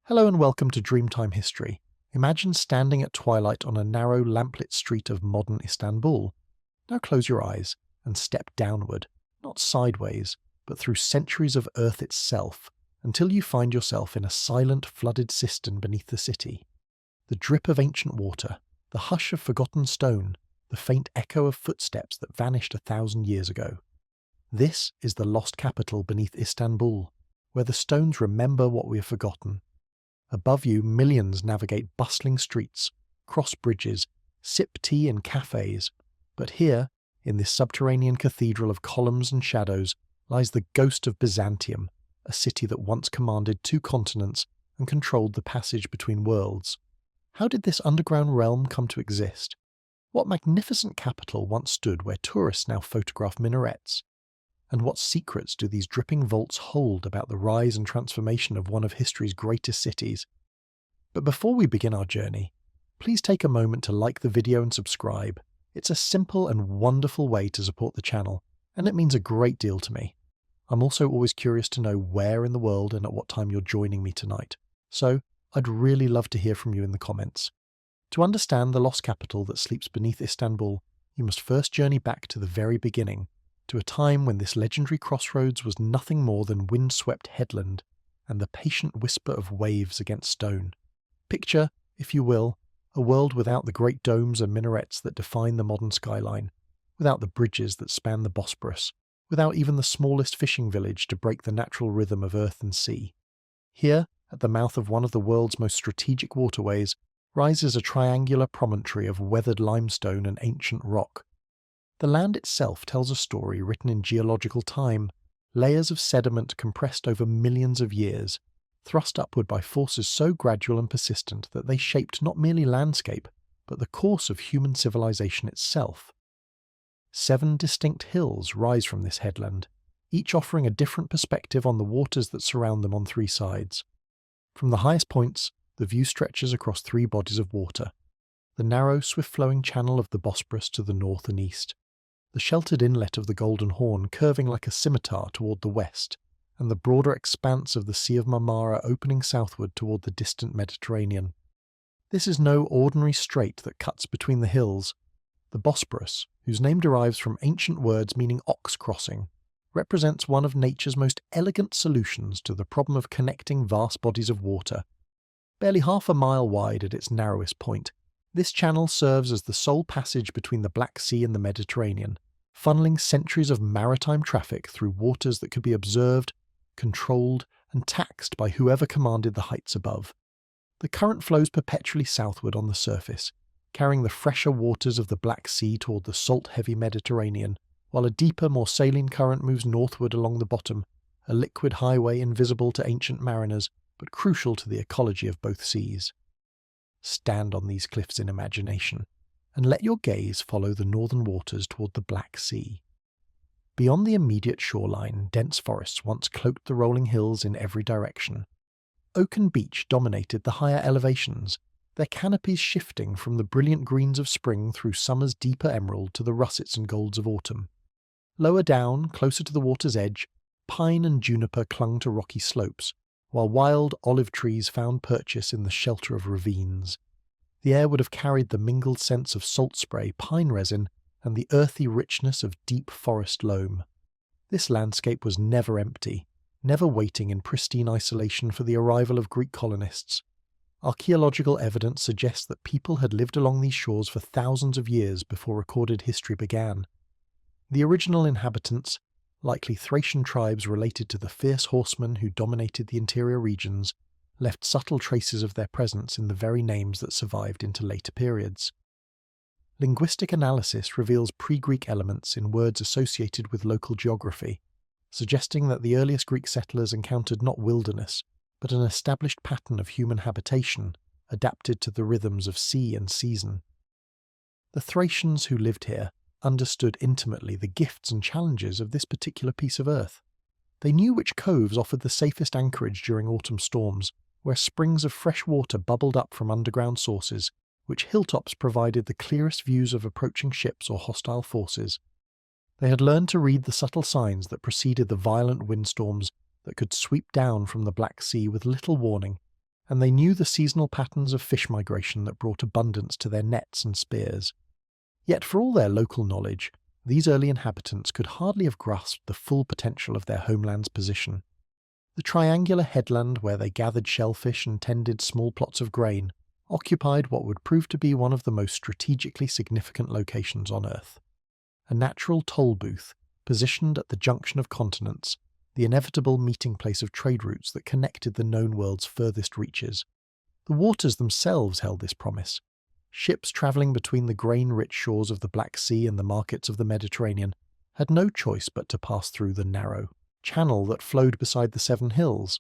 Hello and welcome to Dreamtime History. Imagine standing at twilight on a narrow lamplit street of modern Istanbul. Now close your eyes and step downward, not sideways, but through centuries of earth itself, until you find yourself in a silent, flooded cistern beneath the city. The drip of ancient water, the hush of forgotten stone, the faint echo of footsteps that vanished 1,000 years ago. This is the lost capital beneath Istanbul, where the stones remember what we have forgotten. Above you, millions navigate bustling streets, cross bridges, sip tea in cafes. But here, in this subterranean cathedral of columns and shadows, lies the ghost of Byzantium, a city that once commanded 2 continents and controlled the passage between worlds. How did this underground realm come to exist? What magnificent capital once stood where tourists now photograph minarets? And what secrets do these dripping vaults hold about the rise and transformation of one of history's greatest cities? But before we begin our journey, please take a moment to like the video and subscribe. It's a simple and wonderful way to support the channel, and it means a great deal to me. I'm also always curious to know where in the world and at what time you're joining me tonight, so I'd really love to hear from you in the comments. To understand the lost capital that sleeps beneath Istanbul, you must first journey back to the very beginning, to a time when this legendary crossroads was nothing more than wind-swept headland and the patient whisper of waves against stone. Picture, if you will, a world without the great domes and minarets that define the modern skyline, without the bridges that span the Bosporus, without even the smallest fishing village to break the natural rhythm of earth and sea. Here, at the mouth of one of the world's most strategic waterways, rises a triangular promontory of weathered limestone and ancient rock. The land itself tells a story written in geological time, layers of sediment compressed over millions of years, thrust upward by forces so gradual and persistent that they shaped not merely landscape, but the course of human civilization itself. 7 distinct hills rise from this headland, each offering a different perspective on the waters that surround them on 3 sides. From the highest points, the view stretches across 3 bodies of water: the narrow, swift-flowing channel of the Bosporus to the north and east, the sheltered inlet of the Golden Horn curving like a scimitar toward the west, and the broader expanse of the Sea of Marmara opening southward toward the distant Mediterranean. This is no ordinary strait that cuts between the hills. The Bosporus, whose name derives from ancient words meaning ox crossing, represents one of nature's most elegant solutions to the problem of connecting vast bodies of water. Barely half a mile wide at its narrowest point, this channel serves as the sole passage between the Black Sea and the Mediterranean, funneling centuries of maritime traffic through waters that could be observed, controlled, and taxed by whoever commanded the heights above. The current flows perpetually southward on the surface, carrying the fresher waters of the Black Sea toward the salt-heavy Mediterranean, while a deeper, more saline current moves northward along the bottom, a liquid highway invisible to ancient mariners, but crucial to the ecology of both seas. Stand on these cliffs in imagination, and let your gaze follow the northern waters toward the Black Sea. Beyond the immediate shoreline, dense forests once cloaked the rolling hills in every direction. Oak and beech dominated the higher elevations, their canopies shifting from the brilliant greens of spring through summer's deeper emerald to the russets and golds of autumn. Lower down, closer to the water's edge, pine and juniper clung to rocky slopes, while wild olive trees found purchase in the shelter of ravines. The air would have carried the mingled scents of salt spray, pine resin, and the earthy richness of deep forest loam. This landscape was never empty, never waiting in pristine isolation for the arrival of Greek colonists. Archaeological evidence suggests that people had lived along these shores for thousands of years before recorded history began. The original inhabitants, likely Thracian tribes related to the fierce horsemen who dominated the interior regions, left subtle traces of their presence in the very names that survived into later periods. Linguistic analysis reveals pre-Greek elements in words associated with local geography, suggesting that the earliest Greek settlers encountered not wilderness, but an established pattern of human habitation, adapted to the rhythms of sea and season. The Thracians who lived here understood intimately the gifts and challenges of this particular piece of earth. They knew which coves offered the safest anchorage during autumn storms, where springs of fresh water bubbled up from underground sources, which hilltops provided the clearest views of approaching ships or hostile forces. They had learned to read the subtle signs that preceded the violent windstorms that could sweep down from the Black Sea with little warning, and they knew the seasonal patterns of fish migration that brought abundance to their nets and spears. Yet for all their local knowledge, these early inhabitants could hardly have grasped the full potential of their homeland's position. The triangular headland where they gathered shellfish and tended small plots of grain occupied what would prove to be one of the most strategically significant locations on Earth. A natural toll booth, positioned at the junction of continents, the inevitable meeting place of trade routes that connected the known world's furthest reaches. The waters themselves held this promise. Ships travelling between the grain-rich shores of the Black Sea and the markets of the Mediterranean had no choice but to pass through the narrow channel that flowed beside the Seven Hills.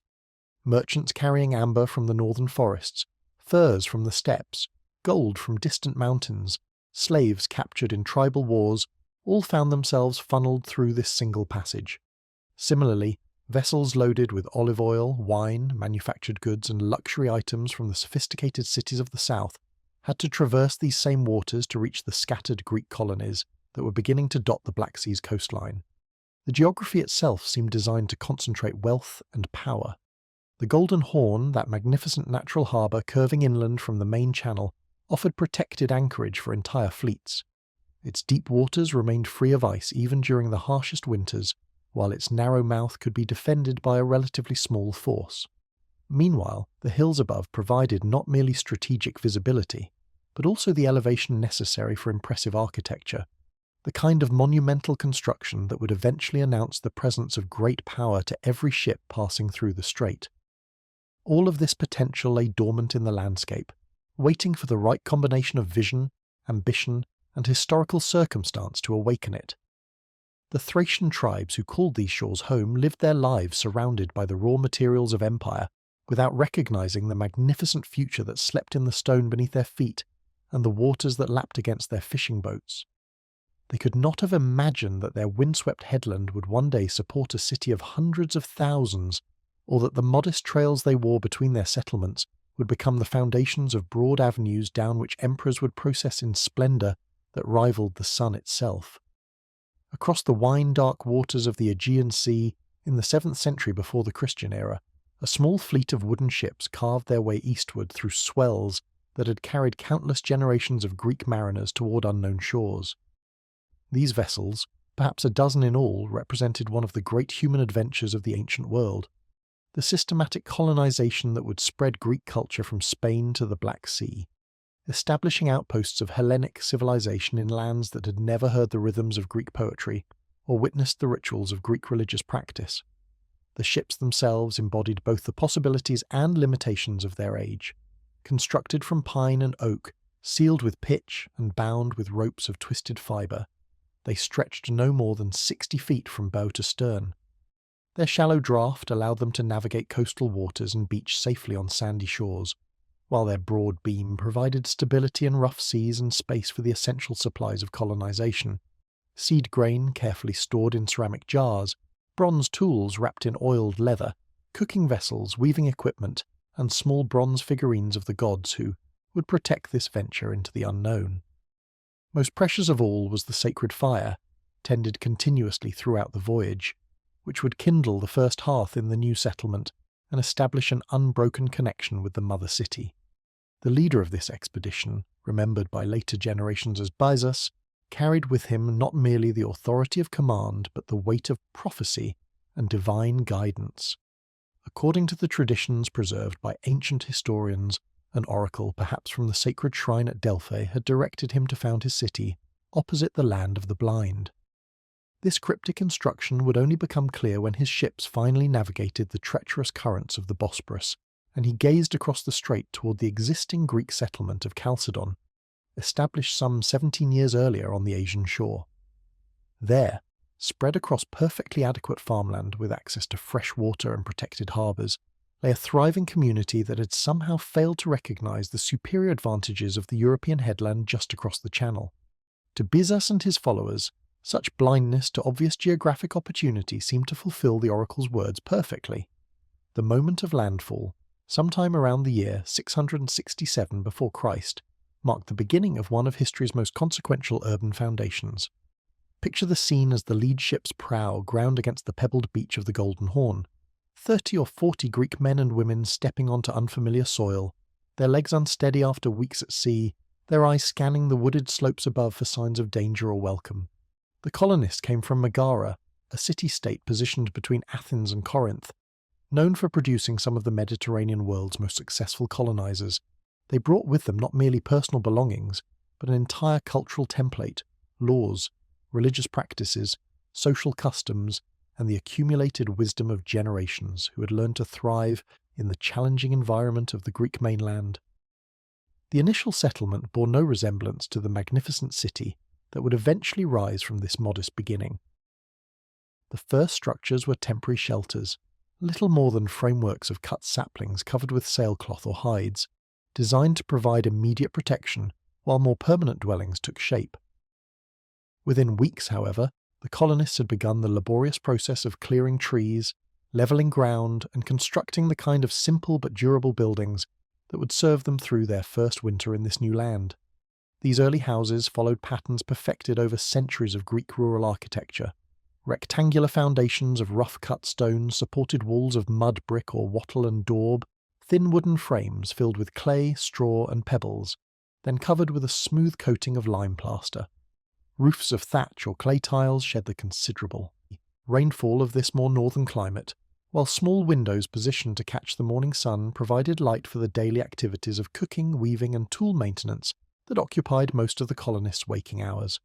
Merchants carrying amber from the northern forests, furs from the steppes, gold from distant mountains, slaves captured in tribal wars, all found themselves funneled through this single passage. Similarly, vessels loaded with olive oil, wine, manufactured goods, and luxury items from the sophisticated cities of the south had to traverse these same waters to reach the scattered Greek colonies that were beginning to dot the Black Sea's coastline. The geography itself seemed designed to concentrate wealth and power. The Golden Horn, that magnificent natural harbour curving inland from the main channel, offered protected anchorage for entire fleets. Its deep waters remained free of ice even during the harshest winters, while its narrow mouth could be defended by a relatively small force. Meanwhile, the hills above provided not merely strategic visibility, but also the elevation necessary for impressive architecture, the kind of monumental construction that would eventually announce the presence of great power to every ship passing through the strait. All of this potential lay dormant in the landscape, waiting for the right combination of vision, ambition, and historical circumstance to awaken it. The Thracian tribes who called these shores home lived their lives surrounded by the raw materials of empire, without recognizing the magnificent future that slept in the stone beneath their feet and the waters that lapped against their fishing boats. They could not have imagined that their windswept headland would one day support a city of hundreds of thousands, or that the modest trails they wore between their settlements would become the foundations of broad avenues down which emperors would process in splendour that rivaled the sun itself. Across the wine-dark waters of the Aegean Sea, in the 7th century before the Christian era, a small fleet of wooden ships carved their way eastward through swells that had carried countless generations of Greek mariners toward unknown shores. These vessels, perhaps a dozen in all, represented one of the great human adventures of the ancient world, the systematic colonization that would spread Greek culture from Spain to the Black Sea, establishing outposts of Hellenic civilization in lands that had never heard the rhythms of Greek poetry or witnessed the rituals of Greek religious practice. The ships themselves embodied both the possibilities and limitations of their age, constructed from pine and oak, sealed with pitch and bound with ropes of twisted fibre. They stretched no more than 60 feet from bow to stern. Their shallow draught allowed them to navigate coastal waters and beach safely on sandy shores, while their broad beam provided stability in rough seas and space for the essential supplies of colonization. Seed grain carefully stored in ceramic jars, bronze tools wrapped in oiled leather, cooking vessels, weaving equipment, and small bronze figurines of the gods who would protect this venture into the unknown. Most precious of all was the sacred fire, tended continuously throughout the voyage, which would kindle the first hearth in the new settlement and establish an unbroken connection with the mother city. The leader of this expedition, remembered by later generations as Byzas, carried with him not merely the authority of command but the weight of prophecy and divine guidance. According to the traditions preserved by ancient historians, an oracle, perhaps from the sacred shrine at Delphi, had directed him to found his city opposite the land of the blind. This cryptic instruction would only become clear when his ships finally navigated the treacherous currents of the Bosporus, and he gazed across the strait toward the existing Greek settlement of Chalcedon, established some 17 years earlier on the Asian shore. There, spread across perfectly adequate farmland with access to fresh water and protected harbours, lay a thriving community that had somehow failed to recognise the superior advantages of the European headland just across the channel. To Byzas and his followers, such blindness to obvious geographic opportunity seemed to fulfil the oracle's words perfectly. The moment of landfall, sometime around the year 667 before Christ, marked the beginning of one of history's most consequential urban foundations. Picture the scene as the lead ship's prow ground against the pebbled beach of the Golden Horn, 30 or 40 Greek men and women stepping onto unfamiliar soil, their legs unsteady after weeks at sea, their eyes scanning the wooded slopes above for signs of danger or welcome. The colonists came from Megara, a city-state positioned between Athens and Corinth. Known for producing some of the Mediterranean world's most successful colonizers, they brought with them not merely personal belongings, but an entire cultural template, laws, religious practices, social customs, and the accumulated wisdom of generations who had learned to thrive in the challenging environment of the Greek mainland. The initial settlement bore no resemblance to the magnificent city that would eventually rise from this modest beginning. The first structures were temporary shelters, little more than frameworks of cut saplings covered with sailcloth or hides, designed to provide immediate protection while more permanent dwellings took shape. Within weeks, however, the colonists had begun the laborious process of clearing trees, levelling ground, and constructing the kind of simple but durable buildings that would serve them through their first winter in this new land. These early houses followed patterns perfected over centuries of Greek rural architecture. Rectangular foundations of rough-cut stone supported walls of mud brick or wattle and daub, thin wooden frames filled with clay, straw, and pebbles, then covered with a smooth coating of lime plaster. Roofs of thatch or clay tiles shed the considerable rainfall of this more northern climate, while small windows positioned to catch the morning sun provided light for the daily activities of cooking, weaving, and tool maintenance that occupied most of the colonists' waking hours.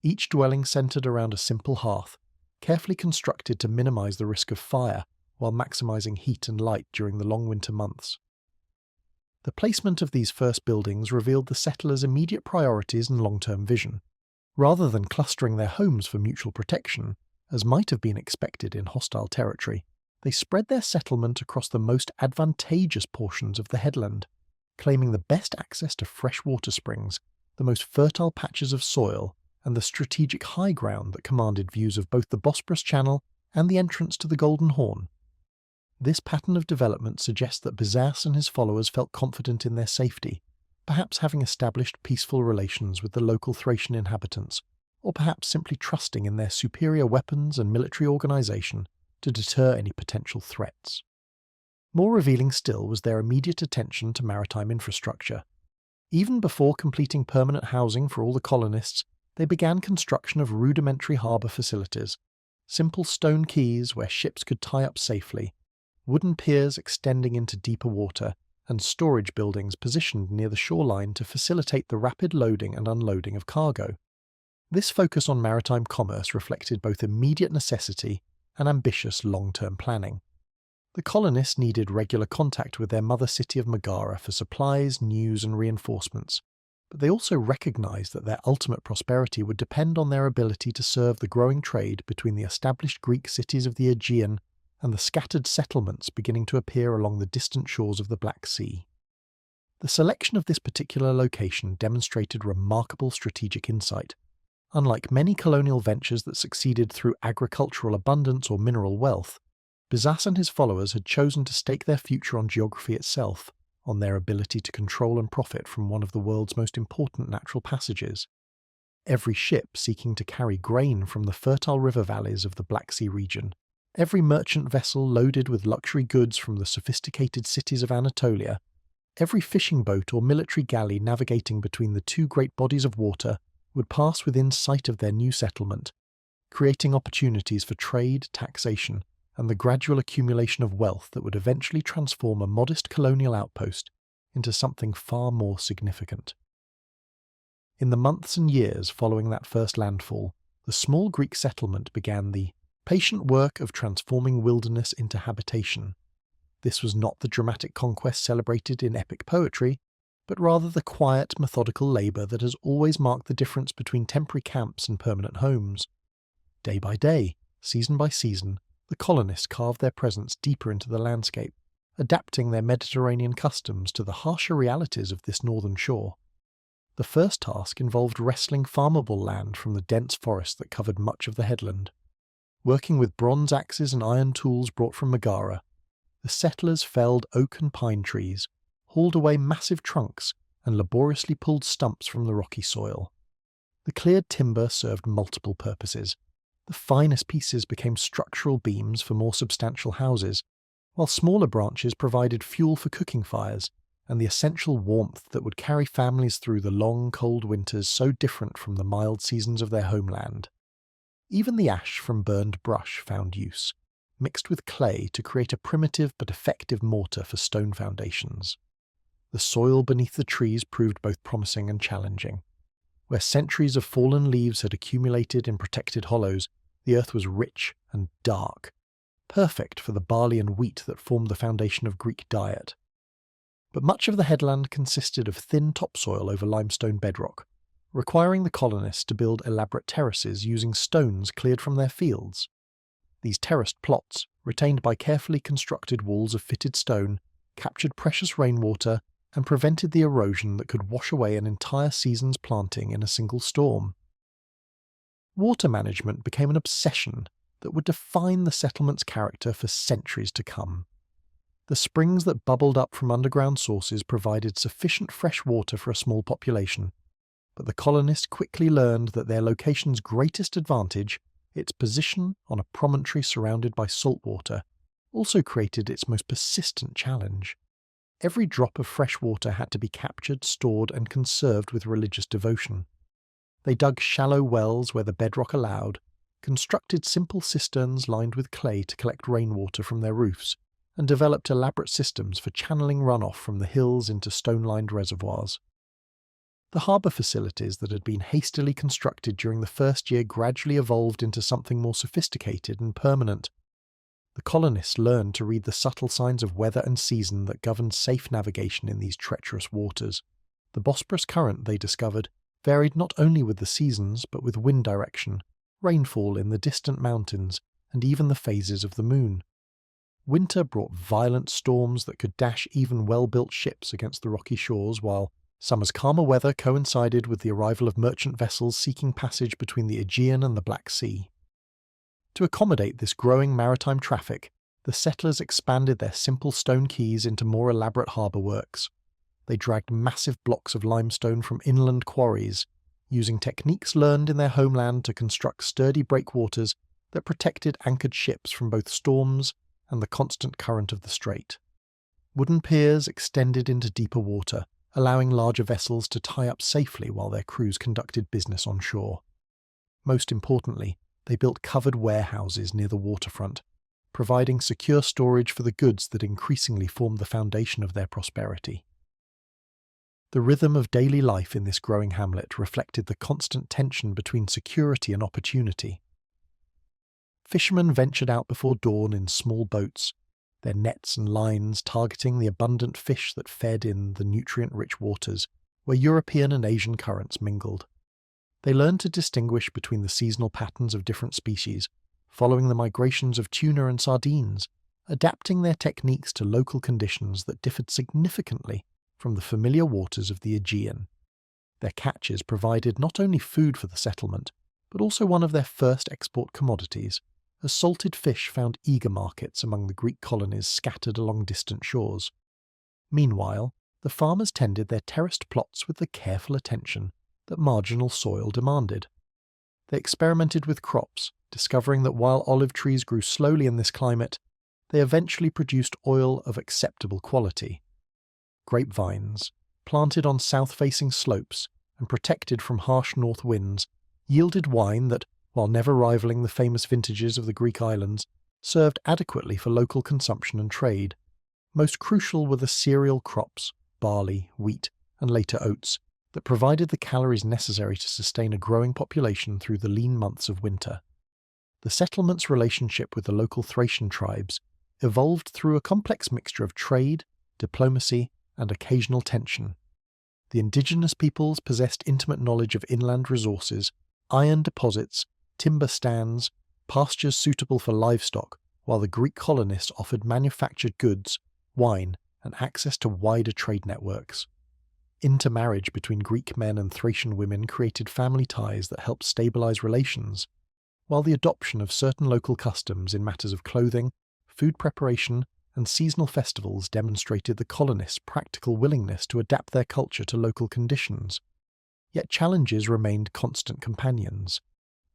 Each dwelling centered around a simple hearth, carefully constructed to minimize the risk of fire while maximizing heat and light during the long winter months. The placement of these first buildings revealed the settlers' immediate priorities and long-term vision. Rather than clustering their homes for mutual protection, as might have been expected in hostile territory, they spread their settlement across the most advantageous portions of the headland, claiming the best access to fresh water springs, the most fertile patches of soil, and the strategic high ground that commanded views of both the Bosporus Channel and the entrance to the Golden Horn. This pattern of development suggests that Byzantium and his followers felt confident in their safety, perhaps having established peaceful relations with the local Thracian inhabitants, or perhaps simply trusting in their superior weapons and military organization to deter any potential threats. More revealing still was their immediate attention to maritime infrastructure. Even before completing permanent housing for all the colonists, they began construction of rudimentary harbour facilities, simple stone quays where ships could tie up safely, wooden piers extending into deeper water, and storage buildings positioned near the shoreline to facilitate the rapid loading and unloading of cargo. This focus on maritime commerce reflected both immediate necessity and ambitious long-term planning. The colonists needed regular contact with their mother city of Megara for supplies, news, and reinforcements, but they also recognized that their ultimate prosperity would depend on their ability to serve the growing trade between the established Greek cities of the Aegean and the scattered settlements beginning to appear along the distant shores of the Black Sea. The selection of this particular location demonstrated remarkable strategic insight. Unlike many colonial ventures that succeeded through agricultural abundance or mineral wealth, Byzantium and his followers had chosen to stake their future on geography itself, on their ability to control and profit from one of the world's most important natural passages. Every ship seeking to carry grain from the fertile river valleys of the Black Sea region, every merchant vessel loaded with luxury goods from the sophisticated cities of Anatolia, every fishing boat or military galley navigating between the two great bodies of water would pass within sight of their new settlement, creating opportunities for trade, taxation, and the gradual accumulation of wealth that would eventually transform a modest colonial outpost into something far more significant. In the months and years following that first landfall, the small Greek settlement began the patient work of transforming wilderness into habitation. This was not the dramatic conquest celebrated in epic poetry, but rather the quiet, methodical labour that has always marked the difference between temporary camps and permanent homes. Day by day, season by season, the colonists carved their presence deeper into the landscape, adapting their Mediterranean customs to the harsher realities of this northern shore. The first task involved wresting farmable land from the dense forest that covered much of the headland. Working with bronze axes and iron tools brought from Megara, the settlers felled oak and pine trees, hauled away massive trunks, and laboriously pulled stumps from the rocky soil. The cleared timber served multiple purposes. The finest pieces became structural beams for more substantial houses, while smaller branches provided fuel for cooking fires and the essential warmth that would carry families through the long, cold winters so different from the mild seasons of their homeland. Even the ash from burned brush found use, mixed with clay to create a primitive but effective mortar for stone foundations. The soil beneath the trees proved both promising and challenging. Where centuries of fallen leaves had accumulated in protected hollows, the earth was rich and dark, perfect for the barley and wheat that formed the foundation of Greek diet. But much of the headland consisted of thin topsoil over limestone bedrock, requiring the colonists to build elaborate terraces using stones cleared from their fields. These terraced plots, retained by carefully constructed walls of fitted stone, captured precious rainwater and prevented the erosion that could wash away an entire season's planting in a single storm. Water management became an obsession that would define the settlement's character for centuries to come. The springs that bubbled up from underground sources provided sufficient fresh water for a small population, but the colonists quickly learned that their location's greatest advantage, its position on a promontory surrounded by salt water, also created its most persistent challenge. Every drop of fresh water had to be captured, stored, and conserved with religious devotion. They dug shallow wells where the bedrock allowed, constructed simple cisterns lined with clay to collect rainwater from their roofs, and developed elaborate systems for channeling runoff from the hills into stone-lined reservoirs. The harbour facilities that had been hastily constructed during the first year gradually evolved into something more sophisticated and permanent. The colonists learned to read the subtle signs of weather and season that governed safe navigation in these treacherous waters. The Bosporus current, they discovered, varied not only with the seasons but with wind direction, rainfall in the distant mountains, and even the phases of the moon. Winter brought violent storms that could dash even well-built ships against the rocky shores, while summer's calmer weather coincided with the arrival of merchant vessels seeking passage between the Aegean and the Black Sea. To accommodate this growing maritime traffic, the settlers expanded their simple stone quays into more elaborate harbour works. They dragged massive blocks of limestone from inland quarries, using techniques learned in their homeland to construct sturdy breakwaters that protected anchored ships from both storms and the constant current of the strait. Wooden piers extended into deeper water, allowing larger vessels to tie up safely while their crews conducted business on shore. Most importantly, they built covered warehouses near the waterfront, providing secure storage for the goods that increasingly formed the foundation of their prosperity. The rhythm of daily life in this growing hamlet reflected the constant tension between security and opportunity. Fishermen ventured out before dawn in small boats, their nets and lines targeting the abundant fish that fed in the nutrient-rich waters where European and Asian currents mingled. They learned to distinguish between the seasonal patterns of different species, following the migrations of tuna and sardines, adapting their techniques to local conditions that differed significantly from the familiar waters of the Aegean. Their catches provided not only food for the settlement, but also one of their first export commodities, as salted fish found eager markets among the Greek colonies scattered along distant shores. Meanwhile, the farmers tended their terraced plots with the careful attention that marginal soil demanded. They experimented with crops, discovering that while olive trees grew slowly in this climate, they eventually produced oil of acceptable quality. Grapevines, planted on south-facing slopes and protected from harsh north winds, yielded wine that, while never rivaling the famous vintages of the Greek islands, served adequately for local consumption and trade. Most crucial were the cereal crops, barley, wheat, and later oats, that provided the calories necessary to sustain a growing population through the lean months of winter. The settlement's relationship with the local Thracian tribes evolved through a complex mixture of trade, diplomacy, and occasional tension. The indigenous peoples possessed intimate knowledge of inland resources, iron deposits, timber stands, pastures suitable for livestock, while the Greek colonists offered manufactured goods, wine, and access to wider trade networks. Intermarriage between Greek men and Thracian women created family ties that helped stabilize relations, while the adoption of certain local customs in matters of clothing, food preparation, and seasonal festivals demonstrated the colonists' practical willingness to adapt their culture to local conditions. Yet challenges remained constant companions.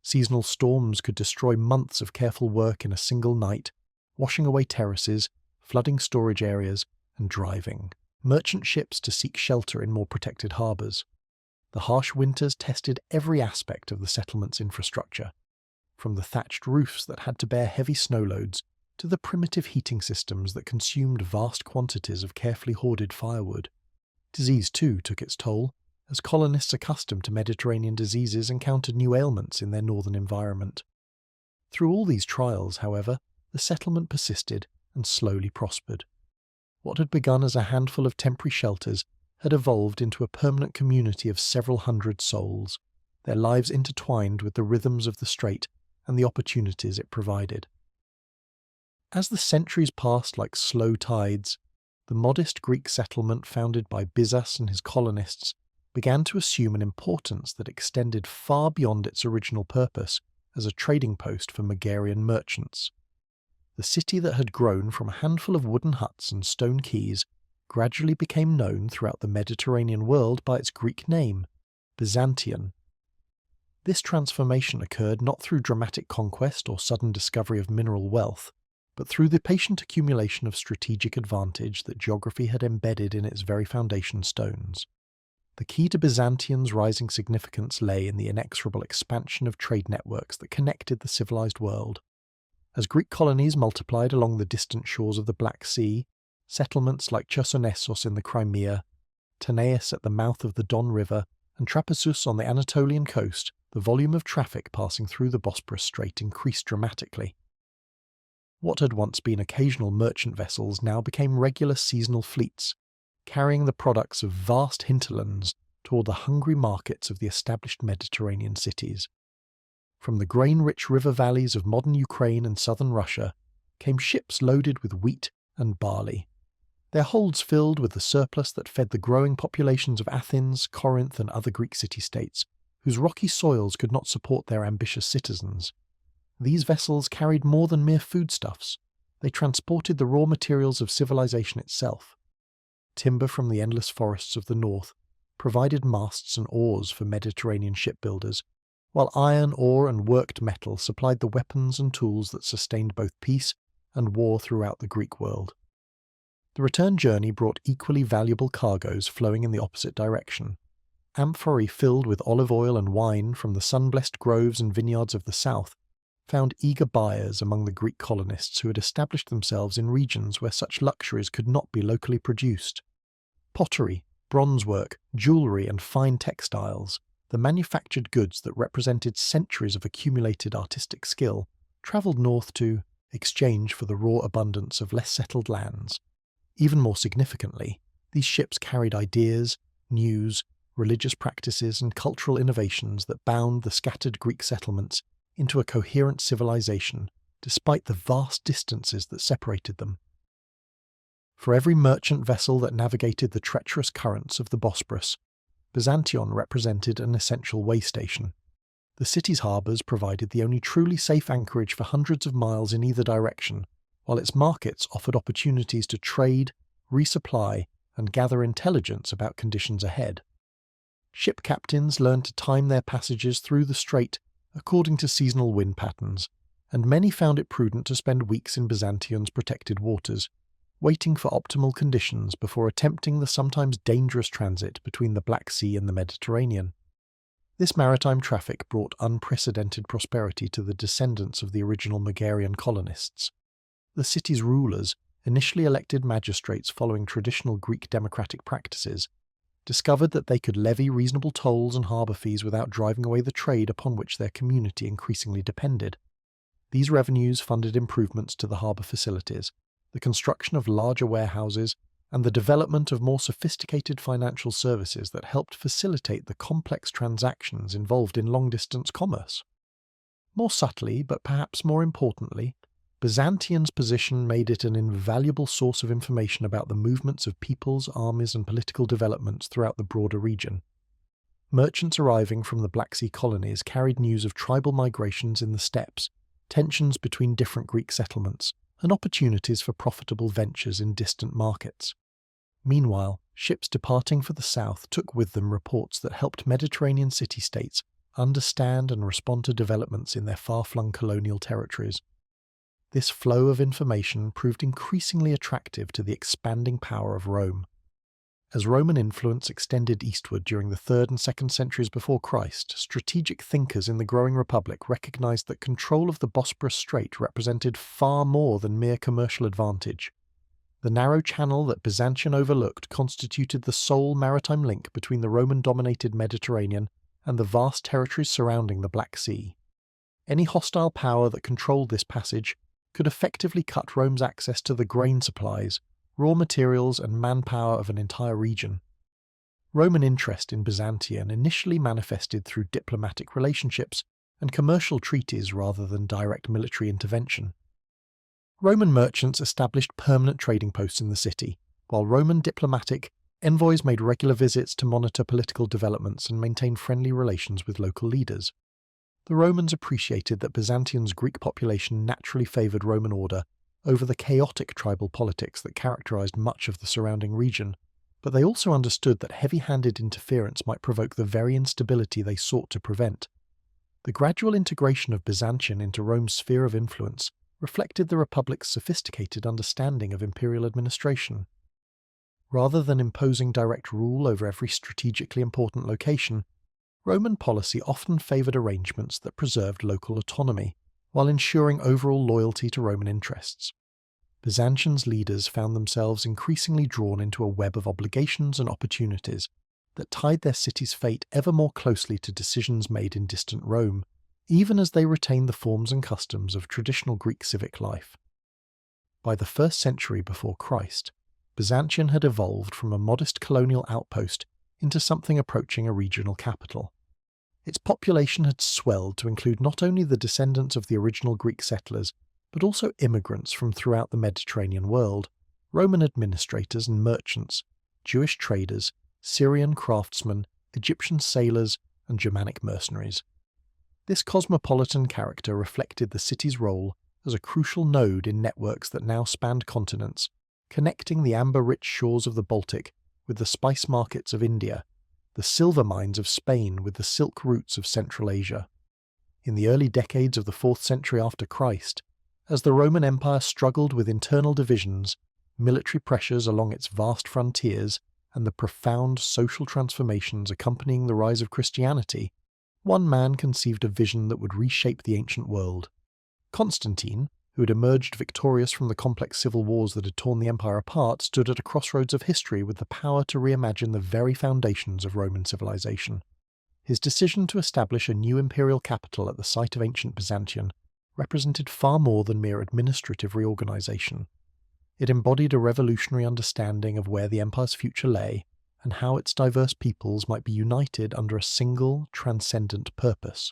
Seasonal storms could destroy months of careful work in a single night, washing away terraces, flooding storage areas, and driving merchant ships to seek shelter in more protected harbours. The harsh winters tested every aspect of the settlement's infrastructure, from the thatched roofs that had to bear heavy snow loads to the primitive heating systems that consumed vast quantities of carefully hoarded firewood. Disease, too, took its toll, as colonists accustomed to Mediterranean diseases encountered new ailments in their northern environment. Through all these trials, however, the settlement persisted and slowly prospered. What had begun as a handful of temporary shelters had evolved into a permanent community of several hundred souls, their lives intertwined with the rhythms of the strait and the opportunities it provided. As the centuries passed like slow tides, the modest Greek settlement founded by Byzas and his colonists began to assume an importance that extended far beyond its original purpose as a trading post for Megarian merchants. The city that had grown from a handful of wooden huts and stone quays gradually became known throughout the Mediterranean world by its Greek name, Byzantium. This transformation occurred not through dramatic conquest or sudden discovery of mineral wealth, but through the patient accumulation of strategic advantage that geography had embedded in its very foundation stones. The key to Byzantium's rising significance lay in the inexorable expansion of trade networks that connected the civilized world. As Greek colonies multiplied along the distant shores of the Black Sea, settlements like Chersonesos in the Crimea, Tanais at the mouth of the Don River, and Trapezus on the Anatolian coast, the volume of traffic passing through the Bosporus Strait increased dramatically. What had once been occasional merchant vessels now became regular seasonal fleets, carrying the products of vast hinterlands toward the hungry markets of the established Mediterranean cities. From the grain-rich river valleys of modern Ukraine and southern Russia came ships loaded with wheat and barley, their holds filled with the surplus that fed the growing populations of Athens, Corinth, and other Greek city-states, whose rocky soils could not support their ambitious citizens. These vessels carried more than mere foodstuffs. They transported the raw materials of civilization itself. Timber from the endless forests of the north provided masts and oars for Mediterranean shipbuilders, while iron, ore, and worked metal supplied the weapons and tools that sustained both peace and war throughout the Greek world. The return journey brought equally valuable cargoes flowing in the opposite direction. Amphorae filled with olive oil and wine from the sun-blessed groves and vineyards of the south found eager buyers among the Greek colonists who had established themselves in regions where such luxuries could not be locally produced. Pottery, bronze work, jewellery, and fine textiles, the manufactured goods that represented centuries of accumulated artistic skill, travelled north to exchange for the raw abundance of less settled lands. Even more significantly, these ships carried ideas, news, religious practices, and cultural innovations that bound the scattered Greek settlements into a coherent civilization, despite the vast distances that separated them. For every merchant vessel that navigated the treacherous currents of the Bosporus, Byzantium represented an essential way station. The city's harbours provided the only truly safe anchorage for hundreds of miles in either direction, while its markets offered opportunities to trade, resupply, and gather intelligence about conditions ahead. Ship captains learned to time their passages through the strait according to seasonal wind patterns, and many found it prudent to spend weeks in Byzantium's protected waters, waiting for optimal conditions before attempting the sometimes dangerous transit between the Black Sea and the Mediterranean. This maritime traffic brought unprecedented prosperity to the descendants of the original Megarian colonists. The city's rulers, initially elected magistrates following traditional Greek democratic practices, discovered that they could levy reasonable tolls and harbour fees without driving away the trade upon which their community increasingly depended. These revenues funded improvements to the harbour facilities, the construction of larger warehouses, and the development of more sophisticated financial services that helped facilitate the complex transactions involved in long-distance commerce. More subtly, but perhaps more importantly, Byzantium's position made it an invaluable source of information about the movements of peoples, armies, and political developments throughout the broader region. Merchants arriving from the Black Sea colonies carried news of tribal migrations in the steppes, tensions between different Greek settlements, and opportunities for profitable ventures in distant markets. Meanwhile, ships departing for the south took with them reports that helped Mediterranean city-states understand and respond to developments in their far-flung colonial territories. This flow of information proved increasingly attractive to the expanding power of Rome. As Roman influence extended eastward during the 3rd and 2nd centuries before Christ, strategic thinkers in the growing republic recognized that control of the Bosporus Strait represented far more than mere commercial advantage. The narrow channel that Byzantium overlooked constituted the sole maritime link between the Roman-dominated Mediterranean and the vast territories surrounding the Black Sea. Any hostile power that controlled this passage could effectively cut Rome's access to the grain supplies, raw materials and manpower of an entire region. Roman interest in Byzantium initially manifested through diplomatic relationships and commercial treaties rather than direct military intervention. Roman merchants established permanent trading posts in the city, while Roman diplomatic envoys made regular visits to monitor political developments and maintain friendly relations with local leaders. The Romans appreciated that Byzantium's Greek population naturally favoured Roman order over the chaotic tribal politics that characterized much of the surrounding region, but they also understood that heavy-handed interference might provoke the very instability they sought to prevent. The gradual integration of Byzantium into Rome's sphere of influence reflected the Republic's sophisticated understanding of imperial administration. Rather than imposing direct rule over every strategically important location, Roman policy often favoured arrangements that preserved local autonomy, while ensuring overall loyalty to Roman interests. Byzantium's leaders found themselves increasingly drawn into a web of obligations and opportunities that tied their city's fate ever more closely to decisions made in distant Rome, even as they retained the forms and customs of traditional Greek civic life. By the 1st century before Christ, Byzantium had evolved from a modest colonial outpost into something approaching a regional capital. Its population had swelled to include not only the descendants of the original Greek settlers, but also immigrants from throughout the Mediterranean world, Roman administrators and merchants, Jewish traders, Syrian craftsmen, Egyptian sailors, and Germanic mercenaries. This cosmopolitan character reflected the city's role as a crucial node in networks that now spanned continents, connecting the amber-rich shores of the Baltic with the spice markets of India, the silver mines of Spain with the silk routes of Central Asia. In the early decades of the 4th century after Christ, as the Roman Empire struggled with internal divisions, military pressures along its vast frontiers, and the profound social transformations accompanying the rise of Christianity, one man conceived a vision that would reshape the ancient world. Constantine, who had emerged victorious from the complex civil wars that had torn the empire apart, stood at a crossroads of history with the power to reimagine the very foundations of Roman civilization. His decision to establish a new imperial capital at the site of ancient Byzantium represented far more than mere administrative reorganization. It embodied a revolutionary understanding of where the empire's future lay and how its diverse peoples might be united under a single, transcendent purpose.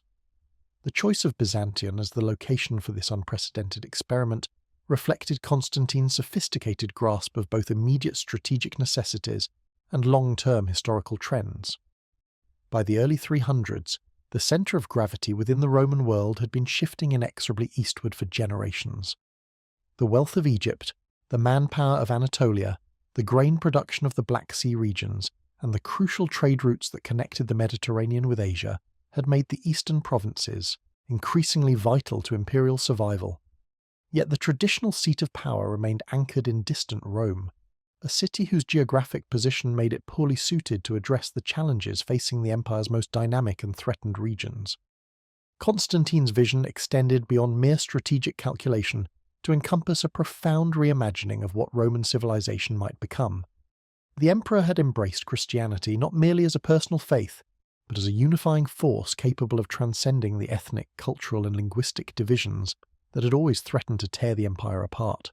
The choice of Byzantium as the location for this unprecedented experiment reflected Constantine's sophisticated grasp of both immediate strategic necessities and long-term historical trends. By the early 300s, the centre of gravity within the Roman world had been shifting inexorably eastward for generations. The wealth of Egypt, the manpower of Anatolia, the grain production of the Black Sea regions, and the crucial trade routes that connected the Mediterranean with Asia had made the eastern provinces increasingly vital to imperial survival. Yet the traditional seat of power remained anchored in distant Rome, a city whose geographic position made it poorly suited to address the challenges facing the empire's most dynamic and threatened regions. Constantine's vision extended beyond mere strategic calculation to encompass a profound reimagining of what Roman civilization might become. The emperor had embraced Christianity not merely as a personal faith, but as a unifying force capable of transcending the ethnic, cultural, and linguistic divisions that had always threatened to tear the empire apart.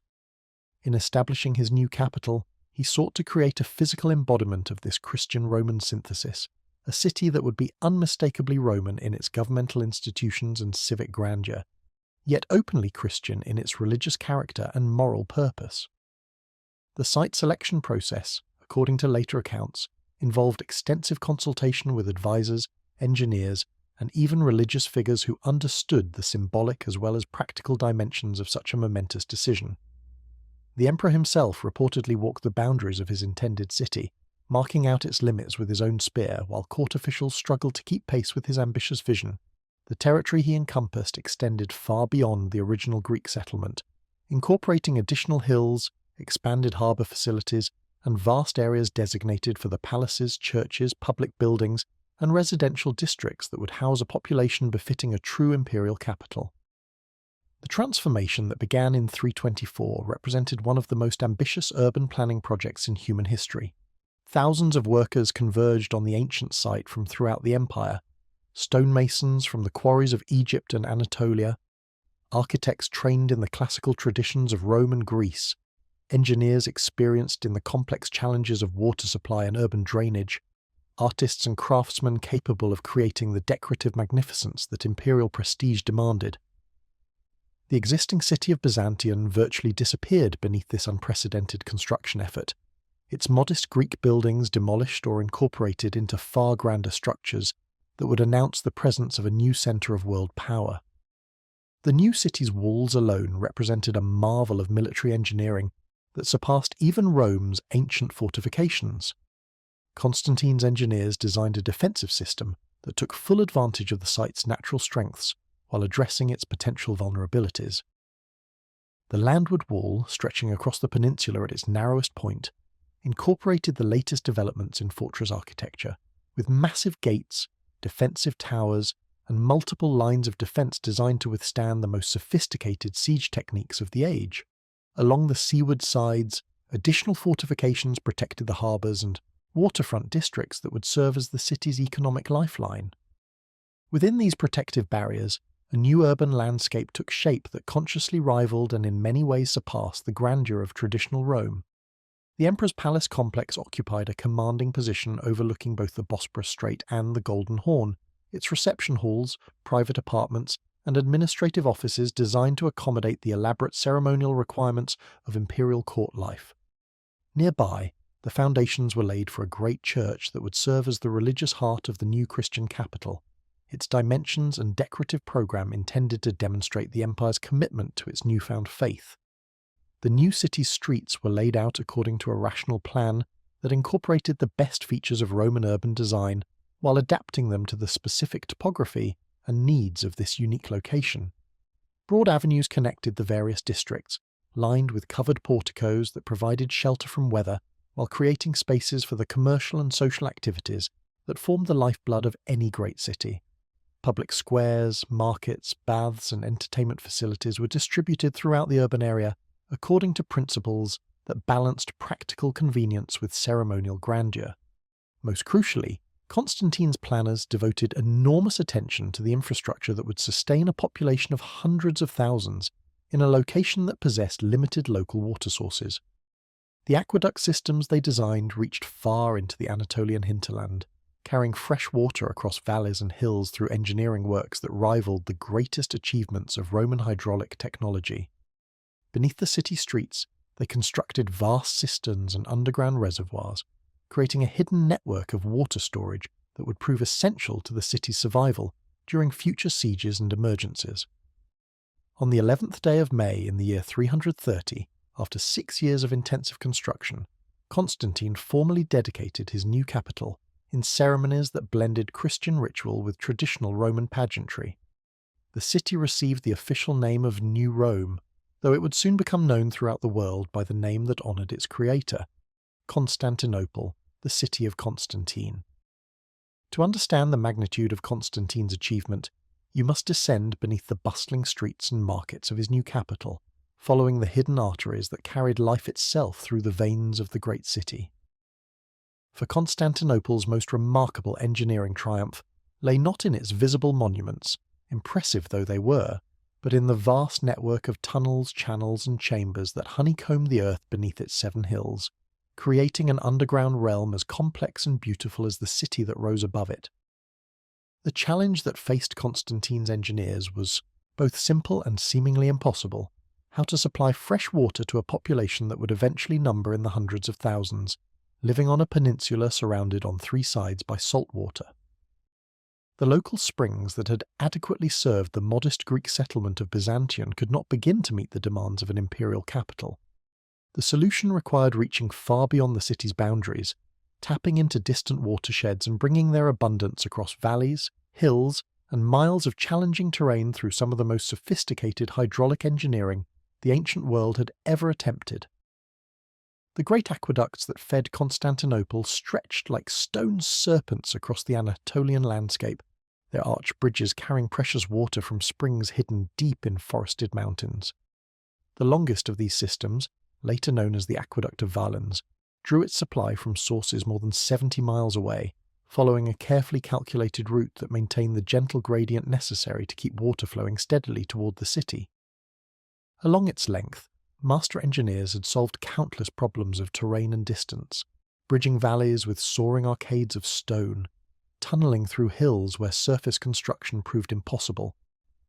In establishing his new capital, he sought to create a physical embodiment of this Christian-Roman synthesis, a city that would be unmistakably Roman in its governmental institutions and civic grandeur, yet openly Christian in its religious character and moral purpose. The site selection process, according to later accounts, involved extensive consultation with advisors, engineers, and even religious figures who understood the symbolic as well as practical dimensions of such a momentous decision. The emperor himself reportedly walked the boundaries of his intended city, marking out its limits with his own spear while court officials struggled to keep pace with his ambitious vision. The territory he encompassed extended far beyond the original Greek settlement, incorporating additional hills, expanded harbour facilities, and vast areas designated for the palaces, churches, public buildings, and residential districts that would house a population befitting a true imperial capital. The transformation that began in 324 represented one of the most ambitious urban planning projects in human history. Thousands of workers converged on the ancient site from throughout the empire, stonemasons from the quarries of Egypt and Anatolia, architects trained in the classical traditions of Rome and Greece, engineers experienced in the complex challenges of water supply and urban drainage, artists and craftsmen capable of creating the decorative magnificence that imperial prestige demanded. The existing city of Byzantium virtually disappeared beneath this unprecedented construction effort, its modest Greek buildings demolished or incorporated into far grander structures that would announce the presence of a new centre of world power. The new city's walls alone represented a marvel of military engineering that surpassed even Rome's ancient fortifications. Constantine's engineers designed a defensive system that took full advantage of the site's natural strengths while addressing its potential vulnerabilities. The landward wall, stretching across the peninsula at its narrowest point, incorporated the latest developments in fortress architecture, with massive gates, defensive towers, and multiple lines of defence designed to withstand the most sophisticated siege techniques of the age. Along the seaward sides, additional fortifications protected the harbours and waterfront districts that would serve as the city's economic lifeline. Within these protective barriers, a new urban landscape took shape that consciously rivaled and in many ways surpassed the grandeur of traditional Rome. The Emperor's Palace complex occupied a commanding position overlooking both the Bosporus Strait and the Golden Horn, its reception halls, private apartments, and administrative offices designed to accommodate the elaborate ceremonial requirements of imperial court life. Nearby, the foundations were laid for a great church that would serve as the religious heart of the new Christian capital, its dimensions and decorative programme intended to demonstrate the empire's commitment to its newfound faith. The new city's streets were laid out according to a rational plan that incorporated the best features of Roman urban design while adapting them to the specific topography and needs of this unique location. Broad avenues connected the various districts, lined with covered porticos that provided shelter from weather while creating spaces for the commercial and social activities that formed the lifeblood of any great city. Public squares, markets, baths, and entertainment facilities were distributed throughout the urban area according to principles that balanced practical convenience with ceremonial grandeur. Most crucially, Constantine's planners devoted enormous attention to the infrastructure that would sustain a population of hundreds of thousands in a location that possessed limited local water sources. The aqueduct systems they designed reached far into the Anatolian hinterland, carrying fresh water across valleys and hills through engineering works that rivaled the greatest achievements of Roman hydraulic technology. Beneath the city streets, they constructed vast cisterns and underground reservoirs, creating a hidden network of water storage that would prove essential to the city's survival during future sieges and emergencies. On the 11th day of May in the year 330, after 6 years of intensive construction, Constantine formally dedicated his new capital in ceremonies that blended Christian ritual with traditional Roman pageantry. The city received the official name of New Rome, though it would soon become known throughout the world by the name that honoured its creator, Constantinople, the city of Constantine. To understand the magnitude of Constantine's achievement, you must descend beneath the bustling streets and markets of his new capital, following the hidden arteries that carried life itself through the veins of the great city. For Constantinople's most remarkable engineering triumph lay not in its visible monuments, impressive though they were, but in the vast network of tunnels, channels, and chambers that honeycombed the earth beneath its 7 hills, creating an underground realm as complex and beautiful as the city that rose above it. The challenge that faced Constantine's engineers was both simple and seemingly impossible: how to supply fresh water to a population that would eventually number in the hundreds of thousands, living on a peninsula surrounded on 3 sides by salt water. The local springs that had adequately served the modest Greek settlement of Byzantium could not begin to meet the demands of an imperial capital. The solution required reaching far beyond the city's boundaries, tapping into distant watersheds and bringing their abundance across valleys, hills, and miles of challenging terrain through some of the most sophisticated hydraulic engineering the ancient world had ever attempted. The great aqueducts that fed Constantinople stretched like stone serpents across the Anatolian landscape, their arched bridges carrying precious water from springs hidden deep in forested mountains. The longest of these systems, later known as the Aqueduct of Valens, drew its supply from sources more than 70 miles away, following a carefully calculated route that maintained the gentle gradient necessary to keep water flowing steadily toward the city. Along its length, master engineers had solved countless problems of terrain and distance, bridging valleys with soaring arcades of stone, tunneling through hills where surface construction proved impossible,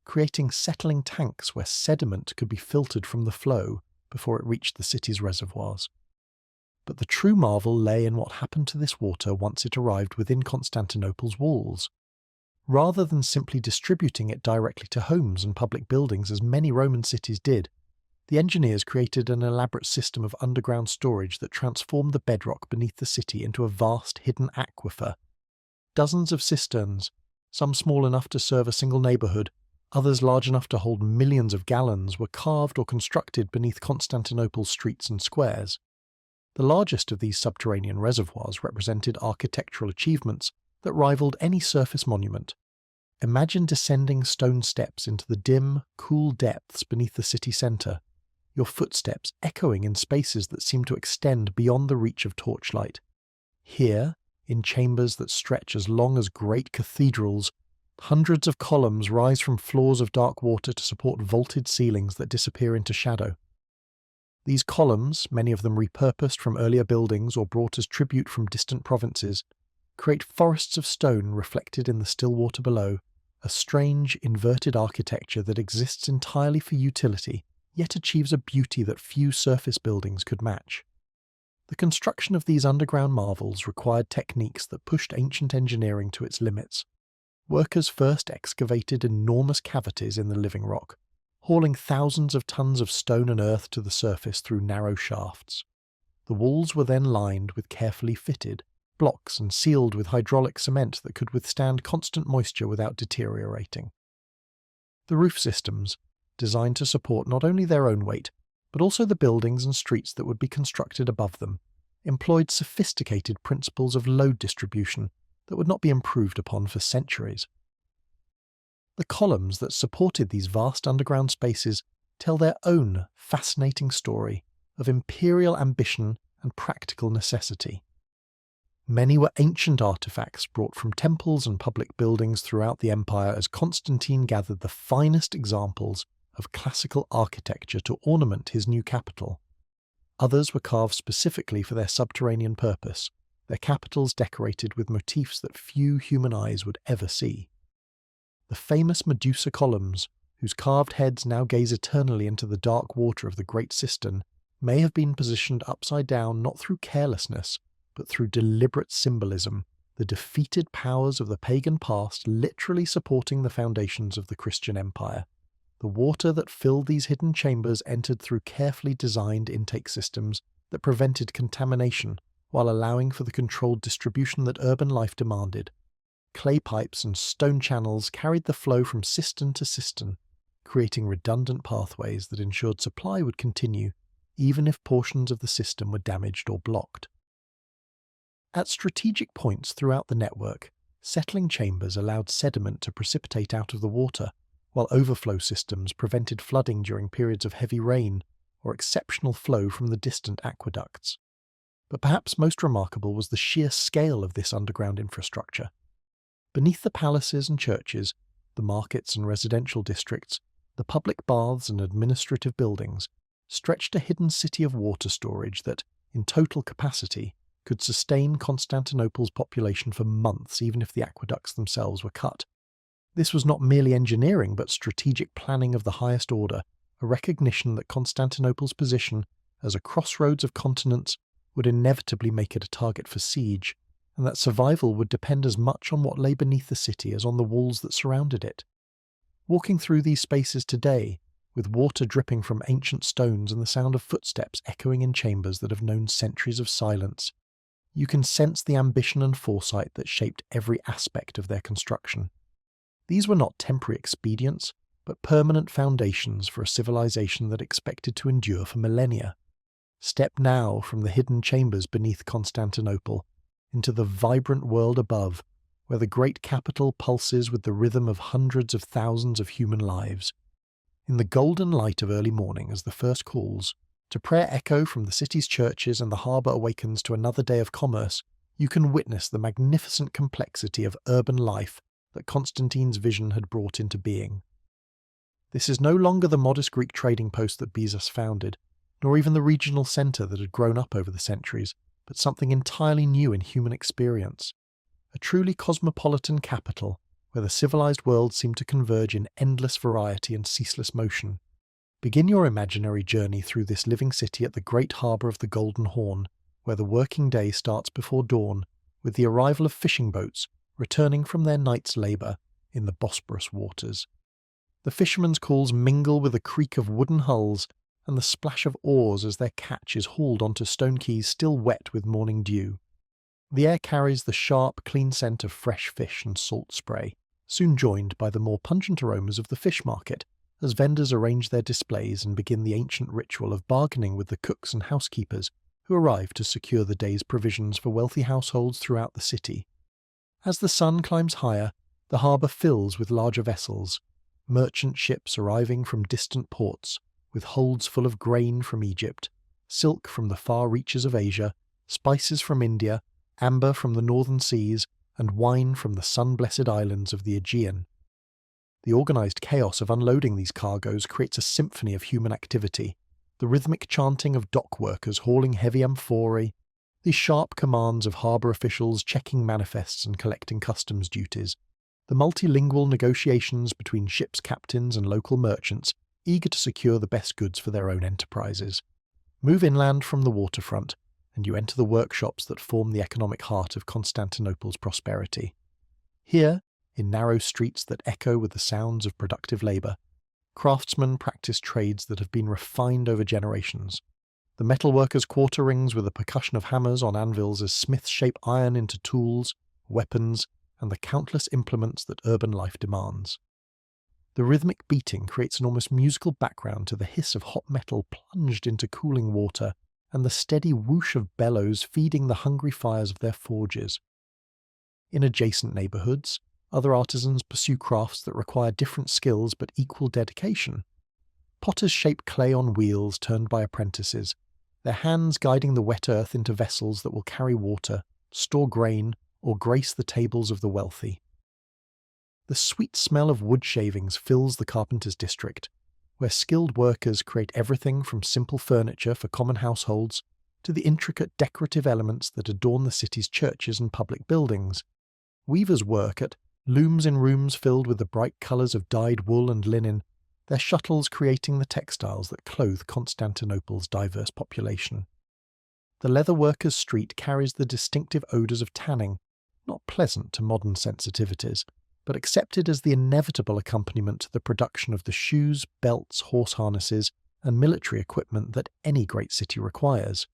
creating settling tanks where sediment could be filtered from the flow before it reached the city's reservoirs. But the true marvel lay in what happened to this water once it arrived within Constantinople's walls. Rather than simply distributing it directly to homes and public buildings as many Roman cities did, the engineers created an elaborate system of underground storage that transformed the bedrock beneath the city into a vast hidden aquifer. Dozens of cisterns, some small enough to serve a single neighbourhood, others large enough to hold millions of gallons, were carved or constructed beneath Constantinople's streets and squares. The largest of these subterranean reservoirs represented architectural achievements that rivaled any surface monument. Imagine descending stone steps into the dim, cool depths beneath the city centre, your footsteps echoing in spaces that seem to extend beyond the reach of torchlight. Here, in chambers that stretch as long as great cathedrals, hundreds of columns rise from floors of dark water to support vaulted ceilings that disappear into shadow. These columns, many of them repurposed from earlier buildings or brought as tribute from distant provinces, create forests of stone reflected in the still water below, a strange, inverted architecture that exists entirely for utility, yet achieves a beauty that few surface buildings could match. The construction of these underground marvels required techniques that pushed ancient engineering to its limits. Workers first excavated enormous cavities in the living rock, hauling thousands of tons of stone and earth to the surface through narrow shafts. The walls were then lined with carefully fitted blocks and sealed with hydraulic cement that could withstand constant moisture without deteriorating. The roof systems, designed to support not only their own weight, but also the buildings and streets that would be constructed above them, employed sophisticated principles of load distribution that would not be improved upon for centuries. The columns that supported these vast underground spaces tell their own fascinating story of imperial ambition and practical necessity. Many were ancient artifacts brought from temples and public buildings throughout the empire as Constantine gathered the finest examples of classical architecture to ornament his new capital. Others were carved specifically for their subterranean purpose, their capitals decorated with motifs that few human eyes would ever see. The famous Medusa columns, whose carved heads now gaze eternally into the dark water of the great cistern, may have been positioned upside down not through carelessness, but through deliberate symbolism, the defeated powers of the pagan past literally supporting the foundations of the Christian empire. The water that filled these hidden chambers entered through carefully designed intake systems that prevented contamination while allowing for the controlled distribution that urban life demanded. Clay pipes and stone channels carried the flow from cistern to cistern, creating redundant pathways that ensured supply would continue even if portions of the system were damaged or blocked. At strategic points throughout the network, settling chambers allowed sediment to precipitate out of the water, while overflow systems prevented flooding during periods of heavy rain or exceptional flow from the distant aqueducts. But perhaps most remarkable was the sheer scale of this underground infrastructure. Beneath the palaces and churches, the markets and residential districts, the public baths and administrative buildings, stretched a hidden city of water storage that, in total capacity, could sustain Constantinople's population for months even if the aqueducts themselves were cut. This was not merely engineering but strategic planning of the highest order, a recognition that Constantinople's position as a crossroads of continents would inevitably make it a target for siege, and that survival would depend as much on what lay beneath the city as on the walls that surrounded it. Walking through these spaces today, with water dripping from ancient stones and the sound of footsteps echoing in chambers that have known centuries of silence, you can sense the ambition and foresight that shaped every aspect of their construction. These were not temporary expedients, but permanent foundations for a civilization that expected to endure for millennia. Step now from the hidden chambers beneath Constantinople into the vibrant world above, where the great capital pulses with the rhythm of hundreds of thousands of human lives. In the golden light of early morning as the first calls, to prayer echo from the city's churches and the harbour awakens to another day of commerce, you can witness the magnificent complexity of urban life that Constantine's vision had brought into being. This is no longer the modest Greek trading post that Byzas founded, nor even the regional centre that had grown up over the centuries, but something entirely new in human experience. A truly cosmopolitan capital, where the civilized world seemed to converge in endless variety and ceaseless motion. Begin your imaginary journey through this living city at the great harbour of the Golden Horn, where the working day starts before dawn, with the arrival of fishing boats returning from their night's labour in the Bosporus waters. The fishermen's calls mingle with the creak of wooden hulls and the splash of oars as their catch is hauled onto stone quays still wet with morning dew. The air carries the sharp, clean scent of fresh fish and salt spray, soon joined by the more pungent aromas of the fish market, as vendors arrange their displays and begin the ancient ritual of bargaining with the cooks and housekeepers who arrive to secure the day's provisions for wealthy households throughout the city. As the sun climbs higher, the harbour fills with larger vessels, merchant ships arriving from distant ports, with holds full of grain from Egypt, silk from the far reaches of Asia, spices from India, amber from the northern seas, and wine from the sun-blessed islands of the Aegean. The organised chaos of unloading these cargoes creates a symphony of human activity, the rhythmic chanting of dock workers hauling heavy amphorae, the sharp commands of harbour officials checking manifests and collecting customs duties, the multilingual negotiations between ships' captains and local merchants eager to secure the best goods for their own enterprises. Move inland from the waterfront, and you enter the workshops that form the economic heart of Constantinople's prosperity. Here, in narrow streets that echo with the sounds of productive labour, craftsmen practice trades that have been refined over generations. The metalworkers' quarter rings with a percussion of hammers on anvils as smiths shape iron into tools, weapons, and the countless implements that urban life demands. The rhythmic beating creates an almost musical background to the hiss of hot metal plunged into cooling water and the steady whoosh of bellows feeding the hungry fires of their forges. In adjacent neighbourhoods, other artisans pursue crafts that require different skills but equal dedication. Potters shape clay on wheels turned by apprentices, their hands guiding the wet earth into vessels that will carry water, store grain, or grace the tables of the wealthy. The sweet smell of wood shavings fills the carpenter's district, where skilled workers create everything from simple furniture for common households to the intricate decorative elements that adorn the city's churches and public buildings. Weavers work at looms in rooms filled with the bright colours of dyed wool and linen, their shuttles creating the textiles that clothe Constantinople's diverse population. The leather workers' street carries the distinctive odours of tanning, not pleasant to modern sensitivities, but accepted as the inevitable accompaniment to the production of the shoes, belts, horse harnesses, and military equipment that any great city requires.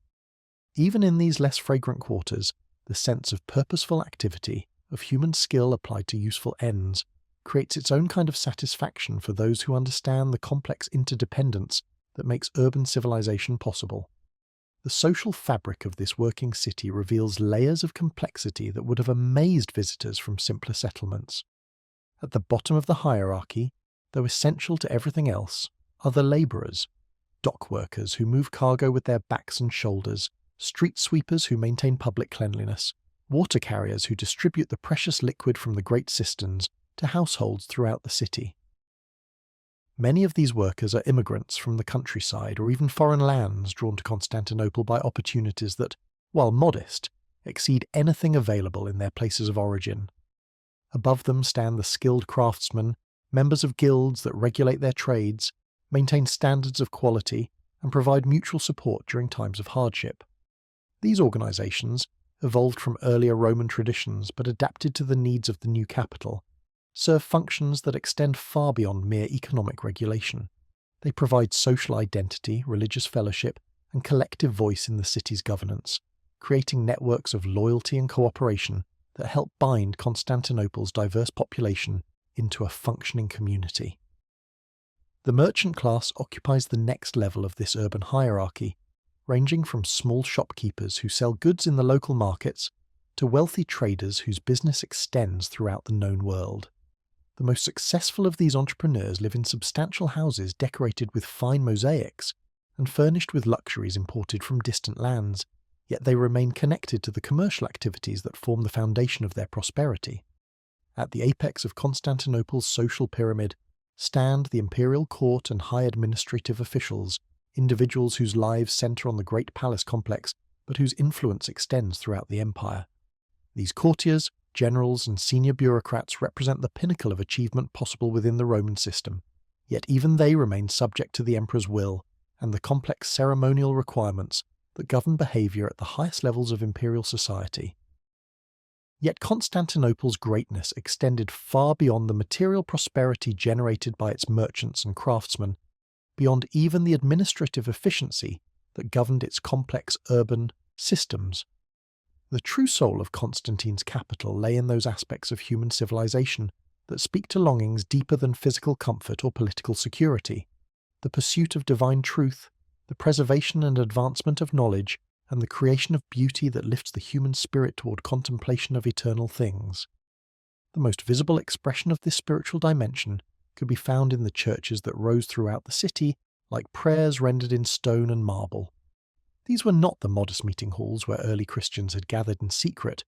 Even in these less fragrant quarters, the sense of purposeful activity, of human skill applied to useful ends, creates its own kind of satisfaction for those who understand the complex interdependence that makes urban civilization possible. The social fabric of this working city reveals layers of complexity that would have amazed visitors from simpler settlements. At the bottom of the hierarchy, though essential to everything else, are the labourers, dock workers who move cargo with their backs and shoulders, street sweepers who maintain public cleanliness, water carriers who distribute the precious liquid from the great cisterns to households throughout the city. Many of these workers are immigrants from the countryside or even foreign lands drawn to Constantinople by opportunities that, while modest, exceed anything available in their places of origin. Above them stand the skilled craftsmen, members of guilds that regulate their trades, maintain standards of quality, and provide mutual support during times of hardship. These organisations, evolved from earlier Roman traditions but adapted to the needs of the new capital, serve functions that extend far beyond mere economic regulation. They provide social identity, religious fellowship, and collective voice in the city's governance, creating networks of loyalty and cooperation that help bind Constantinople's diverse population into a functioning community. The merchant class occupies the next level of this urban hierarchy, ranging from small shopkeepers who sell goods in the local markets to wealthy traders whose business extends throughout the known world. The most successful of these entrepreneurs live in substantial houses decorated with fine mosaics and furnished with luxuries imported from distant lands, yet they remain connected to the commercial activities that form the foundation of their prosperity. At the apex of Constantinople's social pyramid stand the imperial court and high administrative officials, individuals whose lives centre on the great palace complex, but whose influence extends throughout the empire. These courtiers, generals, and senior bureaucrats represent the pinnacle of achievement possible within the Roman system, yet even they remain subject to the emperor's will and the complex ceremonial requirements that govern behaviour at the highest levels of imperial society. Yet Constantinople's greatness extended far beyond the material prosperity generated by its merchants and craftsmen, beyond even the administrative efficiency that governed its complex urban systems. The true soul of Constantine's capital lay in those aspects of human civilization that speak to longings deeper than physical comfort or political security: the pursuit of divine truth, the preservation and advancement of knowledge, and the creation of beauty that lifts the human spirit toward contemplation of eternal things. The most visible expression of this spiritual dimension could be found in the churches that rose throughout the city, like prayers rendered in stone and marble. These were not the modest meeting halls where early Christians had gathered in secret,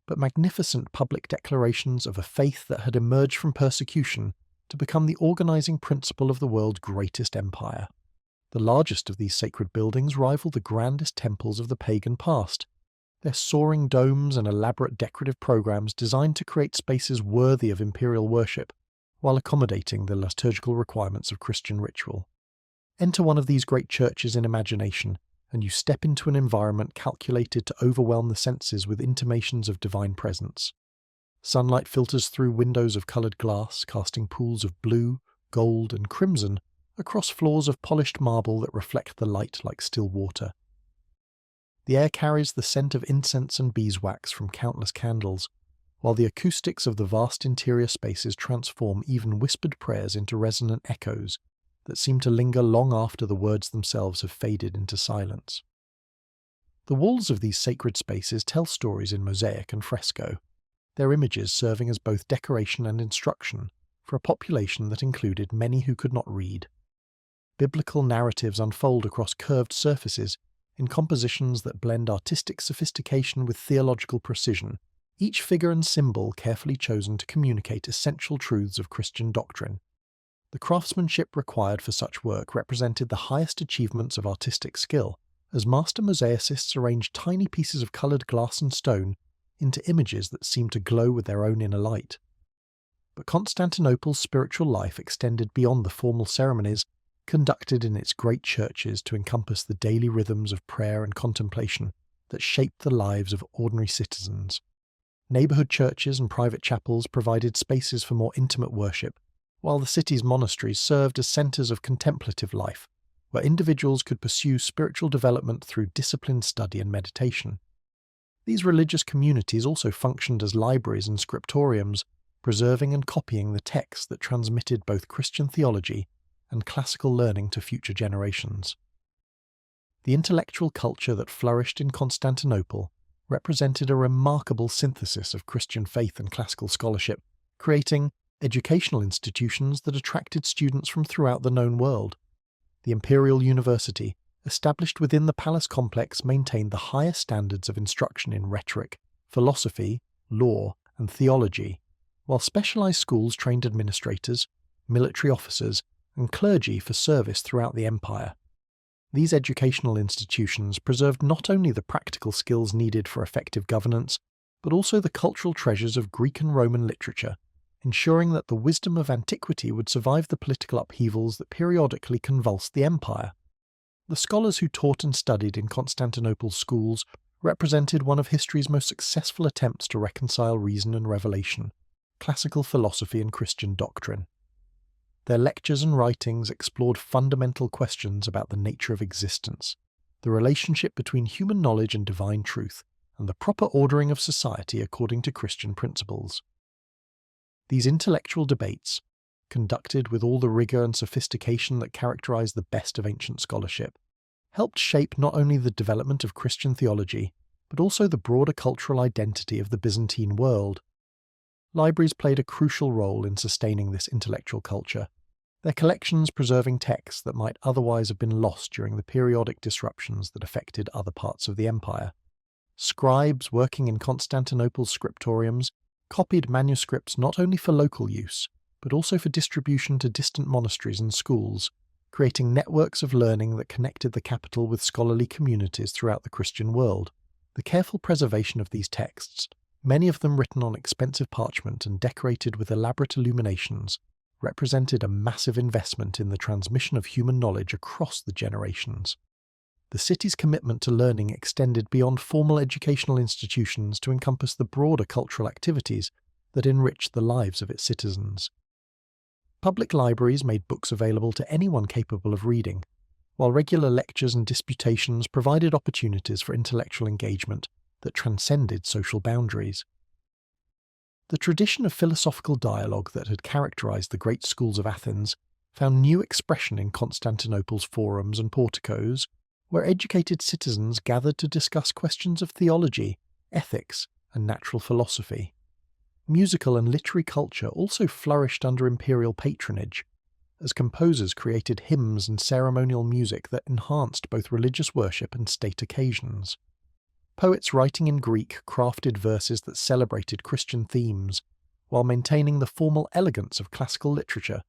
but magnificent public declarations of a faith that had emerged from persecution to become the organizing principle of the world's greatest empire. The largest of these sacred buildings rival the grandest temples of the pagan past, their soaring domes and elaborate decorative programs designed to create spaces worthy of imperial worship, while accommodating the liturgical requirements of Christian ritual. Enter one of these great churches in imagination, and you step into an environment calculated to overwhelm the senses with intimations of divine presence. Sunlight filters through windows of coloured glass, casting pools of blue, gold, and crimson across floors of polished marble that reflect the light like still water. The air carries the scent of incense and beeswax from countless candles, while the acoustics of the vast interior spaces transform even whispered prayers into resonant echoes that seem to linger long after the words themselves have faded into silence. The walls of these sacred spaces tell stories in mosaic and fresco, their images serving as both decoration and instruction for a population that included many who could not read. Biblical narratives unfold across curved surfaces in compositions that blend artistic sophistication with theological precision, each figure and symbol carefully chosen to communicate essential truths of Christian doctrine. The craftsmanship required for such work represented the highest achievements of artistic skill, as master mosaicists arranged tiny pieces of coloured glass and stone into images that seemed to glow with their own inner light. But Constantinople's spiritual life extended beyond the formal ceremonies conducted in its great churches to encompass the daily rhythms of prayer and contemplation that shaped the lives of ordinary citizens. Neighbourhood churches and private chapels provided spaces for more intimate worship, while the city's monasteries served as centres of contemplative life, where individuals could pursue spiritual development through disciplined study and meditation. These religious communities also functioned as libraries and scriptoriums, preserving and copying the texts that transmitted both Christian theology and classical learning to future generations. The intellectual culture that flourished in Constantinople represented a remarkable synthesis of Christian faith and classical scholarship, creating educational institutions that attracted students from throughout the known world. The Imperial University, established within the palace complex, maintained the highest standards of instruction in rhetoric, philosophy, law, and theology, while specialized schools trained administrators, military officers, and clergy for service throughout the empire. These educational institutions preserved not only the practical skills needed for effective governance, but also the cultural treasures of Greek and Roman literature, ensuring that the wisdom of antiquity would survive the political upheavals that periodically convulsed the empire. The scholars who taught and studied in Constantinople's schools represented one of history's most successful attempts to reconcile reason and revelation, classical philosophy and Christian doctrine. Their lectures and writings explored fundamental questions about the nature of existence, the relationship between human knowledge and divine truth, and the proper ordering of society according to Christian principles. These intellectual debates, conducted with all the rigour and sophistication that characterised the best of ancient scholarship, helped shape not only the development of Christian theology, but also the broader cultural identity of the Byzantine world. Libraries played a crucial role in sustaining this intellectual culture, their collections preserving texts that might otherwise have been lost during the periodic disruptions that affected other parts of the empire. Scribes working in Constantinople's scriptoriums copied manuscripts not only for local use, but also for distribution to distant monasteries and schools, creating networks of learning that connected the capital with scholarly communities throughout the Christian world. The careful preservation of these texts, many of them written on expensive parchment and decorated with elaborate illuminations, represented a massive investment in the transmission of human knowledge across the generations. The city's commitment to learning extended beyond formal educational institutions to encompass the broader cultural activities that enriched the lives of its citizens. Public libraries made books available to anyone capable of reading, while regular lectures and disputations provided opportunities for intellectual engagement that transcended social boundaries. The tradition of philosophical dialogue that had characterized the great schools of Athens found new expression in Constantinople's forums and porticos, where educated citizens gathered to discuss questions of theology, ethics, and natural philosophy. Musical and literary culture also flourished under imperial patronage, as composers created hymns and ceremonial music that enhanced both religious worship and state occasions. Poets writing in Greek crafted verses that celebrated Christian themes, while maintaining the formal elegance of classical literature,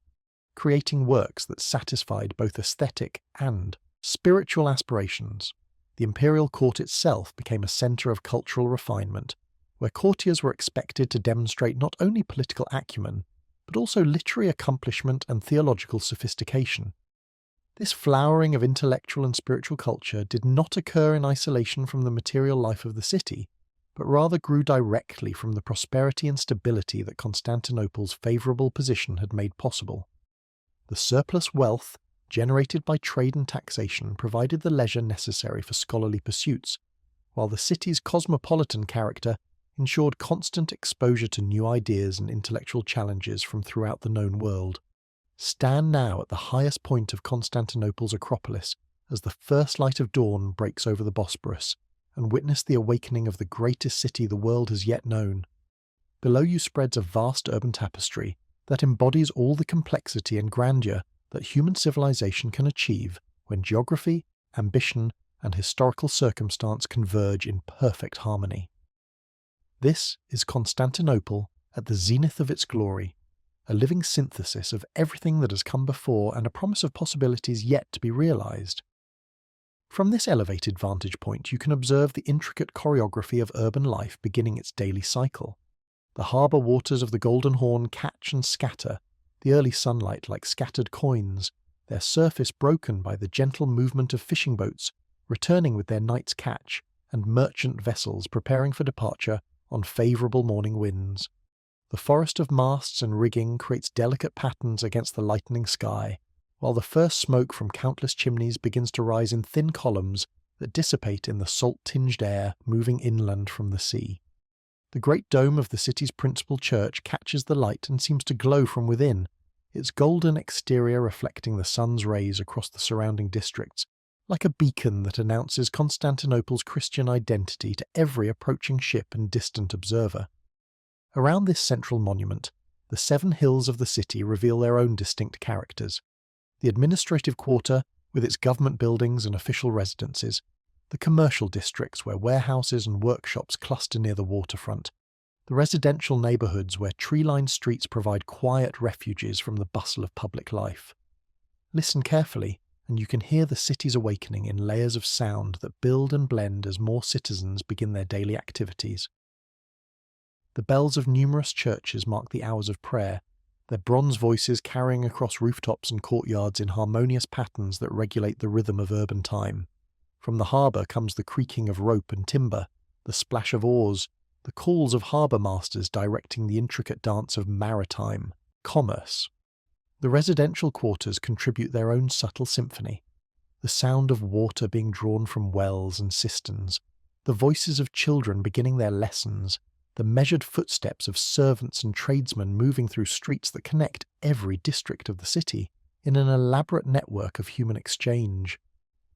creating works that satisfied both aesthetic and spiritual aspirations. The imperial court itself became a centre of cultural refinement, where courtiers were expected to demonstrate not only political acumen, but also literary accomplishment and theological sophistication. This flowering of intellectual and spiritual culture did not occur in isolation from the material life of the city, but rather grew directly from the prosperity and stability that Constantinople's favourable position had made possible. The surplus wealth generated by trade and taxation provided the leisure necessary for scholarly pursuits, while the city's cosmopolitan character ensured constant exposure to new ideas and intellectual challenges from throughout the known world. Stand now at the highest point of Constantinople's Acropolis as the first light of dawn breaks over the Bosporus, and witness the awakening of the greatest city the world has yet known. Below you spreads a vast urban tapestry that embodies all the complexity and grandeur that human civilization can achieve when geography, ambition, and historical circumstance converge in perfect harmony. This is Constantinople at the zenith of its glory, a living synthesis of everything that has come before and a promise of possibilities yet to be realized. From this elevated vantage point, you can observe the intricate choreography of urban life beginning its daily cycle. The harbour waters of the Golden Horn catch and scatter, the early sunlight like scattered coins, their surface broken by the gentle movement of fishing boats returning with their night's catch, and merchant vessels preparing for departure on favourable morning winds. The forest of masts and rigging creates delicate patterns against the lightening sky, while the first smoke from countless chimneys begins to rise in thin columns that dissipate in the salt-tinged air moving inland from the sea. The great dome of the city's principal church catches the light and seems to glow from within, its golden exterior reflecting the sun's rays across the surrounding districts, like a beacon that announces Constantinople's Christian identity to every approaching ship and distant observer. Around this central monument, the 7 hills of the city reveal their own distinct characters. The administrative quarter, with its government buildings and official residences, the commercial districts where warehouses and workshops cluster near the waterfront, the residential neighbourhoods where tree-lined streets provide quiet refuges from the bustle of public life. Listen carefully, and you can hear the city's awakening in layers of sound that build and blend as more citizens begin their daily activities. The bells of numerous churches mark the hours of prayer, their bronze voices carrying across rooftops and courtyards in harmonious patterns that regulate the rhythm of urban time. From the harbour comes the creaking of rope and timber, the splash of oars, the calls of harbour masters directing the intricate dance of maritime commerce. The residential quarters contribute their own subtle symphony, the sound of water being drawn from wells and cisterns, the voices of children beginning their lessons, the measured footsteps of servants and tradesmen moving through streets that connect every district of the city in an elaborate network of human exchange.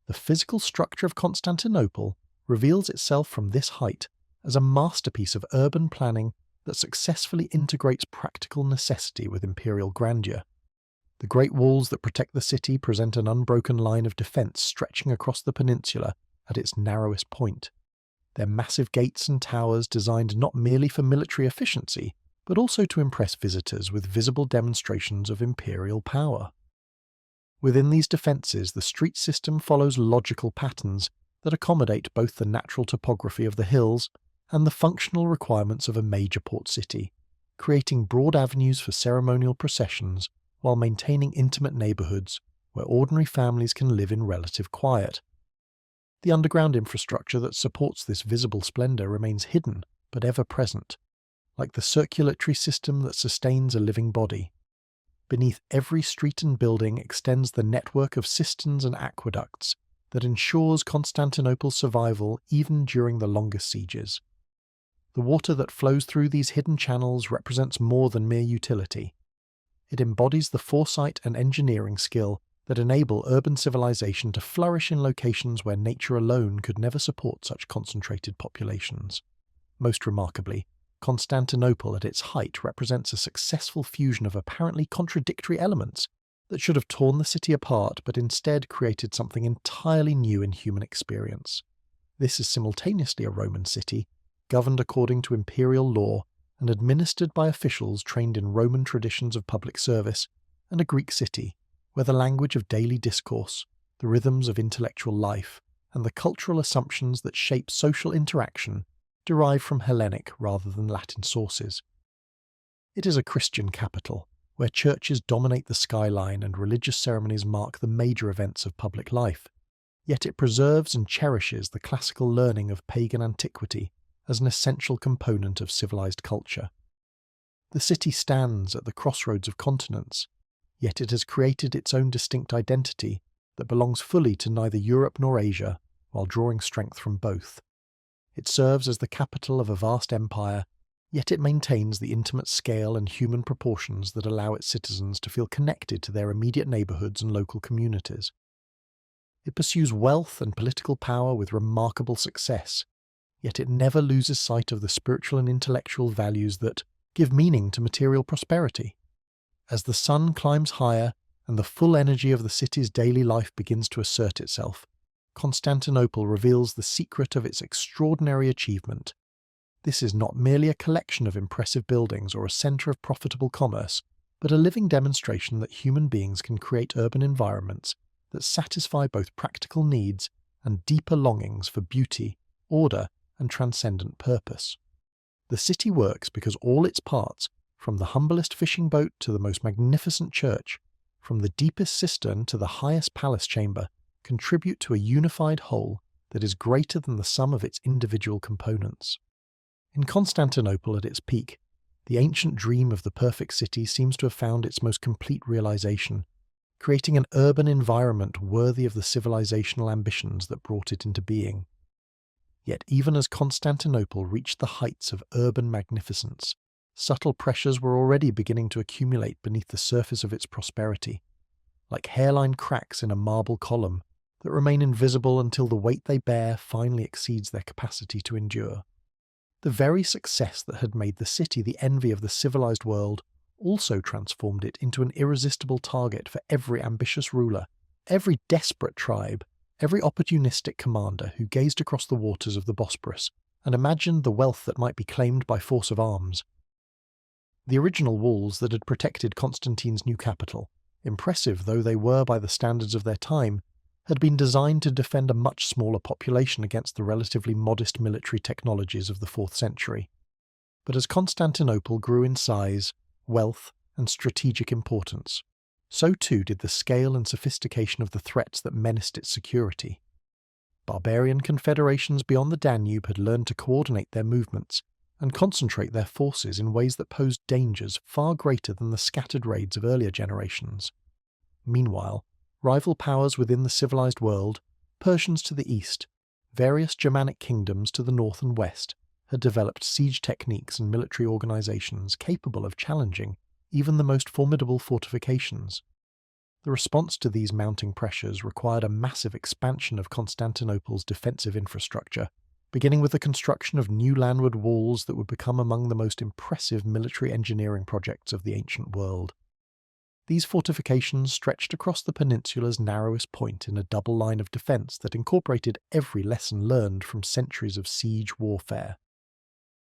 The physical structure of Constantinople reveals itself from this height as a masterpiece of urban planning that successfully integrates practical necessity with imperial grandeur. The great walls that protect the city present an unbroken line of defence stretching across the peninsula at its narrowest point. Their massive gates and towers designed not merely for military efficiency, but also to impress visitors with visible demonstrations of imperial power. Within these defences, the street system follows logical patterns that accommodate both the natural topography of the hills and the functional requirements of a major port city, creating broad avenues for ceremonial processions while maintaining intimate neighbourhoods where ordinary families can live in relative quiet. The underground infrastructure that supports this visible splendour remains hidden but ever present, like the circulatory system that sustains a living body. Beneath every street and building extends the network of cisterns and aqueducts that ensures Constantinople's survival even during the longest sieges. The water that flows through these hidden channels represents more than mere utility. It embodies the foresight and engineering skill that enable urban civilization to flourish in locations where nature alone could never support such concentrated populations. Most remarkably, Constantinople at its height represents a successful fusion of apparently contradictory elements that should have torn the city apart but instead created something entirely new in human experience. This is simultaneously a Roman city, governed according to imperial law and administered by officials trained in Roman traditions of public service, and a Greek city, where the language of daily discourse, the rhythms of intellectual life, and the cultural assumptions that shape social interaction derive from Hellenic rather than Latin sources. It is a Christian capital, where churches dominate the skyline and religious ceremonies mark the major events of public life, yet it preserves and cherishes the classical learning of pagan antiquity as an essential component of civilized culture. The city stands at the crossroads of continents, yet it has created its own distinct identity that belongs fully to neither Europe nor Asia, while drawing strength from both. It serves as the capital of a vast empire, yet it maintains the intimate scale and human proportions that allow its citizens to feel connected to their immediate neighbourhoods and local communities. It pursues wealth and political power with remarkable success, yet it never loses sight of the spiritual and intellectual values that give meaning to material prosperity. As the sun climbs higher and the full energy of the city's daily life begins to assert itself, Constantinople reveals the secret of its extraordinary achievement. This is not merely a collection of impressive buildings or a centre of profitable commerce, but a living demonstration that human beings can create urban environments that satisfy both practical needs and deeper longings for beauty, order, and transcendent purpose. The city works because all its parts, from the humblest fishing boat to the most magnificent church, from the deepest cistern to the highest palace chamber, contribute to a unified whole that is greater than the sum of its individual components. In Constantinople at its peak, the ancient dream of the perfect city seems to have found its most complete realization, creating an urban environment worthy of the civilizational ambitions that brought it into being. Yet even as Constantinople reached the heights of urban magnificence, subtle pressures were already beginning to accumulate beneath the surface of its prosperity, like hairline cracks in a marble column that remain invisible until the weight they bear finally exceeds their capacity to endure. The very success that had made the city the envy of the civilized world also transformed it into an irresistible target for every ambitious ruler, every desperate tribe, every opportunistic commander who gazed across the waters of the Bosporus and imagined the wealth that might be claimed by force of arms. The original walls that had protected Constantine's new capital, impressive though they were by the standards of their time, had been designed to defend a much smaller population against the relatively modest military technologies of the 4th century. But as Constantinople grew in size, wealth, and strategic importance, so too did the scale and sophistication of the threats that menaced its security. Barbarian confederations beyond the Danube had learned to coordinate their movements and concentrate their forces in ways that posed dangers far greater than the scattered raids of earlier generations. Meanwhile, rival powers within the civilized world, Persians to the east, various Germanic kingdoms to the north and west, had developed siege techniques and military organizations capable of challenging even the most formidable fortifications. The response to these mounting pressures required a massive expansion of Constantinople's defensive infrastructure, beginning with the construction of new landward walls that would become among the most impressive military engineering projects of the ancient world. These fortifications stretched across the peninsula's narrowest point in a double line of defense that incorporated every lesson learned from centuries of siege warfare.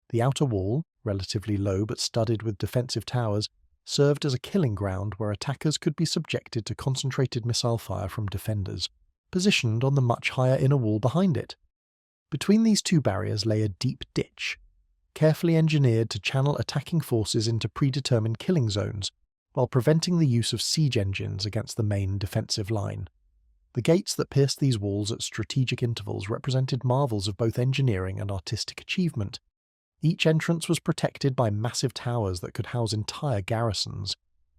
The outer wall, relatively low but studded with defensive towers, served as a killing ground where attackers could be subjected to concentrated missile fire from defenders, positioned on the much higher inner wall behind it. Between these two barriers lay a deep ditch, carefully engineered to channel attacking forces into predetermined killing zones, while preventing the use of siege engines against the main defensive line. The gates that pierced these walls at strategic intervals represented marvels of both engineering and artistic achievement. Each entrance was protected by massive towers that could house entire garrisons,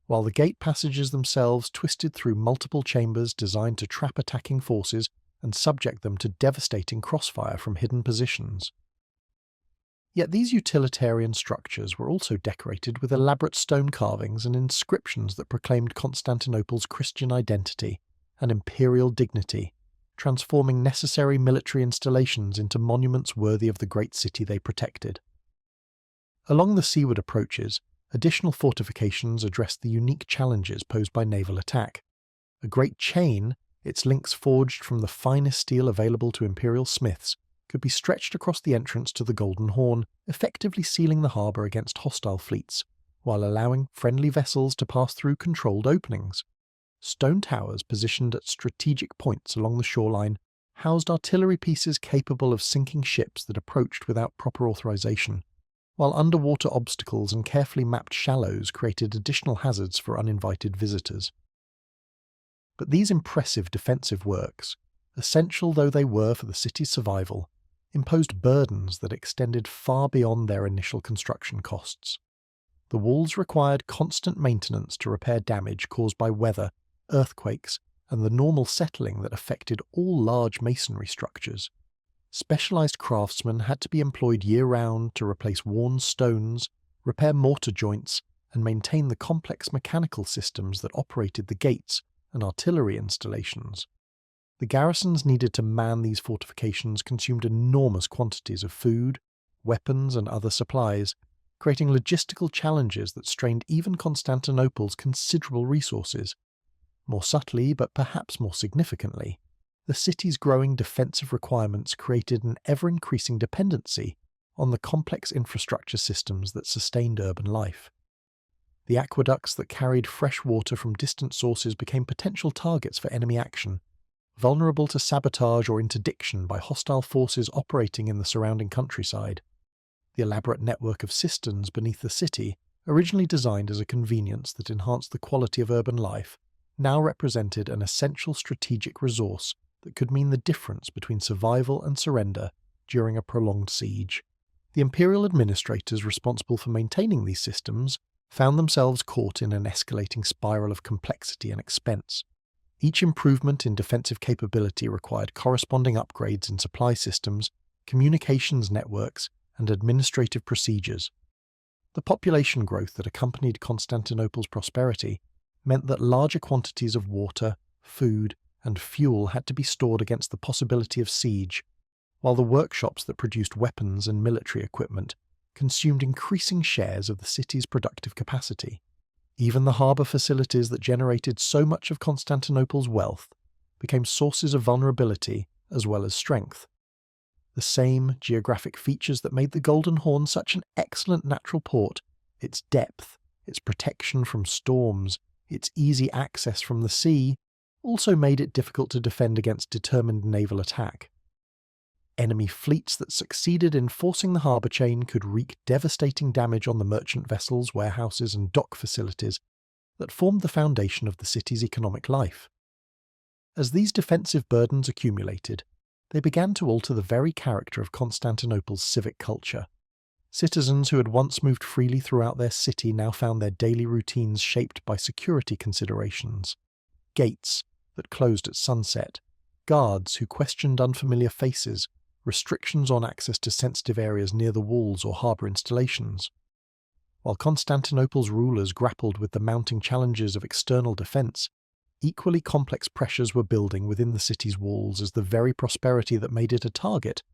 while the gate passages themselves twisted through multiple chambers designed to trap attacking forces and subject them to devastating crossfire from hidden positions. Yet these utilitarian structures were also decorated with elaborate stone carvings and inscriptions that proclaimed Constantinople's Christian identity and imperial dignity, transforming necessary military installations into monuments worthy of the great city they protected. Along the seaward approaches, additional fortifications addressed the unique challenges posed by naval attack. A great chain, its links forged from the finest steel available to imperial smiths, could be stretched across the entrance to the Golden Horn, effectively sealing the harbour against hostile fleets, while allowing friendly vessels to pass through controlled openings. Stone towers positioned at strategic points along the shoreline housed artillery pieces capable of sinking ships that approached without proper authorization, while underwater obstacles and carefully mapped shallows created additional hazards for uninvited visitors. But these impressive defensive works, essential though they were for the city's survival, imposed burdens that extended far beyond their initial construction costs. The walls required constant maintenance to repair damage caused by weather, earthquakes, and the normal settling that affected all large masonry structures. Specialized craftsmen had to be employed year-round to replace worn stones, repair mortar joints, and maintain the complex mechanical systems that operated the gates and artillery installations. The garrisons needed to man these fortifications consumed enormous quantities of food, weapons, and other supplies, creating logistical challenges that strained even Constantinople's considerable resources. More subtly, but perhaps more significantly, the city's growing defensive requirements created an ever-increasing dependency on the complex infrastructure systems that sustained urban life. The aqueducts that carried fresh water from distant sources became potential targets for enemy action, vulnerable to sabotage or interdiction by hostile forces operating in the surrounding countryside. The elaborate network of cisterns beneath the city, originally designed as a convenience that enhanced the quality of urban life, now represented an essential strategic resource that could mean the difference between survival and surrender during a prolonged siege. The imperial administrators responsible for maintaining these systems found themselves caught in an escalating spiral of complexity and expense. Each improvement in defensive capability required corresponding upgrades in supply systems, communications networks, and administrative procedures. The population growth that accompanied Constantinople's prosperity meant that larger quantities of water, food, and fuel had to be stored against the possibility of siege, while the workshops that produced weapons and military equipment consumed increasing shares of the city's productive capacity. Even the harbour facilities that generated so much of Constantinople's wealth became sources of vulnerability as well as strength. The same geographic features that made the Golden Horn such an excellent natural port, its depth, its protection from storms, its easy access from the sea, also made it difficult to defend against determined naval attack. Enemy fleets that succeeded in forcing the harbour chain could wreak devastating damage on the merchant vessels, warehouses, and dock facilities that formed the foundation of the city's economic life. As these defensive burdens accumulated, they began to alter the very character of Constantinople's civic culture. Citizens who had once moved freely throughout their city now found their daily routines shaped by security considerations. Gates that closed at sunset, guards who questioned unfamiliar faces, restrictions on access to sensitive areas near the walls or harbour installations. While Constantinople's rulers grappled with the mounting challenges of external defence, equally complex pressures were building within the city's walls as the very prosperity that made it a target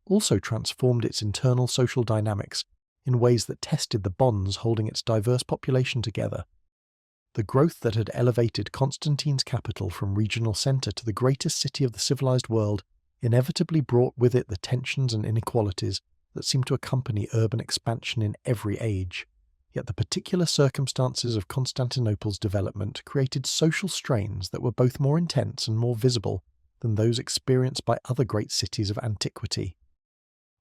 also transformed its internal social dynamics in ways that tested the bonds holding its diverse population together. The growth that had elevated Constantine's capital from regional centre to the greatest city of the civilized world inevitably brought with it the tensions and inequalities that seem to accompany urban expansion in every age. Yet the particular circumstances of Constantinople's development created social strains that were both more intense and more visible than those experienced by other great cities of antiquity.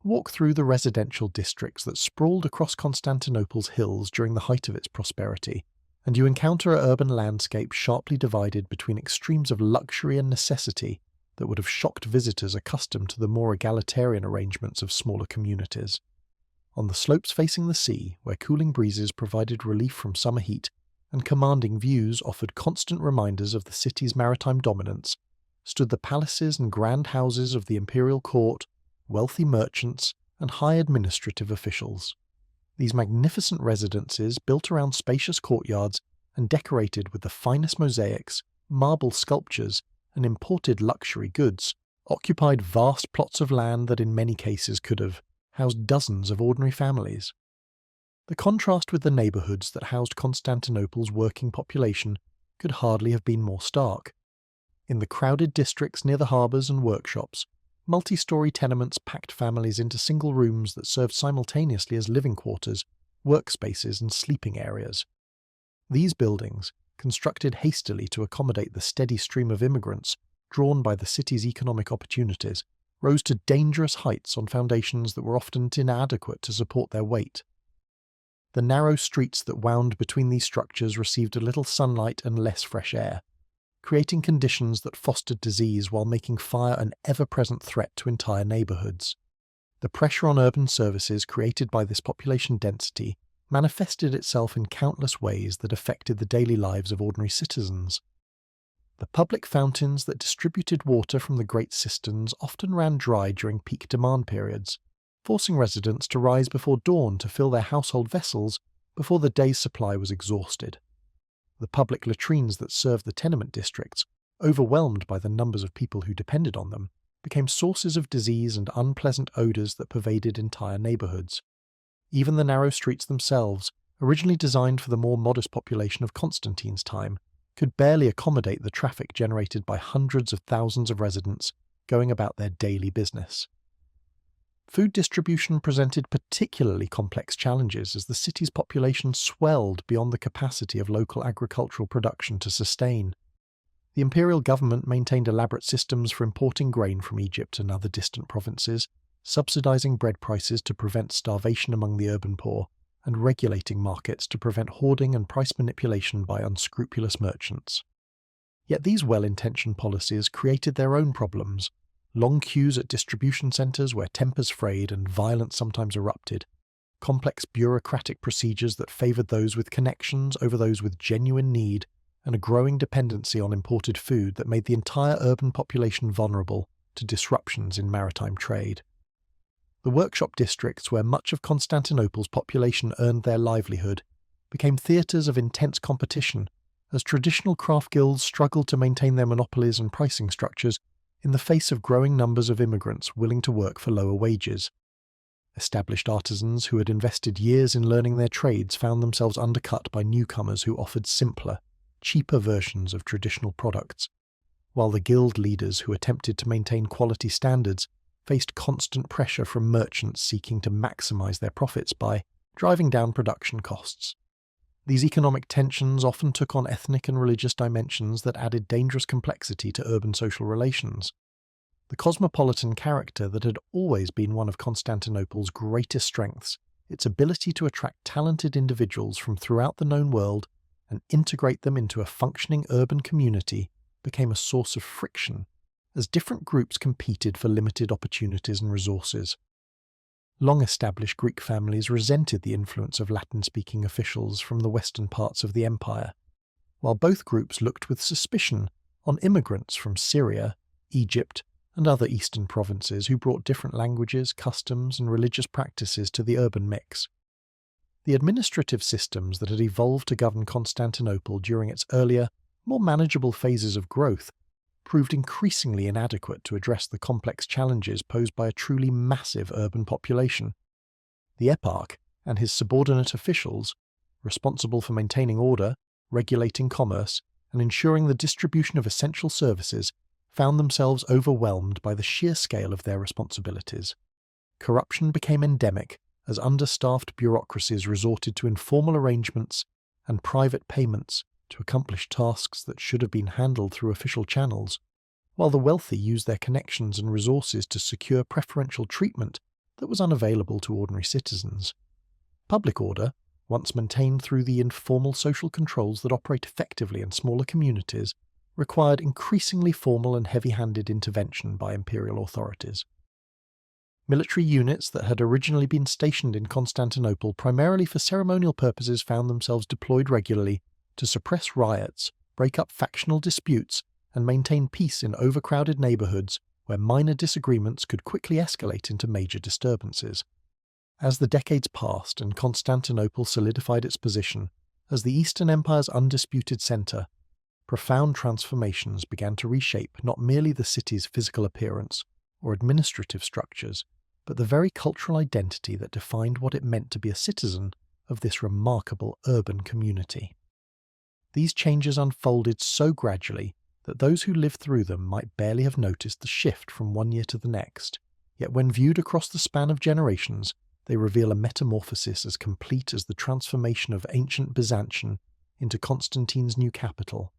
Walk through the residential districts that sprawled across Constantinople's hills during the height of its prosperity, and you encounter an urban landscape sharply divided between extremes of luxury and necessity that would have shocked visitors accustomed to the more egalitarian arrangements of smaller communities. On the slopes facing the sea, where cooling breezes provided relief from summer heat and commanding views offered constant reminders of the city's maritime dominance, stood the palaces and grand houses of the imperial court, wealthy merchants, and high administrative officials. These magnificent residences, built around spacious courtyards and decorated with the finest mosaics, marble sculptures, and imported luxury goods, occupied vast plots of land that in many cases could have housed dozens of ordinary families. The contrast with the neighbourhoods that housed Constantinople's working population could hardly have been more stark. In the crowded districts near the harbours and workshops, multi-storey tenements packed families into single rooms that served simultaneously as living quarters, workspaces, and sleeping areas. These buildings, constructed hastily to accommodate the steady stream of immigrants drawn by the city's economic opportunities, rose to dangerous heights on foundations that were often inadequate to support their weight. The narrow streets that wound between these structures received a little sunlight and less fresh air, creating conditions that fostered disease while making fire an ever-present threat to entire neighbourhoods. The pressure on urban services created by this population density manifested itself in countless ways that affected the daily lives of ordinary citizens. The public fountains that distributed water from the great cisterns often ran dry during peak demand periods, forcing residents to rise before dawn to fill their household vessels before the day's supply was exhausted. The public latrines that served the tenement districts, overwhelmed by the numbers of people who depended on them, became sources of disease and unpleasant odours that pervaded entire neighbourhoods. Even the narrow streets themselves, originally designed for the more modest population of Constantine's time, could barely accommodate the traffic generated by hundreds of thousands of residents going about their daily business. Food distribution presented particularly complex challenges as the city's population swelled beyond the capacity of local agricultural production to sustain. The imperial government maintained elaborate systems for importing grain from Egypt and other distant provinces, subsidizing bread prices to prevent starvation among the urban poor, and regulating markets to prevent hoarding and price manipulation by unscrupulous merchants. Yet these well-intentioned policies created their own problems. Long queues at distribution centres where tempers frayed and violence sometimes erupted, complex bureaucratic procedures that favoured those with connections over those with genuine need, and a growing dependency on imported food that made the entire urban population vulnerable to disruptions in maritime trade. The workshop districts where much of Constantinople's population earned their livelihood became theatres of intense competition as traditional craft guilds struggled to maintain their monopolies and pricing structures in the face of growing numbers of immigrants willing to work for lower wages. Established artisans who had invested years in learning their trades found themselves undercut by newcomers who offered simpler, cheaper versions of traditional products, while the guild leaders who attempted to maintain quality standards faced constant pressure from merchants seeking to maximize their profits by driving down production costs. These economic tensions often took on ethnic and religious dimensions that added dangerous complexity to urban social relations. The cosmopolitan character that had always been one of Constantinople's greatest strengths, its ability to attract talented individuals from throughout the known world and integrate them into a functioning urban community, became a source of friction as different groups competed for limited opportunities and resources. Long-established Greek families resented the influence of Latin-speaking officials from the western parts of the empire, while both groups looked with suspicion on immigrants from Syria, Egypt, and other eastern provinces who brought different languages, customs, and religious practices to the urban mix. The administrative systems that had evolved to govern Constantinople during its earlier, more manageable phases of growth proved increasingly inadequate to address the complex challenges posed by a truly massive urban population. The eparch and his subordinate officials, responsible for maintaining order, regulating commerce, and ensuring the distribution of essential services, found themselves overwhelmed by the sheer scale of their responsibilities. Corruption became endemic as understaffed bureaucracies resorted to informal arrangements and private payments to accomplish tasks that should have been handled through official channels, while the wealthy used their connections and resources to secure preferential treatment that was unavailable to ordinary citizens. Public order, once maintained through the informal social controls that operate effectively in smaller communities, required increasingly formal and heavy-handed intervention by imperial authorities. Military units that had originally been stationed in Constantinople primarily for ceremonial purposes found themselves deployed regularly to suppress riots, break up factional disputes, and maintain peace in overcrowded neighbourhoods where minor disagreements could quickly escalate into major disturbances. As the decades passed and Constantinople solidified its position as the Eastern Empire's undisputed centre, profound transformations began to reshape not merely the city's physical appearance or administrative structures, but the very cultural identity that defined what it meant to be a citizen of this remarkable urban community. These changes unfolded so gradually that those who lived through them might barely have noticed the shift from one year to the next, yet when viewed across the span of generations, they reveal a metamorphosis as complete as the transformation of ancient Byzantium into Constantine's new capital.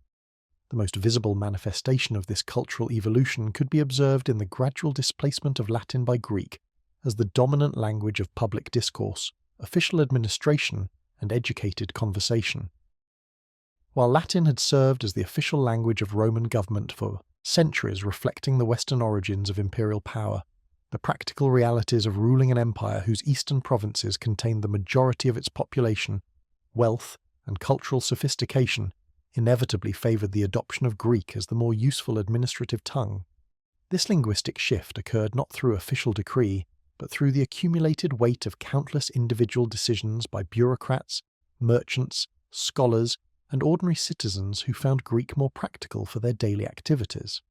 The most visible manifestation of this cultural evolution could be observed in the gradual displacement of Latin by Greek as the dominant language of public discourse, official administration, and educated conversation. While Latin had served as the official language of Roman government for centuries, reflecting the Western origins of imperial power, the practical realities of ruling an empire whose eastern provinces contained the majority of its population, wealth, and cultural sophistication inevitably favoured the adoption of Greek as the more useful administrative tongue. This linguistic shift occurred not through official decree, but through the accumulated weight of countless individual decisions by bureaucrats, merchants, scholars, and ordinary citizens who found Greek more practical for their daily activities.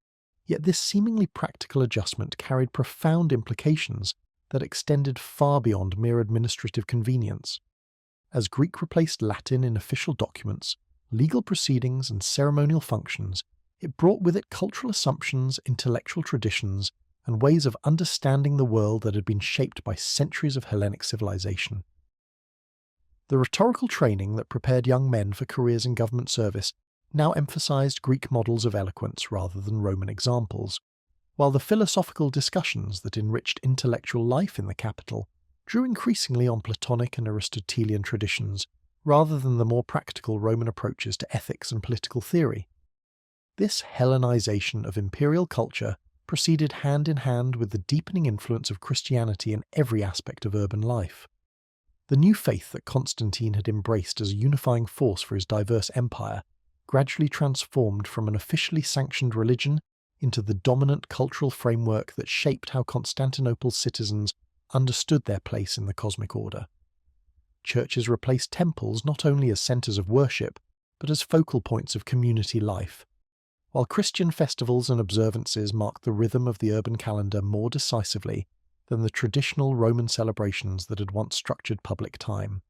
Yet this seemingly practical adjustment carried profound implications that extended far beyond mere administrative convenience. As Greek replaced Latin in official documents, legal proceedings, and ceremonial functions, it brought with it cultural assumptions, intellectual traditions, and ways of understanding the world that had been shaped by centuries of Hellenic civilization. The rhetorical training that prepared young men for careers in government service now emphasized Greek models of eloquence rather than Roman examples, while the philosophical discussions that enriched intellectual life in the capital drew increasingly on Platonic and Aristotelian traditions rather than the more practical Roman approaches to ethics and political theory. This Hellenization of imperial culture proceeded hand in hand with the deepening influence of Christianity in every aspect of urban life. The new faith that Constantine had embraced as a unifying force for his diverse empire gradually transformed from an officially sanctioned religion into the dominant cultural framework that shaped how Constantinople's citizens understood their place in the cosmic order. Churches replaced temples not only as centres of worship, but as focal points of community life, while Christian festivals and observances marked the rhythm of the urban calendar more decisively than the traditional Roman celebrations that had once structured public time.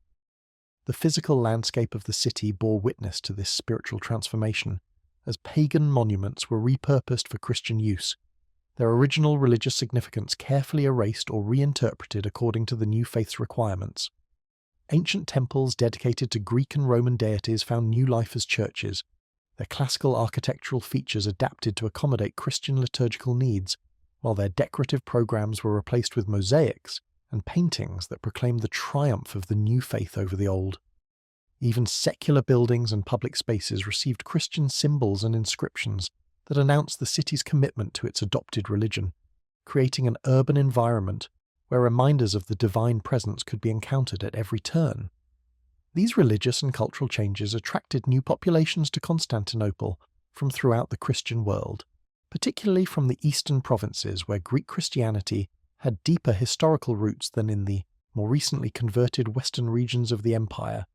The physical landscape of the city bore witness to this spiritual transformation, as pagan monuments were repurposed for Christian use, their original religious significance carefully erased or reinterpreted according to the new faith's requirements. Ancient temples dedicated to Greek and Roman deities found new life as churches, their classical architectural features adapted to accommodate Christian liturgical needs, while their decorative programs were replaced with mosaics and paintings that proclaimed the triumph of the new faith over the old. Even secular buildings and public spaces received Christian symbols and inscriptions that announced the city's commitment to its adopted religion, creating an urban environment where reminders of the divine presence could be encountered at every turn. These religious and cultural changes attracted new populations to Constantinople from throughout the Christian world, particularly from the eastern provinces where Greek Christianity had deeper historical roots than in the more recently converted western regions of the empire.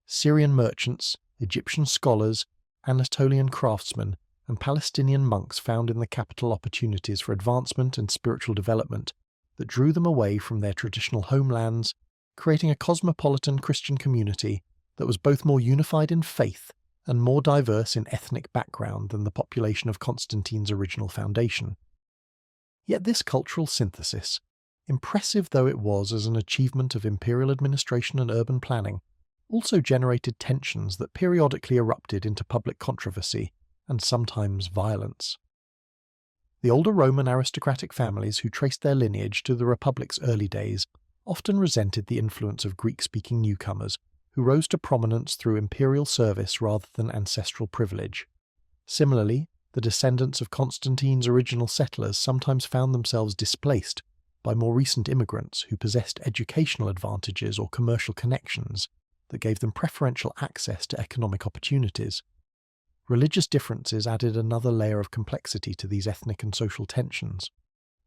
Syrian merchants, Egyptian scholars, Anatolian craftsmen, and Palestinian monks found in the capital opportunities for advancement and spiritual development that drew them away from their traditional homelands, creating a cosmopolitan Christian community that was both more unified in faith and more diverse in ethnic background than the population of Constantine's original foundation. Yet this cultural synthesis, impressive though it was as an achievement of imperial administration and urban planning, also generated tensions that periodically erupted into public controversy and sometimes violence. The older Roman aristocratic families who traced their lineage to the Republic's early days often resented the influence of Greek-speaking newcomers who rose to prominence through imperial service rather than ancestral privilege. Similarly, the descendants of Constantine's original settlers sometimes found themselves displaced by more recent immigrants who possessed educational advantages or commercial connections that gave them preferential access to economic opportunities. Religious differences added another layer of complexity to these ethnic and social tensions.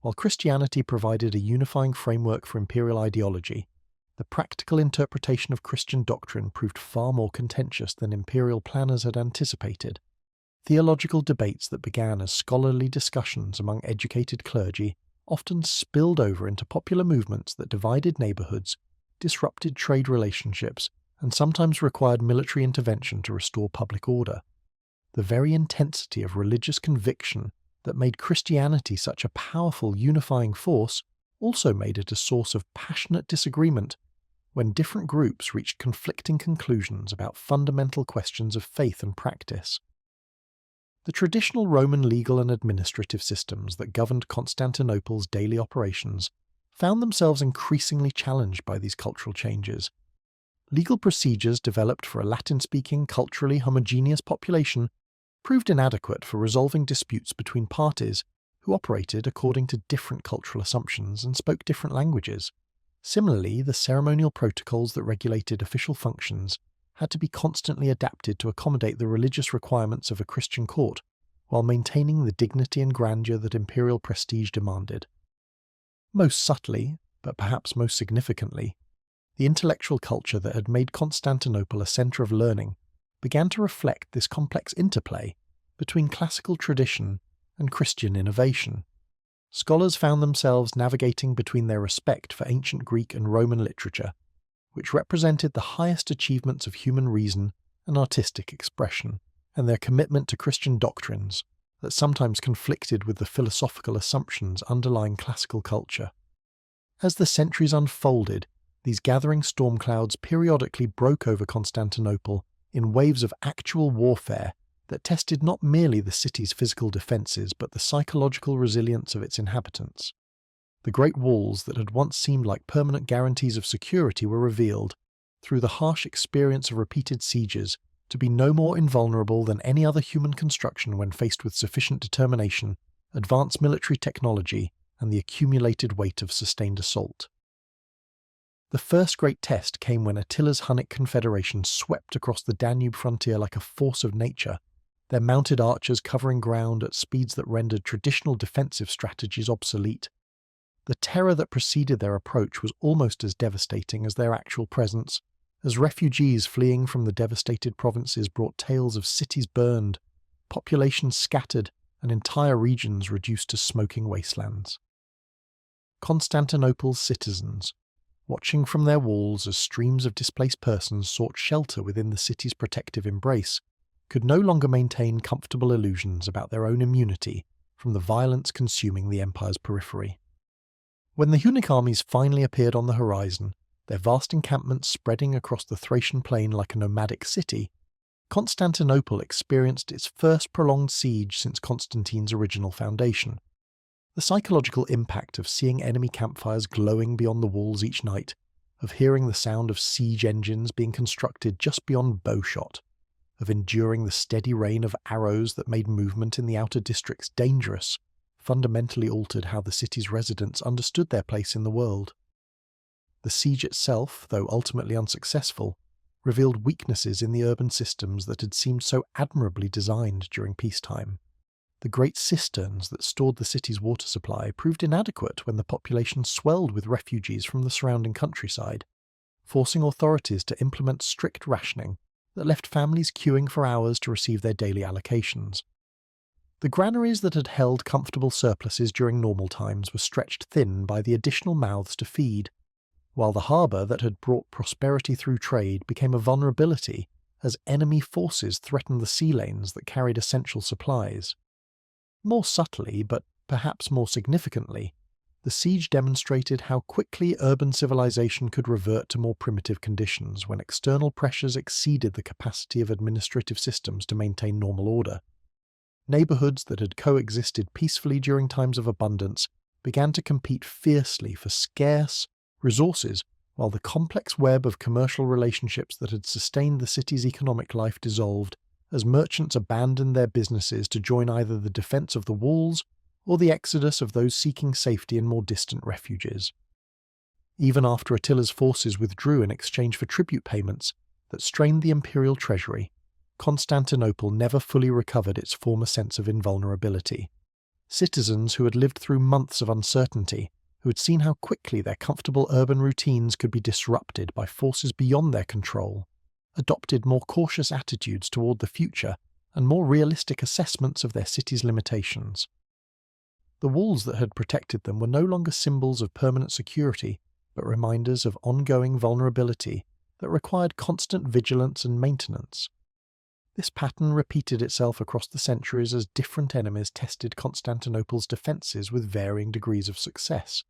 While Christianity provided a unifying framework for imperial ideology, the practical interpretation of Christian doctrine proved far more contentious than imperial planners had anticipated. Theological debates that began as scholarly discussions among educated clergy often spilled over into popular movements that divided neighborhoods, disrupted trade relationships, and sometimes required military intervention to restore public order. The very intensity of religious conviction that made Christianity such a powerful unifying force also made it a source of passionate disagreement when different groups reached conflicting conclusions about fundamental questions of faith and practice. The traditional Roman legal and administrative systems that governed Constantinople's daily operations found themselves increasingly challenged by these cultural changes. Legal procedures developed for a Latin-speaking, culturally homogeneous population proved inadequate for resolving disputes between parties who operated according to different cultural assumptions and spoke different languages. Similarly, the ceremonial protocols that regulated official functions had to be constantly adapted to accommodate the religious requirements of a Christian court, while maintaining the dignity and grandeur that imperial prestige demanded. Most subtly, but perhaps most significantly, the intellectual culture that had made Constantinople a centre of learning began to reflect this complex interplay between classical tradition and Christian innovation. Scholars found themselves navigating between their respect for ancient Greek and Roman literature, which represented the highest achievements of human reason and artistic expression, and their commitment to Christian doctrines that sometimes conflicted with the philosophical assumptions underlying classical culture. As the centuries unfolded, these gathering storm clouds periodically broke over Constantinople in waves of actual warfare that tested not merely the city's physical defences but the psychological resilience of its inhabitants. The great walls that had once seemed like permanent guarantees of security were revealed, through the harsh experience of repeated sieges, to be no more invulnerable than any other human construction when faced with sufficient determination, advanced military technology, and the accumulated weight of sustained assault. The first great test came when Attila's Hunnic confederation swept across the Danube frontier like a force of nature, their mounted archers covering ground at speeds that rendered traditional defensive strategies obsolete. The terror that preceded their approach was almost as devastating as their actual presence, as refugees fleeing from the devastated provinces brought tales of cities burned, populations scattered, and entire regions reduced to smoking wastelands. Constantinople's citizens, watching from their walls as streams of displaced persons sought shelter within the city's protective embrace, could no longer maintain comfortable illusions about their own immunity from the violence consuming the empire's periphery. When the Hunnic armies finally appeared on the horizon, their vast encampments spreading across the Thracian plain like a nomadic city, Constantinople experienced its first prolonged siege since Constantine's original foundation. The psychological impact of seeing enemy campfires glowing beyond the walls each night, of hearing the sound of siege engines being constructed just beyond bowshot, of enduring the steady rain of arrows that made movement in the outer districts dangerous, fundamentally altered how the city's residents understood their place in the world. The siege itself, though ultimately unsuccessful, revealed weaknesses in the urban systems that had seemed so admirably designed during peacetime. The great cisterns that stored the city's water supply proved inadequate when the population swelled with refugees from the surrounding countryside, forcing authorities to implement strict rationing that left families queuing for hours to receive their daily allocations. The granaries that had held comfortable surpluses during normal times were stretched thin by the additional mouths to feed, while the harbour that had brought prosperity through trade became a vulnerability as enemy forces threatened the sea lanes that carried essential supplies. More subtly, but perhaps more significantly, the siege demonstrated how quickly urban civilization could revert to more primitive conditions when external pressures exceeded the capacity of administrative systems to maintain normal order. Neighbourhoods that had coexisted peacefully during times of abundance began to compete fiercely for scarce resources, while the complex web of commercial relationships that had sustained the city's economic life dissolved as merchants abandoned their businesses to join either the defence of the walls or the exodus of those seeking safety in more distant refuges. Even after Attila's forces withdrew in exchange for tribute payments that strained the imperial treasury, Constantinople never fully recovered its former sense of invulnerability. Citizens who had lived through months of uncertainty, who had seen how quickly their comfortable urban routines could be disrupted by forces beyond their control, adopted more cautious attitudes toward the future and more realistic assessments of their city's limitations. The walls that had protected them were no longer symbols of permanent security, but reminders of ongoing vulnerability that required constant vigilance and maintenance. This pattern repeated itself across the centuries as different enemies tested Constantinople's defences with varying degrees of success.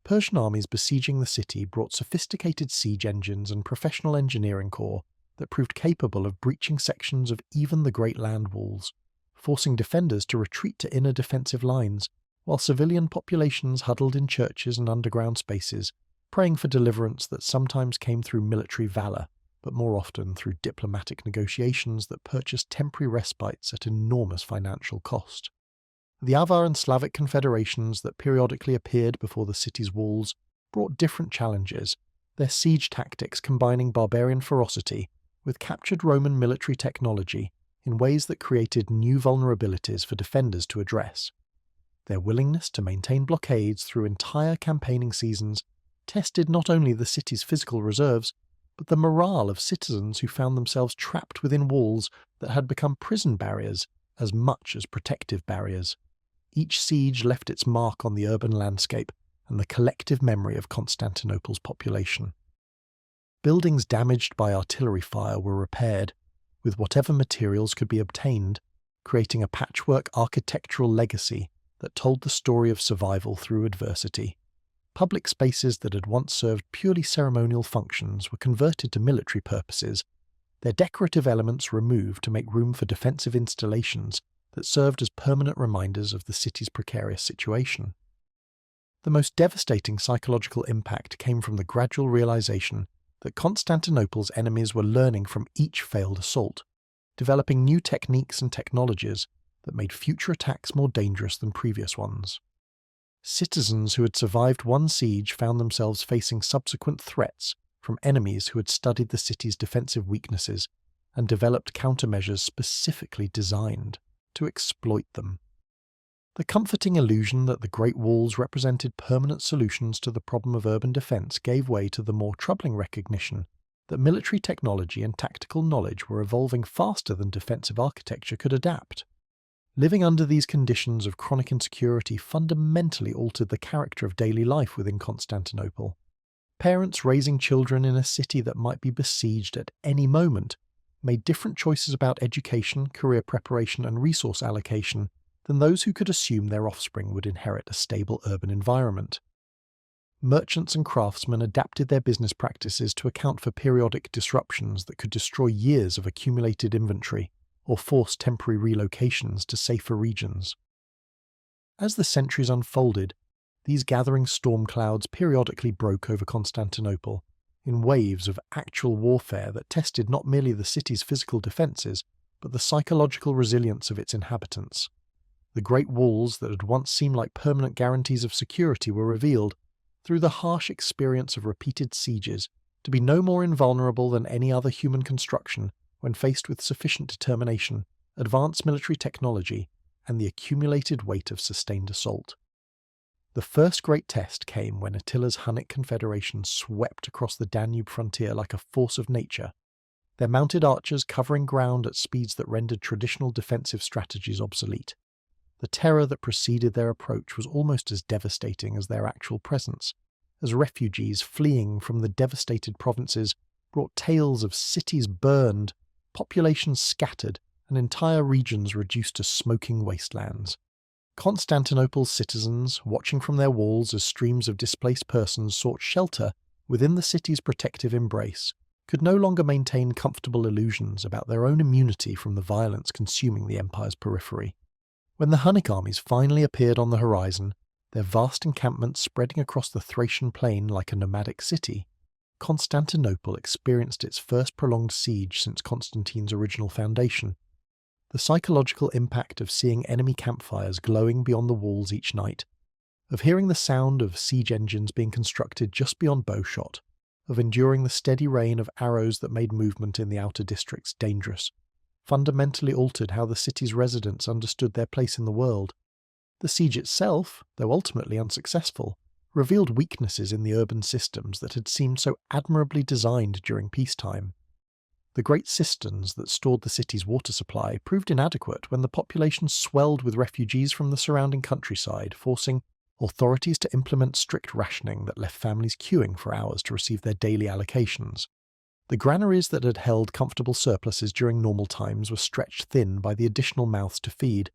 Persian armies besieging the city brought sophisticated siege engines and professional engineering corps that proved capable of breaching sections of even the great land walls, forcing defenders to retreat to inner defensive lines, while civilian populations huddled in churches and underground spaces, praying for deliverance that sometimes came through military valour, but more often through diplomatic negotiations that purchased temporary respites at enormous financial cost. The Avar and Slavic confederations that periodically appeared before the city's walls brought different challenges, their siege tactics combining barbarian ferocity with captured Roman military technology in ways that created new vulnerabilities for defenders to address. Their willingness to maintain blockades through entire campaigning seasons tested not only the city's physical reserves, but the morale of citizens who found themselves trapped within walls that had become prison barriers as much as protective barriers. Each siege left its mark on the urban landscape and the collective memory of Constantinople's population. Buildings damaged by artillery fire were repaired, with whatever materials could be obtained, creating a patchwork architectural legacy that told the story of survival through adversity. Public spaces that had once served purely ceremonial functions were converted to military purposes, their decorative elements removed to make room for defensive installations that served as permanent reminders of the city's precarious situation. The most devastating psychological impact came from the gradual realization that Constantinople's enemies were learning from each failed assault, developing new techniques and technologies that made future attacks more dangerous than previous ones. Citizens who had survived one siege found themselves facing subsequent threats from enemies who had studied the city's defensive weaknesses and developed countermeasures specifically designed to exploit them. The comforting illusion that the Great Walls represented permanent solutions to the problem of urban defense gave way to the more troubling recognition that military technology and tactical knowledge were evolving faster than defensive architecture could adapt. Living under these conditions of chronic insecurity fundamentally altered the character of daily life within Constantinople. Parents raising children in a city that might be besieged at any moment made different choices about education, career preparation, and resource allocation than those who could assume their offspring would inherit a stable urban environment. Merchants and craftsmen adapted their business practices to account for periodic disruptions that could destroy years of accumulated inventory or force temporary relocations to safer regions. As the centuries unfolded, these gathering storm clouds periodically broke over Constantinople in waves of actual warfare that tested not merely the city's physical defences, but the psychological resilience of its inhabitants. The great walls that had once seemed like permanent guarantees of security were revealed, through the harsh experience of repeated sieges, to be no more invulnerable than any other human construction when faced with sufficient determination, advanced military technology, and the accumulated weight of sustained assault. The first great test came when Attila's Hunnic confederation swept across the Danube frontier like a force of nature, their mounted archers covering ground at speeds that rendered traditional defensive strategies obsolete. The terror that preceded their approach was almost as devastating as their actual presence, as refugees fleeing from the devastated provinces brought tales of cities burned, populations scattered, and entire regions reduced to smoking wastelands. Constantinople's citizens, watching from their walls as streams of displaced persons sought shelter within the city's protective embrace, could no longer maintain comfortable illusions about their own immunity from the violence consuming the empire's periphery. When the Hunnic armies finally appeared on the horizon, their vast encampments spreading across the Thracian plain like a nomadic city, Constantinople experienced its first prolonged siege since Constantine's original foundation. The psychological impact of seeing enemy campfires glowing beyond the walls each night, of hearing the sound of siege engines being constructed just beyond bowshot, of enduring the steady rain of arrows that made movement in the outer districts dangerous, fundamentally altered how the city's residents understood their place in the world. The siege itself, though ultimately unsuccessful, revealed weaknesses in the urban systems that had seemed so admirably designed during peacetime. The great cisterns that stored the city's water supply proved inadequate when the population swelled with refugees from the surrounding countryside, forcing authorities to implement strict rationing that left families queuing for hours to receive their daily allocations. The granaries that had held comfortable surpluses during normal times were stretched thin by the additional mouths to feed,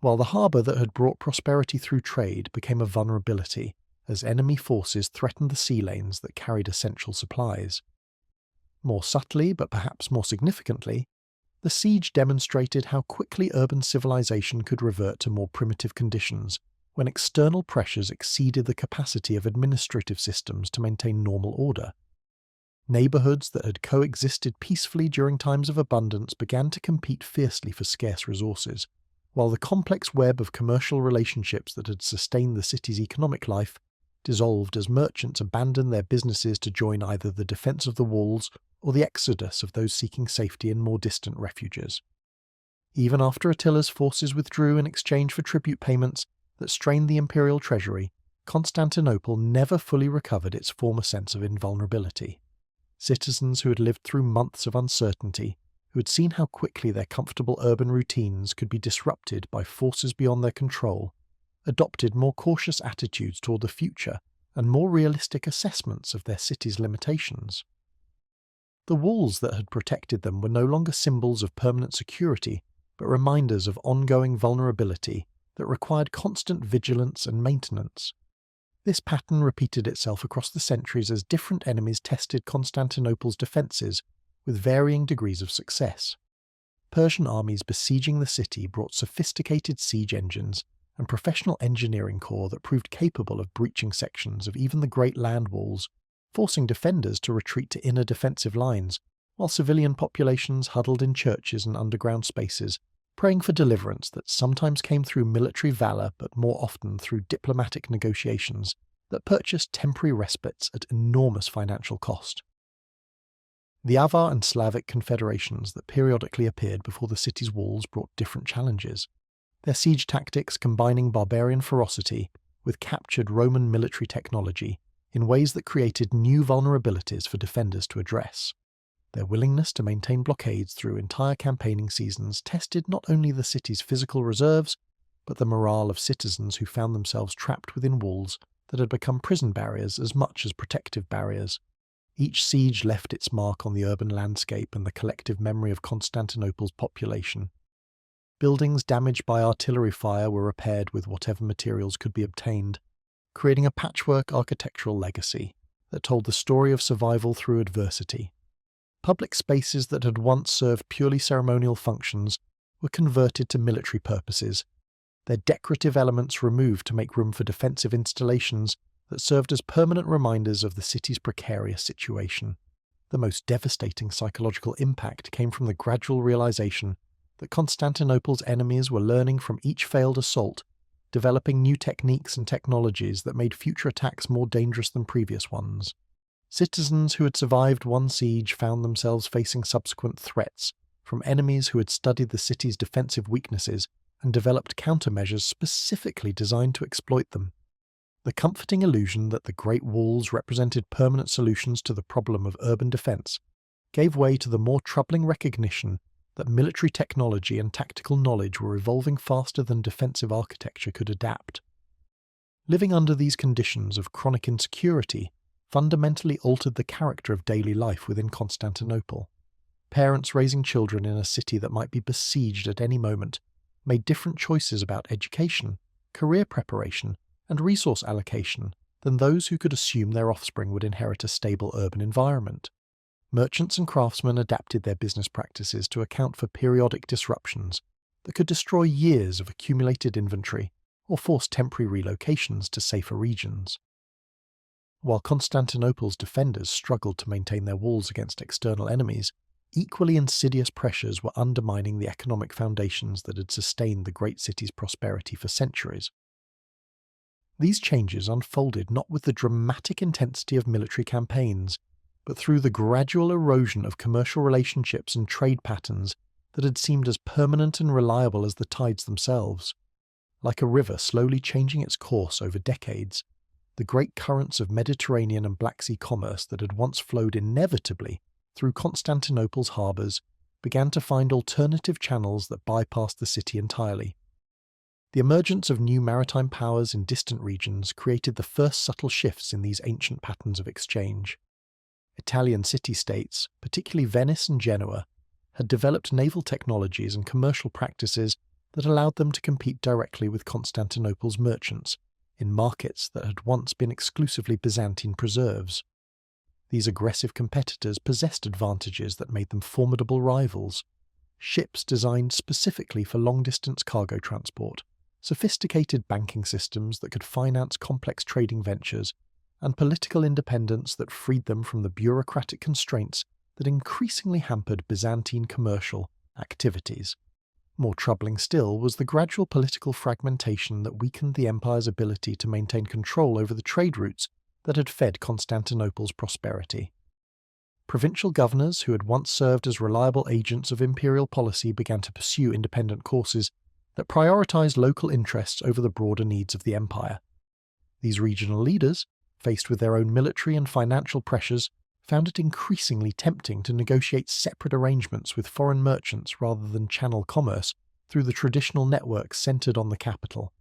while the harbour that had brought prosperity through trade became a vulnerability as enemy forces threatened the sea lanes that carried essential supplies. More subtly, but perhaps more significantly, the siege demonstrated how quickly urban civilization could revert to more primitive conditions when external pressures exceeded the capacity of administrative systems to maintain normal order. Neighbourhoods that had coexisted peacefully during times of abundance began to compete fiercely for scarce resources, while the complex web of commercial relationships that had sustained the city's economic life dissolved as merchants abandoned their businesses to join either the defence of the walls or the exodus of those seeking safety in more distant refuges. Even after Attila's forces withdrew in exchange for tribute payments that strained the imperial treasury, Constantinople never fully recovered its former sense of invulnerability. Citizens who had lived through months of uncertainty, who had seen how quickly their comfortable urban routines could be disrupted by forces beyond their control, adopted more cautious attitudes toward the future and more realistic assessments of their city's limitations. The walls that had protected them were no longer symbols of permanent security, but reminders of ongoing vulnerability that required constant vigilance and maintenance. This pattern repeated itself across the centuries as different enemies tested Constantinople's defences with varying degrees of success. Persian armies besieging the city brought sophisticated siege engines and professional engineering corps that proved capable of breaching sections of even the great land walls, forcing defenders to retreat to inner defensive lines, while civilian populations huddled in churches and underground spaces, praying for deliverance that sometimes came through military valour but more often through diplomatic negotiations that purchased temporary respites at enormous financial cost. The Avar and Slavic confederations that periodically appeared before the city's walls brought different challenges, their siege tactics combining barbarian ferocity with captured Roman military technology in ways that created new vulnerabilities for defenders to address. Their willingness to maintain blockades through entire campaigning seasons tested not only the city's physical reserves, but the morale of citizens who found themselves trapped within walls that had become prison barriers as much as protective barriers. Each siege left its mark on the urban landscape and the collective memory of Constantinople's population. Buildings damaged by artillery fire were repaired with whatever materials could be obtained, creating a patchwork architectural legacy that told the story of survival through adversity. Public spaces that had once served purely ceremonial functions were converted to military purposes, their decorative elements removed to make room for defensive installations that served as permanent reminders of the city's precarious situation. The most devastating psychological impact came from the gradual realization that Constantinople's enemies were learning from each failed assault, developing new techniques and technologies that made future attacks more dangerous than previous ones. Citizens who had survived one siege found themselves facing subsequent threats from enemies who had studied the city's defensive weaknesses and developed countermeasures specifically designed to exploit them. The comforting illusion that the Great Walls represented permanent solutions to the problem of urban defence gave way to the more troubling recognition that military technology and tactical knowledge were evolving faster than defensive architecture could adapt. Living under these conditions of chronic insecurity fundamentally altered the character of daily life within Constantinople. Parents raising children in a city that might be besieged at any moment made different choices about education, career preparation, and resource allocation than those who could assume their offspring would inherit a stable urban environment. Merchants and craftsmen adapted their business practices to account for periodic disruptions that could destroy years of accumulated inventory or force temporary relocations to safer regions. While Constantinople's defenders struggled to maintain their walls against external enemies, equally insidious pressures were undermining the economic foundations that had sustained the great city's prosperity for centuries. These changes unfolded not with the dramatic intensity of military campaigns, but through the gradual erosion of commercial relationships and trade patterns that had seemed as permanent and reliable as the tides themselves. Like a river slowly changing its course over decades, the great currents of Mediterranean and Black Sea commerce that had once flowed inevitably through Constantinople's harbours began to find alternative channels that bypassed the city entirely. The emergence of new maritime powers in distant regions created the first subtle shifts in these ancient patterns of exchange. Italian city-states, particularly Venice and Genoa, had developed naval technologies and commercial practices that allowed them to compete directly with Constantinople's merchants in markets that had once been exclusively Byzantine preserves. These aggressive competitors possessed advantages that made them formidable rivals: ships designed specifically for long-distance cargo transport, sophisticated banking systems that could finance complex trading ventures, and political independence that freed them from the bureaucratic constraints that increasingly hampered Byzantine commercial activities. More troubling still was the gradual political fragmentation that weakened the empire's ability to maintain control over the trade routes that had fed Constantinople's prosperity. Provincial governors who had once served as reliable agents of imperial policy began to pursue independent courses that prioritized local interests over the broader needs of the empire. These regional leaders, faced with their own military and financial pressures, found it increasingly tempting to negotiate separate arrangements with foreign merchants rather than channel commerce through the traditional networks centered on the capital.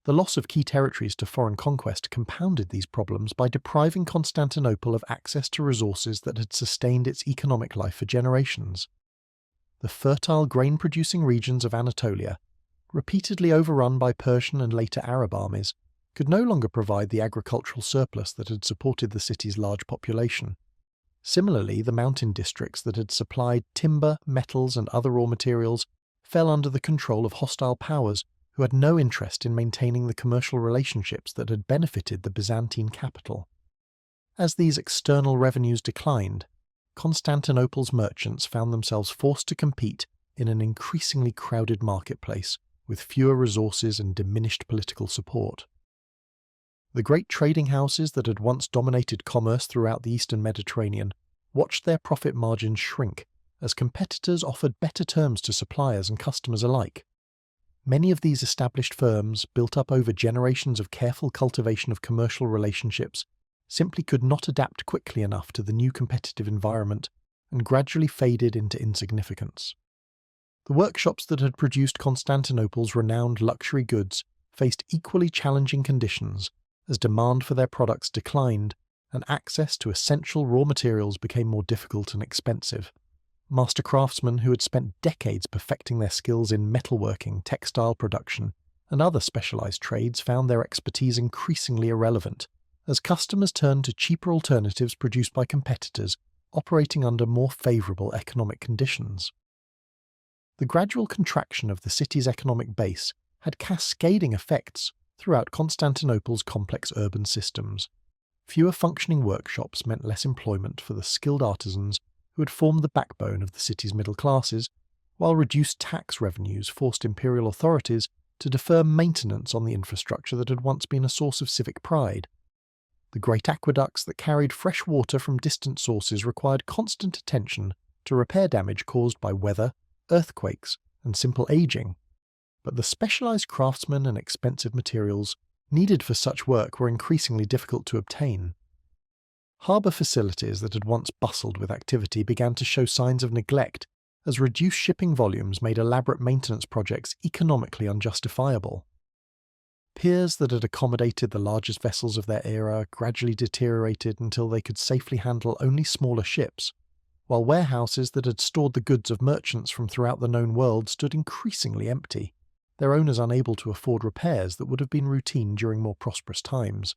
The loss of key territories to foreign conquest compounded these problems by depriving Constantinople of access to resources that had sustained its economic life for generations. The fertile grain-producing regions of Anatolia, repeatedly overrun by Persian and later Arab armies, could no longer provide the agricultural surplus that had supported the city's large population. Similarly, the mountain districts that had supplied timber, metals, and other raw materials fell under the control of hostile powers who had no interest in maintaining the commercial relationships that had benefited the Byzantine capital. As these external revenues declined, Constantinople's merchants found themselves forced to compete in an increasingly crowded marketplace with fewer resources and diminished political support. The great trading houses that had once dominated commerce throughout the eastern Mediterranean watched their profit margins shrink as competitors offered better terms to suppliers and customers alike. Many of these established firms, built up over generations of careful cultivation of commercial relationships, simply could not adapt quickly enough to the new competitive environment and gradually faded into insignificance. The workshops that had produced Constantinople's renowned luxury goods faced equally challenging conditions as demand for their products declined and access to essential raw materials became more difficult and expensive. Master craftsmen who had spent decades perfecting their skills in metalworking, textile production, and other specialized trades found their expertise increasingly irrelevant as customers turned to cheaper alternatives produced by competitors operating under more favorable economic conditions. The gradual contraction of the city's economic base had cascading effects throughout Constantinople's complex urban systems. Fewer functioning workshops meant less employment for the skilled artisans who had formed the backbone of the city's middle classes, while reduced tax revenues forced imperial authorities to defer maintenance on the infrastructure that had once been a source of civic pride. The great aqueducts that carried fresh water from distant sources required constant attention to repair damage caused by weather, earthquakes, and simple aging. but the specialized craftsmen and expensive materials needed for such work were increasingly difficult to obtain. Harbour facilities that had once bustled with activity began to show signs of neglect as reduced shipping volumes made elaborate maintenance projects economically unjustifiable. Piers that had accommodated the largest vessels of their era gradually deteriorated until they could safely handle only smaller ships, while warehouses that had stored the goods of merchants from throughout the known world stood increasingly empty, their owners unable to afford repairs that would have been routine during more prosperous times.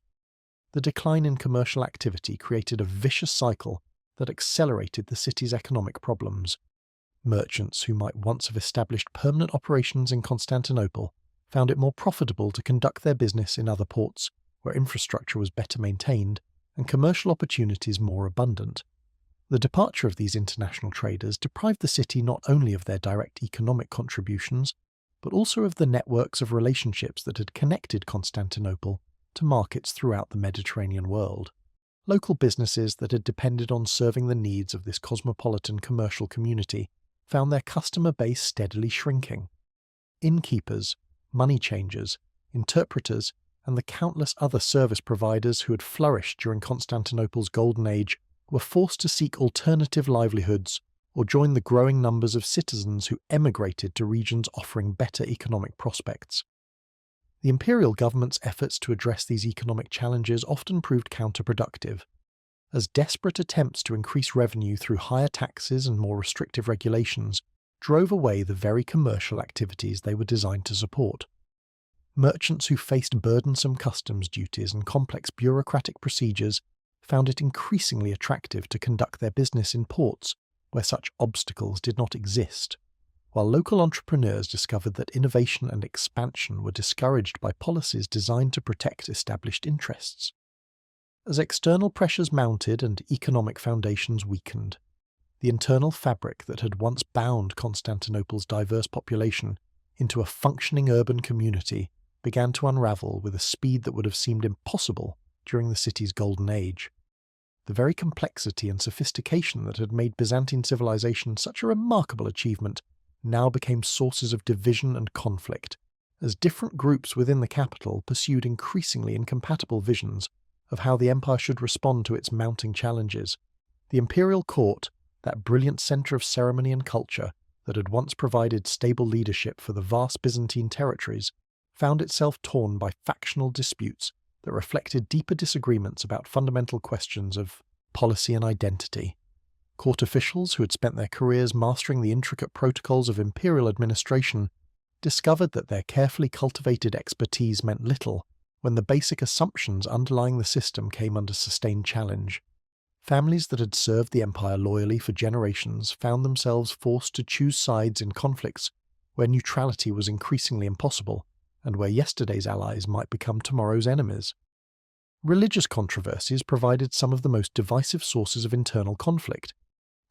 The decline in commercial activity created a vicious cycle that accelerated the city's economic problems. Merchants who might once have established permanent operations in Constantinople found it more profitable to conduct their business in other ports where infrastructure was better maintained and commercial opportunities more abundant. The departure of these international traders deprived the city not only of their direct economic contributions, but also of the networks of relationships that had connected Constantinople to markets throughout the Mediterranean world. Local businesses that had depended on serving the needs of this cosmopolitan commercial community found their customer base steadily shrinking. Innkeepers, money changers, interpreters, and the countless other service providers who had flourished during Constantinople's golden age were forced to seek alternative livelihoods or join the growing numbers of citizens who emigrated to regions offering better economic prospects. The imperial government's efforts to address these economic challenges often proved counterproductive, as desperate attempts to increase revenue through higher taxes and more restrictive regulations drove away the very commercial activities they were designed to support. Merchants who faced burdensome customs duties and complex bureaucratic procedures found it increasingly attractive to conduct their business in ports where such obstacles did not exist, while local entrepreneurs discovered that innovation and expansion were discouraged by policies designed to protect established interests. As external pressures mounted and economic foundations weakened, the internal fabric that had once bound Constantinople's diverse population into a functioning urban community began to unravel with a speed that would have seemed impossible during the city's golden age. The very complexity and sophistication that had made Byzantine civilization such a remarkable achievement now became sources of division and conflict, as different groups within the capital pursued increasingly incompatible visions of how the empire should respond to its mounting challenges. The imperial court, that brilliant centre of ceremony and culture that had once provided stable leadership for the vast Byzantine territories, found itself torn by factional disputes that reflected deeper disagreements about fundamental questions of policy and identity. Court officials who had spent their careers mastering the intricate protocols of imperial administration discovered that their carefully cultivated expertise meant little when the basic assumptions underlying the system came under sustained challenge. Families that had served the empire loyally for generations found themselves forced to choose sides in conflicts where neutrality was increasingly impossible, and where yesterday's allies might become tomorrow's enemies. Religious controversies provided some of the most divisive sources of internal conflict,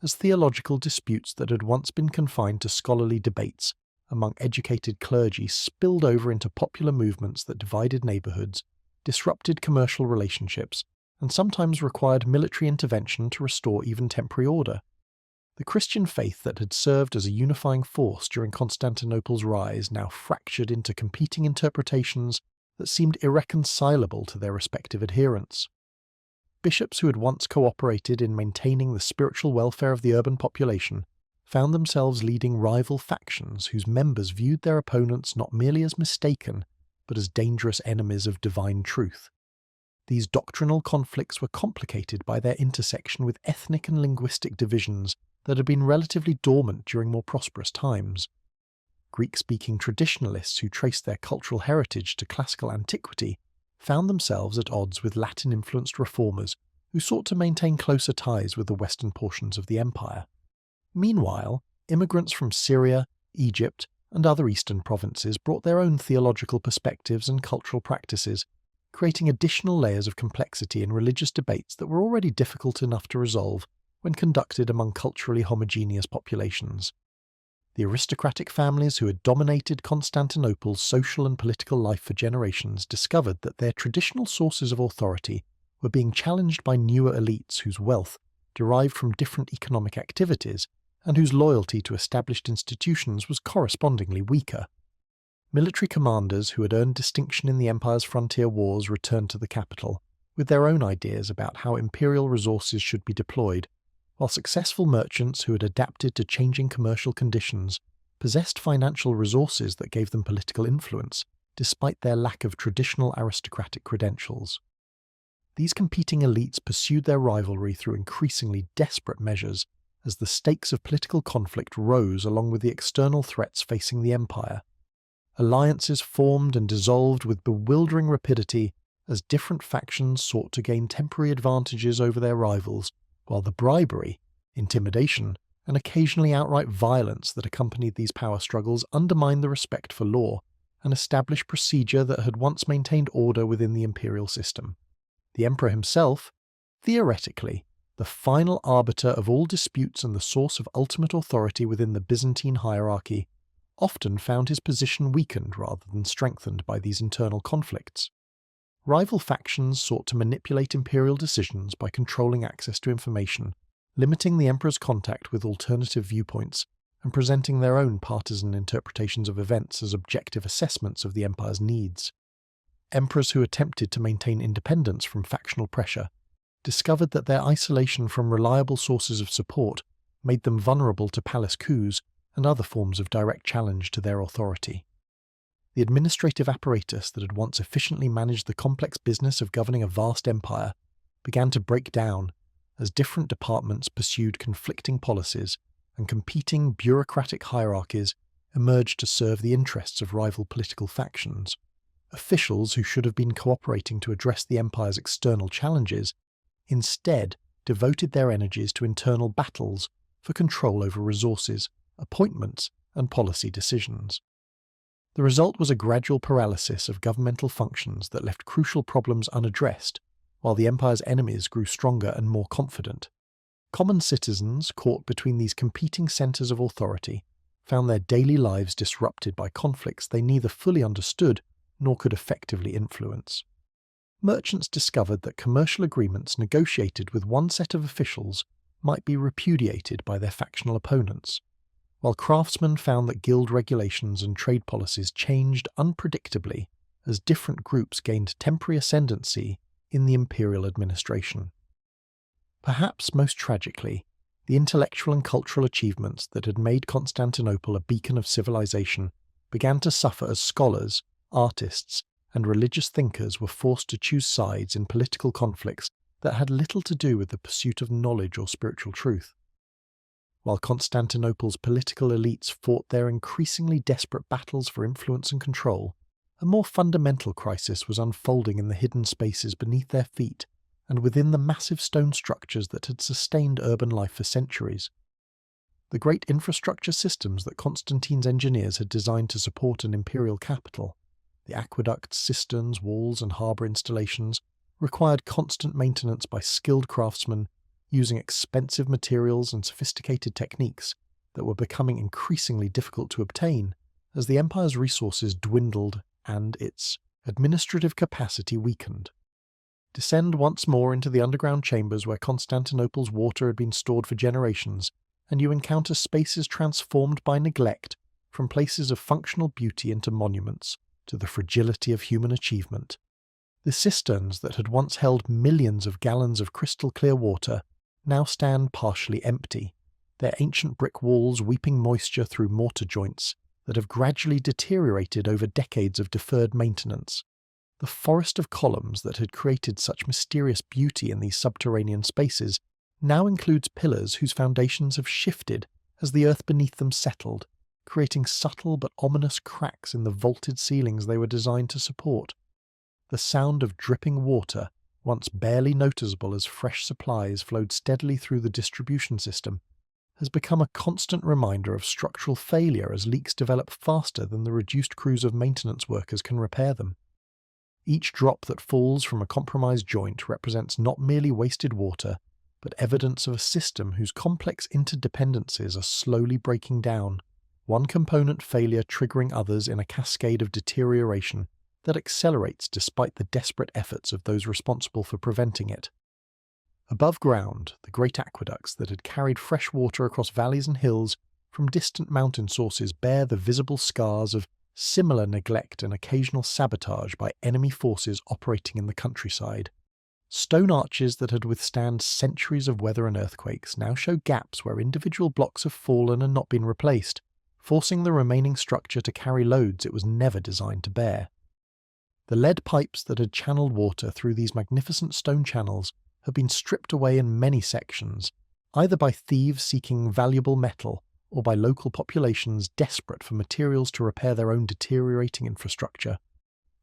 as theological disputes that had once been confined to scholarly debates among educated clergy spilled over into popular movements that divided neighbourhoods, disrupted commercial relationships, and sometimes required military intervention to restore even temporary order. The Christian faith that had served as a unifying force during Constantinople's rise now fractured into competing interpretations that seemed irreconcilable to their respective adherents. Bishops who had once cooperated in maintaining the spiritual welfare of the urban population found themselves leading rival factions whose members viewed their opponents not merely as mistaken, but as dangerous enemies of divine truth. These doctrinal conflicts were complicated by their intersection with ethnic and linguistic divisions that had been relatively dormant during more prosperous times. Greek-speaking traditionalists who traced their cultural heritage to classical antiquity found themselves at odds with Latin-influenced reformers who sought to maintain closer ties with the western portions of the empire. Meanwhile, immigrants from Syria, Egypt, and other eastern provinces brought their own theological perspectives and cultural practices, creating additional layers of complexity in religious debates that were already difficult enough to resolve when conducted among culturally homogeneous populations. The aristocratic families who had dominated Constantinople's social and political life for generations discovered that their traditional sources of authority were being challenged by newer elites whose wealth derived from different economic activities and whose loyalty to established institutions was correspondingly weaker. Military commanders who had earned distinction in the empire's frontier wars returned to the capital, with their own ideas about how imperial resources should be deployed, while successful merchants who had adapted to changing commercial conditions possessed financial resources that gave them political influence, despite their lack of traditional aristocratic credentials. These competing elites pursued their rivalry through increasingly desperate measures as the stakes of political conflict rose along with the external threats facing the empire. Alliances formed and dissolved with bewildering rapidity as different factions sought to gain temporary advantages over their rivals, while the bribery, intimidation, and occasionally outright violence that accompanied these power struggles undermined the respect for law and established procedure that had once maintained order within the imperial system. The emperor himself, theoretically, the final arbiter of all disputes and the source of ultimate authority within the Byzantine hierarchy, often found his position weakened rather than strengthened by these internal conflicts. Rival factions sought to manipulate imperial decisions by controlling access to information, limiting the emperor's contact with alternative viewpoints, and presenting their own partisan interpretations of events as objective assessments of the empire's needs. Emperors who attempted to maintain independence from factional pressure discovered that their isolation from reliable sources of support made them vulnerable to palace coups and other forms of direct challenge to their authority. The administrative apparatus that had once efficiently managed the complex business of governing a vast empire began to break down as different departments pursued conflicting policies and competing bureaucratic hierarchies emerged to serve the interests of rival political factions. Officials who should have been cooperating to address the empire's external challenges instead devoted their energies to internal battles for control over resources, appointments, and policy decisions. The result was a gradual paralysis of governmental functions that left crucial problems unaddressed, while the empire's enemies grew stronger and more confident. Common citizens, caught between these competing centres of authority, found their daily lives disrupted by conflicts they neither fully understood nor could effectively influence. Merchants discovered that commercial agreements negotiated with one set of officials might be repudiated by their factional opponents, while craftsmen found that guild regulations and trade policies changed unpredictably as different groups gained temporary ascendancy in the imperial administration. Perhaps most tragically, the intellectual and cultural achievements that had made Constantinople a beacon of civilization began to suffer as scholars, artists, and religious thinkers were forced to choose sides in political conflicts that had little to do with the pursuit of knowledge or spiritual truth. While Constantinople's political elites fought their increasingly desperate battles for influence and control, a more fundamental crisis was unfolding in the hidden spaces beneath their feet and within the massive stone structures that had sustained urban life for centuries. The great infrastructure systems that Constantine's engineers had designed to support an imperial capital, the aqueducts, cisterns, walls, and harbour installations, required constant maintenance by skilled craftsmen using expensive materials and sophisticated techniques that were becoming increasingly difficult to obtain as the empire's resources dwindled and its administrative capacity weakened. Descend once more into the underground chambers where Constantinople's water had been stored for generations, and you encounter spaces transformed by neglect from places of functional beauty into monuments to the fragility of human achievement. The cisterns that had once held millions of gallons of crystal-clear water now stand partially empty, their ancient brick walls weeping moisture through mortar joints that have gradually deteriorated over decades of deferred maintenance. The forest of columns that had created such mysterious beauty in these subterranean spaces now includes pillars whose foundations have shifted as the earth beneath them settled, creating subtle but ominous cracks in the vaulted ceilings they were designed to support. The sound of dripping water, once barely noticeable as fresh supplies flowed steadily through the distribution system, has become a constant reminder of structural failure as leaks develop faster than the reduced crews of maintenance workers can repair them. Each drop that falls from a compromised joint represents not merely wasted water, but evidence of a system whose complex interdependencies are slowly breaking down, one component failure triggering others in a cascade of deterioration that accelerates despite the desperate efforts of those responsible for preventing it. Above ground, the great aqueducts that had carried fresh water across valleys and hills from distant mountain sources bear the visible scars of similar neglect and occasional sabotage by enemy forces operating in the countryside. Stone arches that had withstood centuries of weather and earthquakes now show gaps where individual blocks have fallen and not been replaced, forcing the remaining structure to carry loads it was never designed to bear. The lead pipes that had channeled water through these magnificent stone channels have been stripped away in many sections, either by thieves seeking valuable metal or by local populations desperate for materials to repair their own deteriorating infrastructure.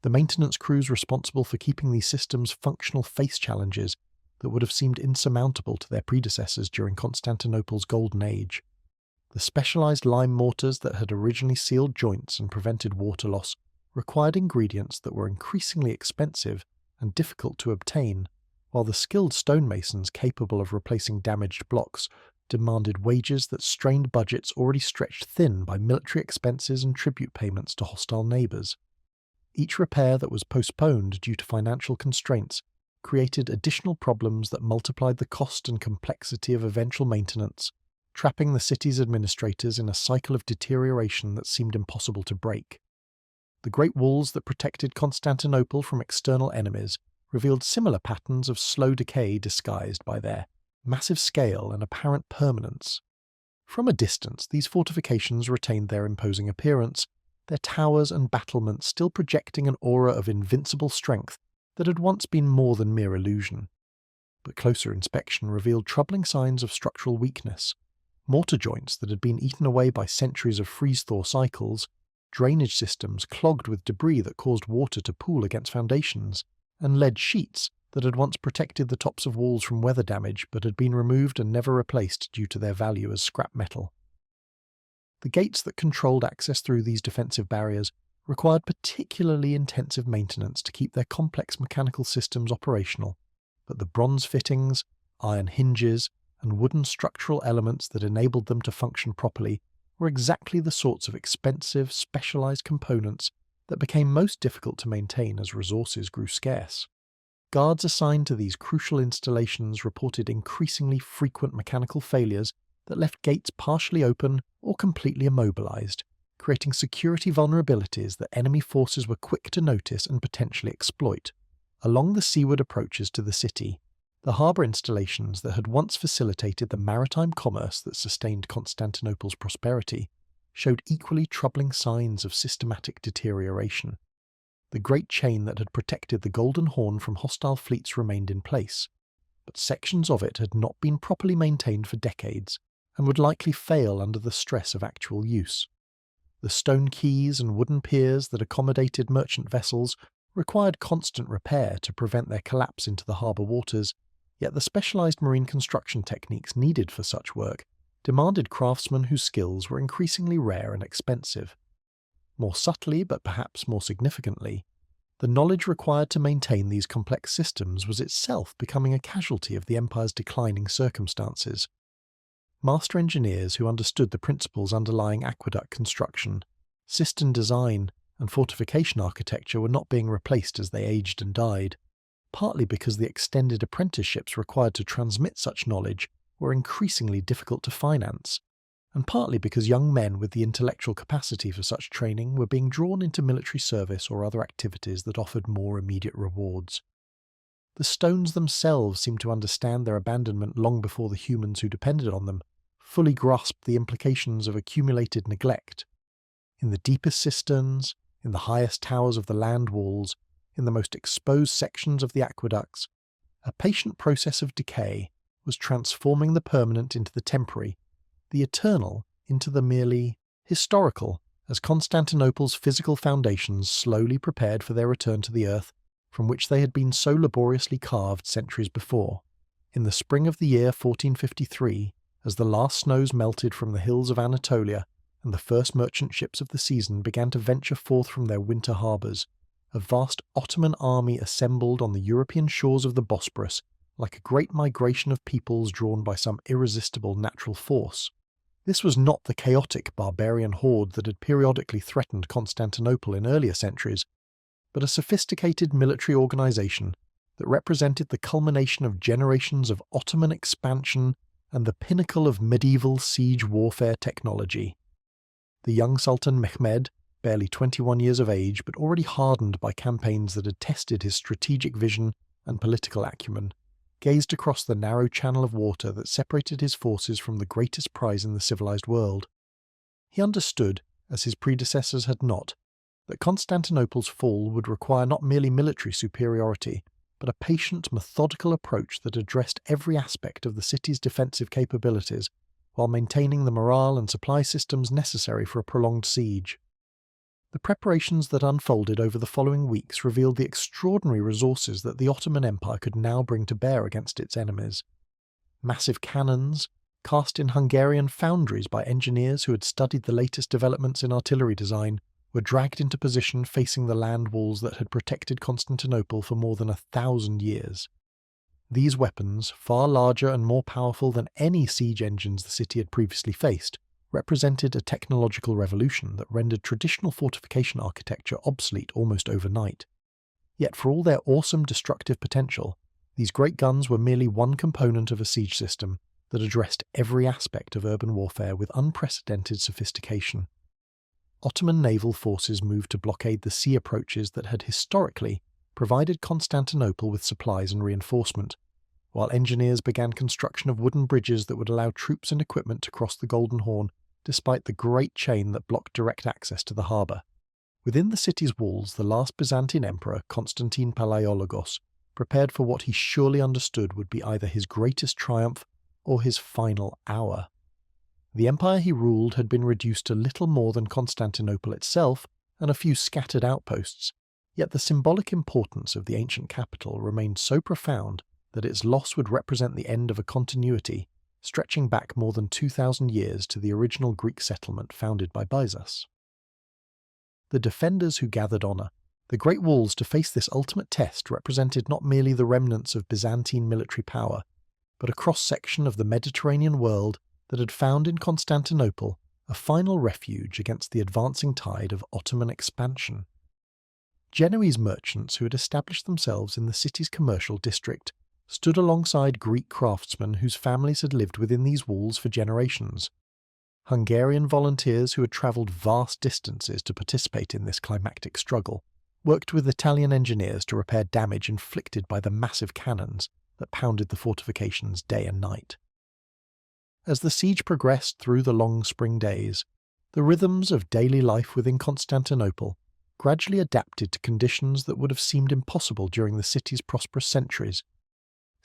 The maintenance crews responsible for keeping these systems functional face challenges that would have seemed insurmountable to their predecessors during Constantinople's Golden Age. The specialized lime mortars that had originally sealed joints and prevented water loss required ingredients that were increasingly expensive and difficult to obtain, while the skilled stonemasons capable of replacing damaged blocks demanded wages that strained budgets already stretched thin by military expenses and tribute payments to hostile neighbors. Each repair that was postponed due to financial constraints created additional problems that multiplied the cost and complexity of eventual maintenance, trapping the city's administrators in a cycle of deterioration that seemed impossible to break. The great walls that protected Constantinople from external enemies revealed similar patterns of slow decay disguised by their massive scale and apparent permanence. From a distance, these fortifications retained their imposing appearance, their towers and battlements still projecting an aura of invincible strength that had once been more than mere illusion. But closer inspection revealed troubling signs of structural weakness. Mortar joints that had been eaten away by centuries of freeze-thaw cycles, drainage systems clogged with debris that caused water to pool against foundations, and lead sheets that had once protected the tops of walls from weather damage but had been removed and never replaced due to their value as scrap metal. The gates that controlled access through these defensive barriers required particularly intensive maintenance to keep their complex mechanical systems operational, but the bronze fittings, iron hinges, and wooden structural elements that enabled them to function properly were exactly the sorts of expensive, specialized components that became most difficult to maintain as resources grew scarce. Guards assigned to these crucial installations reported increasingly frequent mechanical failures that left gates partially open or completely immobilized, creating security vulnerabilities that enemy forces were quick to notice and potentially exploit. Along the seaward approaches to the city, the harbour installations that had once facilitated the maritime commerce that sustained Constantinople's prosperity showed equally troubling signs of systematic deterioration. The great chain that had protected the Golden Horn from hostile fleets remained in place, but sections of it had not been properly maintained for decades and would likely fail under the stress of actual use. The stone quays and wooden piers that accommodated merchant vessels required constant repair to prevent their collapse into the harbour waters, yet the specialised marine construction techniques needed for such work demanded craftsmen whose skills were increasingly rare and expensive. More subtly, but perhaps more significantly, the knowledge required to maintain these complex systems was itself becoming a casualty of the empire's declining circumstances. Master engineers who understood the principles underlying aqueduct construction, cistern design, and fortification architecture were not being replaced as they aged and died, partly because the extended apprenticeships required to transmit such knowledge were increasingly difficult to finance, and partly because young men with the intellectual capacity for such training were being drawn into military service or other activities that offered more immediate rewards. The stones themselves seemed to understand their abandonment long before the humans who depended on them fully grasped the implications of accumulated neglect. In the deepest cisterns, in the highest towers of the land walls, in the most exposed sections of the aqueducts, a patient process of decay was transforming the permanent into the temporary, the eternal into the merely historical, as Constantinople's physical foundations slowly prepared for their return to the earth from which they had been so laboriously carved centuries before. In the spring of the year 1453, as the last snows melted from the hills of Anatolia and the first merchant ships of the season began to venture forth from their winter harbours, a vast Ottoman army assembled on the European shores of the Bosporus like a great migration of peoples drawn by some irresistible natural force. This was not the chaotic barbarian horde that had periodically threatened Constantinople in earlier centuries, but a sophisticated military organisation that represented the culmination of generations of Ottoman expansion and the pinnacle of medieval siege warfare technology. The young Sultan Mehmed, barely 21 years of age but already hardened by campaigns that had tested his strategic vision and political acumen, gazed across the narrow channel of water that separated his forces from the greatest prize in the civilized world. He understood, as his predecessors had not, that Constantinople's fall would require not merely military superiority, but a patient, methodical approach that addressed every aspect of the city's defensive capabilities while maintaining the morale and supply systems necessary for a prolonged siege. The preparations that unfolded over the following weeks revealed the extraordinary resources that the Ottoman Empire could now bring to bear against its enemies. Massive cannons, cast in Hungarian foundries by engineers who had studied the latest developments in artillery design, were dragged into position facing the land walls that had protected Constantinople for more than 1,000 years. These weapons, far larger and more powerful than any siege engines the city had previously faced, represented a technological revolution that rendered traditional fortification architecture obsolete almost overnight. Yet for all their awesome destructive potential, these great guns were merely one component of a siege system that addressed every aspect of urban warfare with unprecedented sophistication. Ottoman naval forces moved to blockade the sea approaches that had historically provided Constantinople with supplies and reinforcement, while engineers began construction of wooden bridges that would allow troops and equipment to cross the Golden Horn despite the great chain that blocked direct access to the harbour. Within the city's walls, the last Byzantine emperor, Constantine Palaiologos, prepared for what he surely understood would be either his greatest triumph or his final hour. The empire he ruled had been reduced to little more than Constantinople itself and a few scattered outposts, yet the symbolic importance of the ancient capital remained so profound that its loss would represent the end of a continuity stretching back more than 2,000 years to the original Greek settlement founded by Byzas. The defenders who gathered honour, the Great Walls to face this ultimate test represented not merely the remnants of Byzantine military power, but a cross-section of the Mediterranean world that had found in Constantinople a final refuge against the advancing tide of Ottoman expansion. Genoese merchants who had established themselves in the city's commercial district stood alongside Greek craftsmen whose families had lived within these walls for generations. Hungarian volunteers who had travelled vast distances to participate in this climactic struggle worked with Italian engineers to repair damage inflicted by the massive cannons that pounded the fortifications day and night. As the siege progressed through the long spring days, the rhythms of daily life within Constantinople gradually adapted to conditions that would have seemed impossible during the city's prosperous centuries.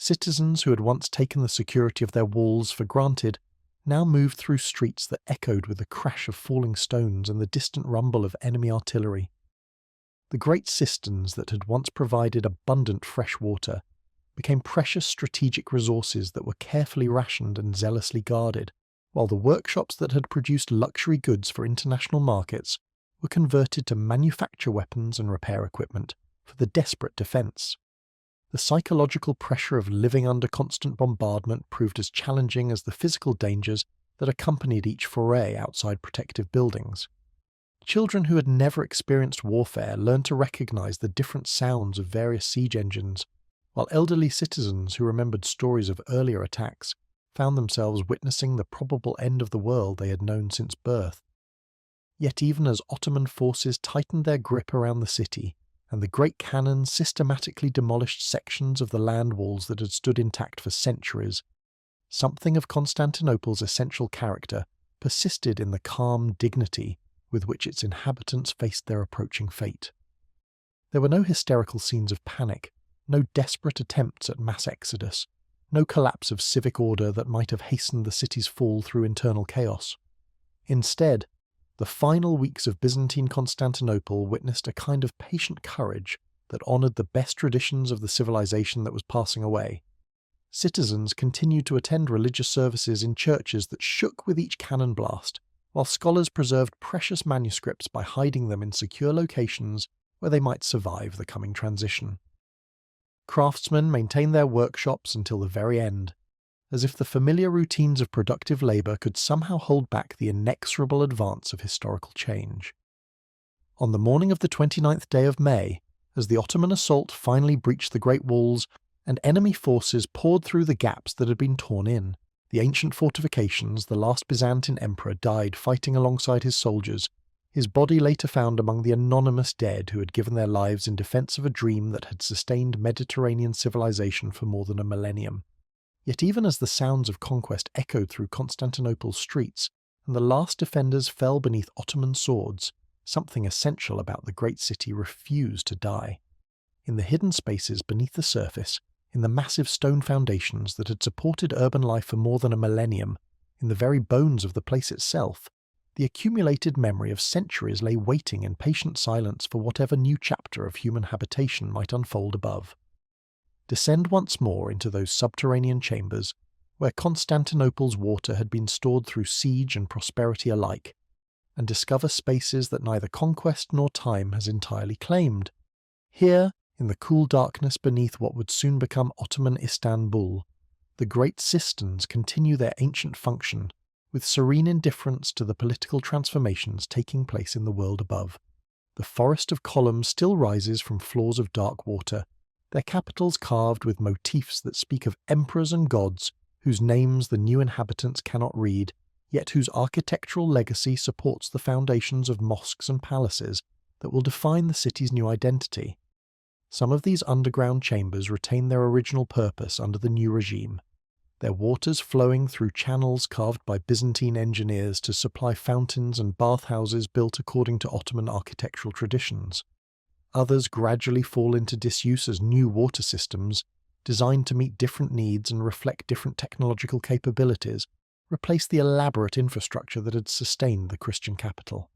Citizens who had once taken the security of their walls for granted now moved through streets that echoed with the crash of falling stones and the distant rumble of enemy artillery. The great cisterns that had once provided abundant fresh water became precious strategic resources that were carefully rationed and zealously guarded, while the workshops that had produced luxury goods for international markets were converted to manufacture weapons and repair equipment for the desperate defence. The psychological pressure of living under constant bombardment proved as challenging as the physical dangers that accompanied each foray outside protective buildings. Children who had never experienced warfare learned to recognize the different sounds of various siege engines, while elderly citizens who remembered stories of earlier attacks found themselves witnessing the probable end of the world they had known since birth. Yet even as Ottoman forces tightened their grip around the city, and the great cannons systematically demolished sections of the land walls that had stood intact for centuries, something of Constantinople's essential character persisted in the calm dignity with which its inhabitants faced their approaching fate. There were no hysterical scenes of panic, no desperate attempts at mass exodus, no collapse of civic order that might have hastened the city's fall through internal chaos. Instead, the final weeks of Byzantine Constantinople witnessed a kind of patient courage that honoured the best traditions of the civilization that was passing away. Citizens continued to attend religious services in churches that shook with each cannon blast, while scholars preserved precious manuscripts by hiding them in secure locations where they might survive the coming transition. Craftsmen maintained their workshops until the very end, as if the familiar routines of productive labour could somehow hold back the inexorable advance of historical change. On the morning of the 29th day of May, as the Ottoman assault finally breached the Great Walls and enemy forces poured through the gaps that had been torn in, the ancient fortifications the last Byzantine emperor died fighting alongside his soldiers his body later found among the anonymous dead who had given their lives in defense of a dream that had sustained Mediterranean civilization for more than a millennium. Yet even as the sounds of conquest echoed through Constantinople's streets, and the last defenders fell beneath Ottoman swords, something essential about the great city refused to die. In the hidden spaces beneath the surface, in the massive stone foundations that had supported urban life for more than a millennium, in the very bones of the place itself, the accumulated memory of centuries lay waiting in patient silence for whatever new chapter of human habitation might unfold above. Descend once more into those subterranean chambers, where Constantinople's water had been stored through siege and prosperity alike, and discover spaces that neither conquest nor time has entirely claimed. Here, in the cool darkness beneath what would soon become Ottoman Istanbul, the great cisterns continue their ancient function, with serene indifference to the political transformations taking place in the world above. The forest of columns still rises from floors of dark water, their capitals carved with motifs that speak of emperors and gods whose names the new inhabitants cannot read, yet whose architectural legacy supports the foundations of mosques and palaces that will define the city's new identity. Some of these underground chambers retain their original purpose under the new regime, their waters flowing through channels carved by Byzantine engineers to supply fountains and bathhouses built according to Ottoman architectural traditions. Others gradually fall into disuse as new water systems, designed to meet different needs and reflect different technological capabilities, replace the elaborate infrastructure that had sustained the Christian capital.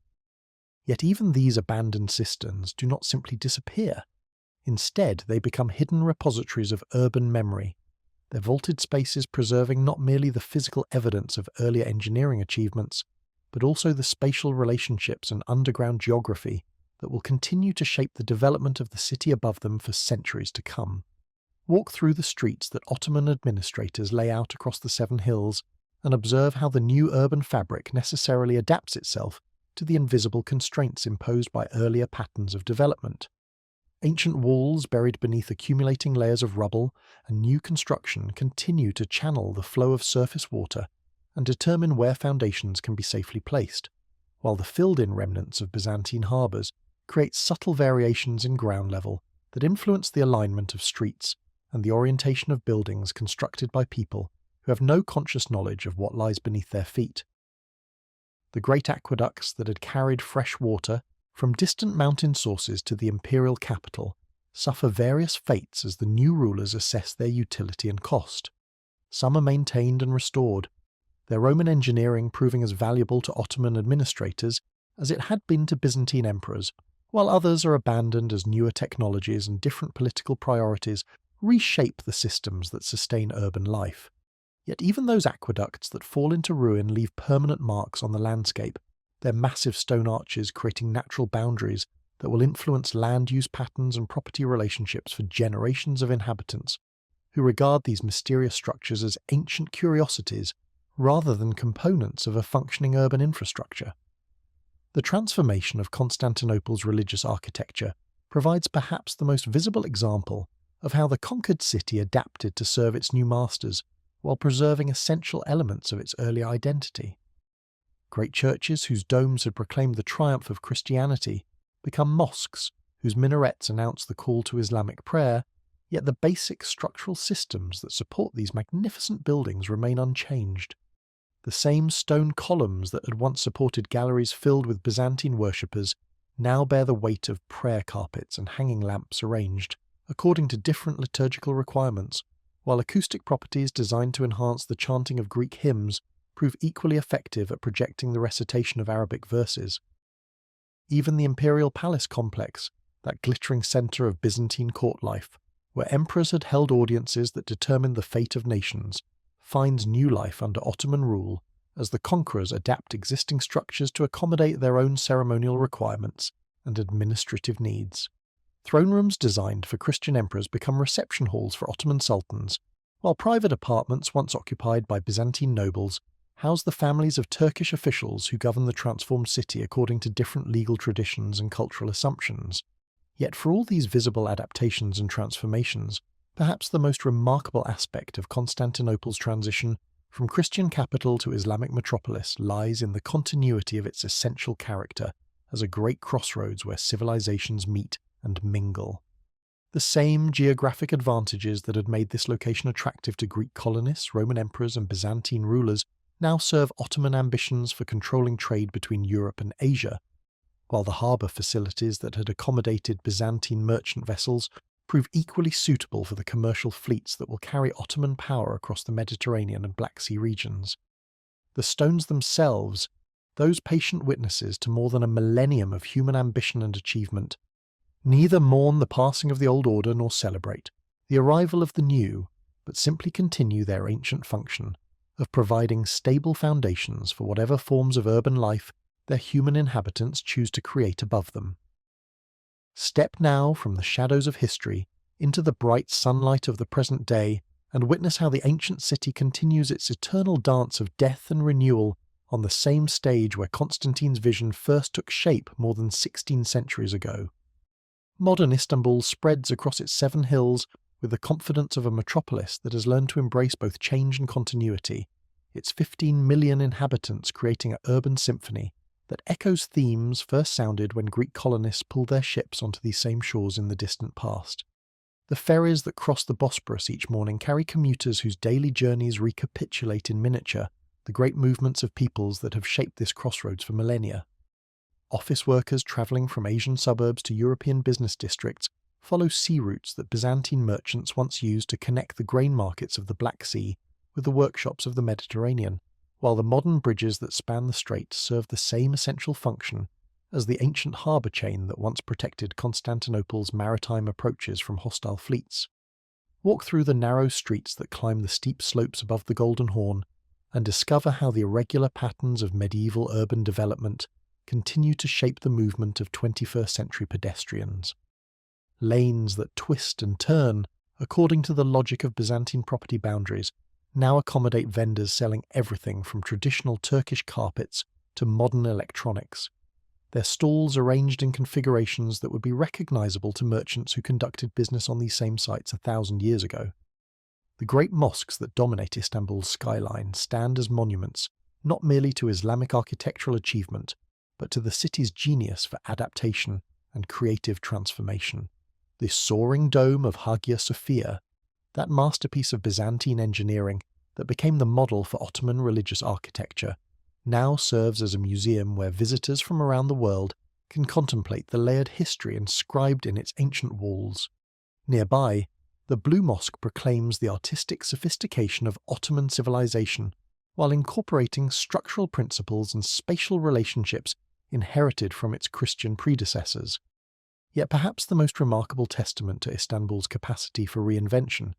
Yet even these abandoned cisterns do not simply disappear. Instead, they become hidden repositories of urban memory, their vaulted spaces preserving not merely the physical evidence of earlier engineering achievements, but also the spatial relationships and underground geography that will continue to shape the development of the city above them for centuries to come. Walk through the streets that Ottoman administrators lay out across the Seven Hills and observe how the new urban fabric necessarily adapts itself to the invisible constraints imposed by earlier patterns of development. Ancient walls buried beneath accumulating layers of rubble and new construction continue to channel the flow of surface water and determine where foundations can be safely placed, while the filled-in remnants of Byzantine harbours create subtle variations in ground level that influence the alignment of streets and the orientation of buildings constructed by people who have no conscious knowledge of what lies beneath their feet. The great aqueducts that had carried fresh water from distant mountain sources to the imperial capital suffer various fates as the new rulers assess their utility and cost. Some are maintained and restored, their Roman engineering proving as valuable to Ottoman administrators as it had been to Byzantine emperors, while others are abandoned as newer technologies and different political priorities reshape the systems that sustain urban life. Yet even those aqueducts that fall into ruin leave permanent marks on the landscape, their massive stone arches creating natural boundaries that will influence land use patterns and property relationships for generations of inhabitants, who regard these mysterious structures as ancient curiosities rather than components of a functioning urban infrastructure. The transformation of Constantinople's religious architecture provides perhaps the most visible example of how the conquered city adapted to serve its new masters while preserving essential elements of its earlier identity. Great churches whose domes had proclaimed the triumph of Christianity become mosques whose minarets announce the call to Islamic prayer, yet the basic structural systems that support these magnificent buildings remain unchanged. The same stone columns that had once supported galleries filled with Byzantine worshippers now bear the weight of prayer carpets and hanging lamps arranged according to different liturgical requirements, while acoustic properties designed to enhance the chanting of Greek hymns prove equally effective at projecting the recitation of Arabic verses. Even the imperial palace complex, that glittering centre of Byzantine court life, where emperors had held audiences that determined the fate of nations, finds new life under Ottoman rule as the conquerors adapt existing structures to accommodate their own ceremonial requirements and administrative needs. Throne rooms designed for Christian emperors become reception halls for Ottoman sultans, while private apartments once occupied by Byzantine nobles house the families of Turkish officials who govern the transformed city according to different legal traditions and cultural assumptions. Yet for all these visible adaptations and transformations, perhaps the most remarkable aspect of Constantinople's transition from Christian capital to Islamic metropolis lies in the continuity of its essential character as a great crossroads where civilizations meet and mingle. The same geographic advantages that had made this location attractive to Greek colonists, Roman emperors, and Byzantine rulers now serve Ottoman ambitions for controlling trade between Europe and Asia, while the harbour facilities that had accommodated Byzantine merchant vessels prove equally suitable for the commercial fleets that will carry Ottoman power across the Mediterranean and Black Sea regions. The stones themselves, those patient witnesses to more than a millennium of human ambition and achievement, neither mourn the passing of the old order nor celebrate the arrival of the new, but simply continue their ancient function of providing stable foundations for whatever forms of urban life their human inhabitants choose to create above them. Step now from the shadows of history into the bright sunlight of the present day and witness how the ancient city continues its eternal dance of death and renewal on the same stage where Constantine's vision first took shape more than 16 centuries ago. Modern Istanbul spreads across its 7 hills with the confidence of a metropolis that has learned to embrace both change and continuity, its 15 million inhabitants creating an urban symphony that echoes themes first sounded when Greek colonists pulled their ships onto these same shores in the distant past. The ferries that cross the Bosporus each morning carry commuters whose daily journeys recapitulate in miniature the great movements of peoples that have shaped this crossroads for millennia. Office workers travelling from Asian suburbs to European business districts follow sea routes that Byzantine merchants once used to connect the grain markets of the Black Sea with the workshops of the Mediterranean, while the modern bridges that span the strait serve the same essential function as the ancient harbour chain that once protected Constantinople's maritime approaches from hostile fleets. Walk through the narrow streets that climb the steep slopes above the Golden Horn and discover how the irregular patterns of medieval urban development continue to shape the movement of 21st century pedestrians. Lanes that twist and turn according to the logic of Byzantine property boundaries now accommodate vendors selling everything from traditional Turkish carpets to modern electronics, their stalls arranged in configurations that would be recognizable to merchants who conducted business on these same sites 1,000 years ago. The great mosques that dominate Istanbul's skyline stand as monuments not merely to Islamic architectural achievement, but to the city's genius for adaptation and creative transformation. The soaring dome of Hagia Sophia, that masterpiece of Byzantine engineering that became the model for Ottoman religious architecture, now serves as a museum where visitors from around the world can contemplate the layered history inscribed in its ancient walls. Nearby, the Blue Mosque proclaims the artistic sophistication of Ottoman civilization while incorporating structural principles and spatial relationships inherited from its Christian predecessors. Yet perhaps the most remarkable testament to Istanbul's capacity for reinvention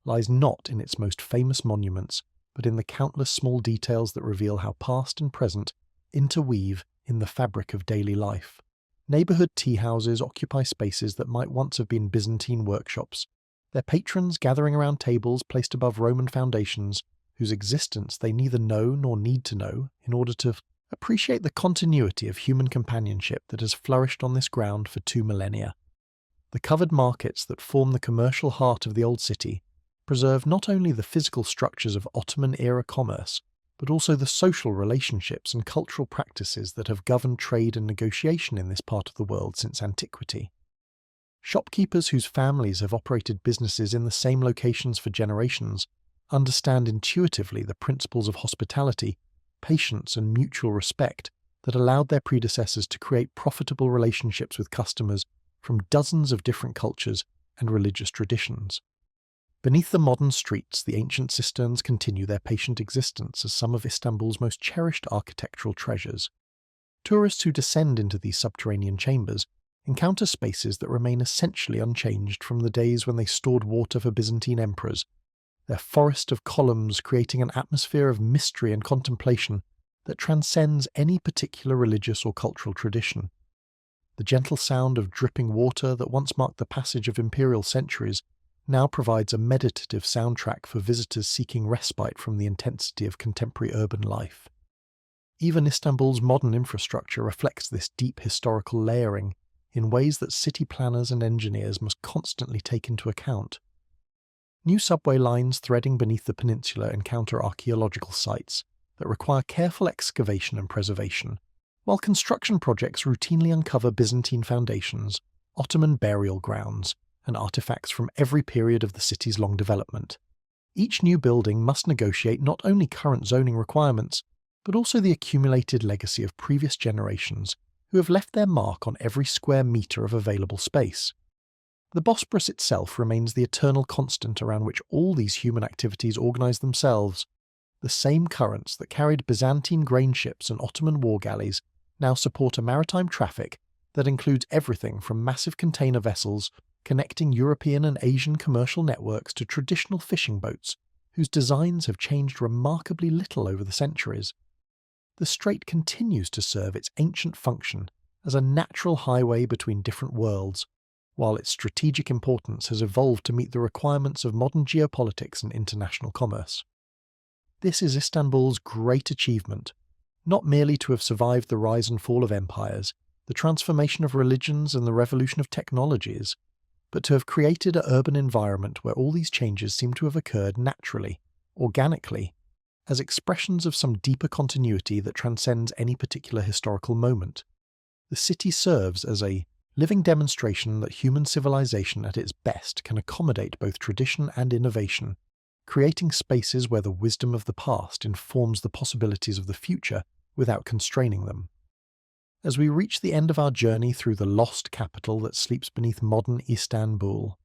lies not in its most famous monuments, but in the countless small details that reveal how past and present interweave in the fabric of daily life. Neighbourhood tea houses occupy spaces that might once have been Byzantine workshops, their patrons gathering around tables placed above Roman foundations, whose existence they neither know nor need to know in order to appreciate the continuity of human companionship that has flourished on this ground for 2 millennia. The covered markets that form the commercial heart of the old city preserve not only the physical structures of Ottoman-era commerce, but also the social relationships and cultural practices that have governed trade and negotiation in this part of the world since antiquity. Shopkeepers whose families have operated businesses in the same locations for generations understand intuitively the principles of hospitality, patience, and mutual respect that allowed their predecessors to create profitable relationships with customers from dozens of different cultures and religious traditions. Beneath the modern streets, the ancient cisterns continue their patient existence as some of Istanbul's most cherished architectural treasures. Tourists who descend into these subterranean chambers encounter spaces that remain essentially unchanged from the days when they stored water for Byzantine emperors, their forest of columns creating an atmosphere of mystery and contemplation that transcends any particular religious or cultural tradition. The gentle sound of dripping water that once marked the passage of imperial centuries now provides a meditative soundtrack for visitors seeking respite from the intensity of contemporary urban life. Even Istanbul's modern infrastructure reflects this deep historical layering in ways that city planners and engineers must constantly take into account. New subway lines threading beneath the peninsula encounter archaeological sites that require careful excavation and preservation, While construction projects routinely uncover Byzantine foundations, Ottoman burial grounds, and artifacts from every period of the city's long development, each new building must negotiate not only current zoning requirements, but also the accumulated legacy of previous generations who have left their mark on every square metre of available space. The Bosporus itself remains the eternal constant around which all these human activities organise themselves. The same currents that carried Byzantine grain ships and Ottoman war galleys now support a maritime traffic that includes everything from massive container vessels connecting European and Asian commercial networks to traditional fishing boats, whose designs have changed remarkably little over the centuries. The strait continues to serve its ancient function as a natural highway between different worlds, while its strategic importance has evolved to meet the requirements of modern geopolitics and international commerce. This is Istanbul's great achievement, not merely to have survived the rise and fall of empires, the transformation of religions and the revolution of technologies, but to have created an urban environment where all these changes seem to have occurred naturally, organically, as expressions of some deeper continuity that transcends any particular historical moment. The city serves as a living demonstration that human civilization at its best can accommodate both tradition and innovation, creating spaces where the wisdom of the past informs the possibilities of the future without constraining them. As we reach the end of our journey through the lost capital that sleeps beneath modern Istanbul,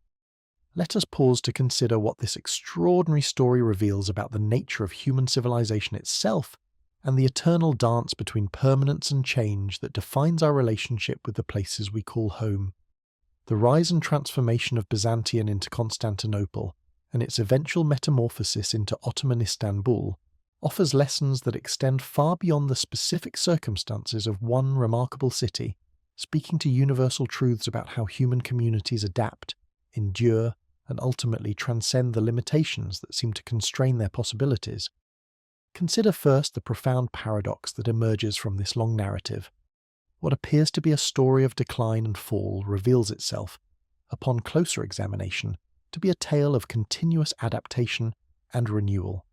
let us pause to consider what this extraordinary story reveals about the nature of human civilization itself and the eternal dance between permanence and change that defines our relationship with the places we call home. The rise and transformation of Byzantium into Constantinople, and its eventual metamorphosis into Ottoman Istanbul, offers lessons that extend far beyond the specific circumstances of one remarkable city, speaking to universal truths about how human communities adapt, endure, and ultimately transcend the limitations that seem to constrain their possibilities. Consider first the profound paradox that emerges from this long narrative. What appears to be a story of decline and fall reveals itself, upon closer examination, to be a tale of continuous adaptation and renewal.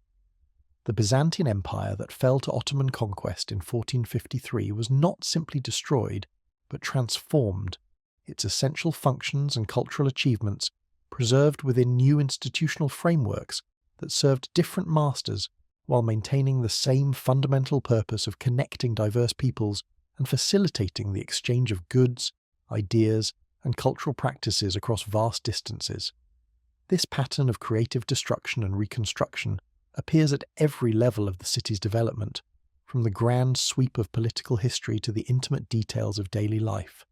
The Byzantine Empire that fell to Ottoman conquest in 1453 was not simply destroyed, but transformed, its essential functions and cultural achievements preserved within new institutional frameworks that served different masters while maintaining the same fundamental purpose of connecting diverse peoples and facilitating the exchange of goods, ideas, and cultural practices across vast distances. This pattern of creative destruction and reconstruction appears at every level of the city's development, from the grand sweep of political history to the intimate details of daily life.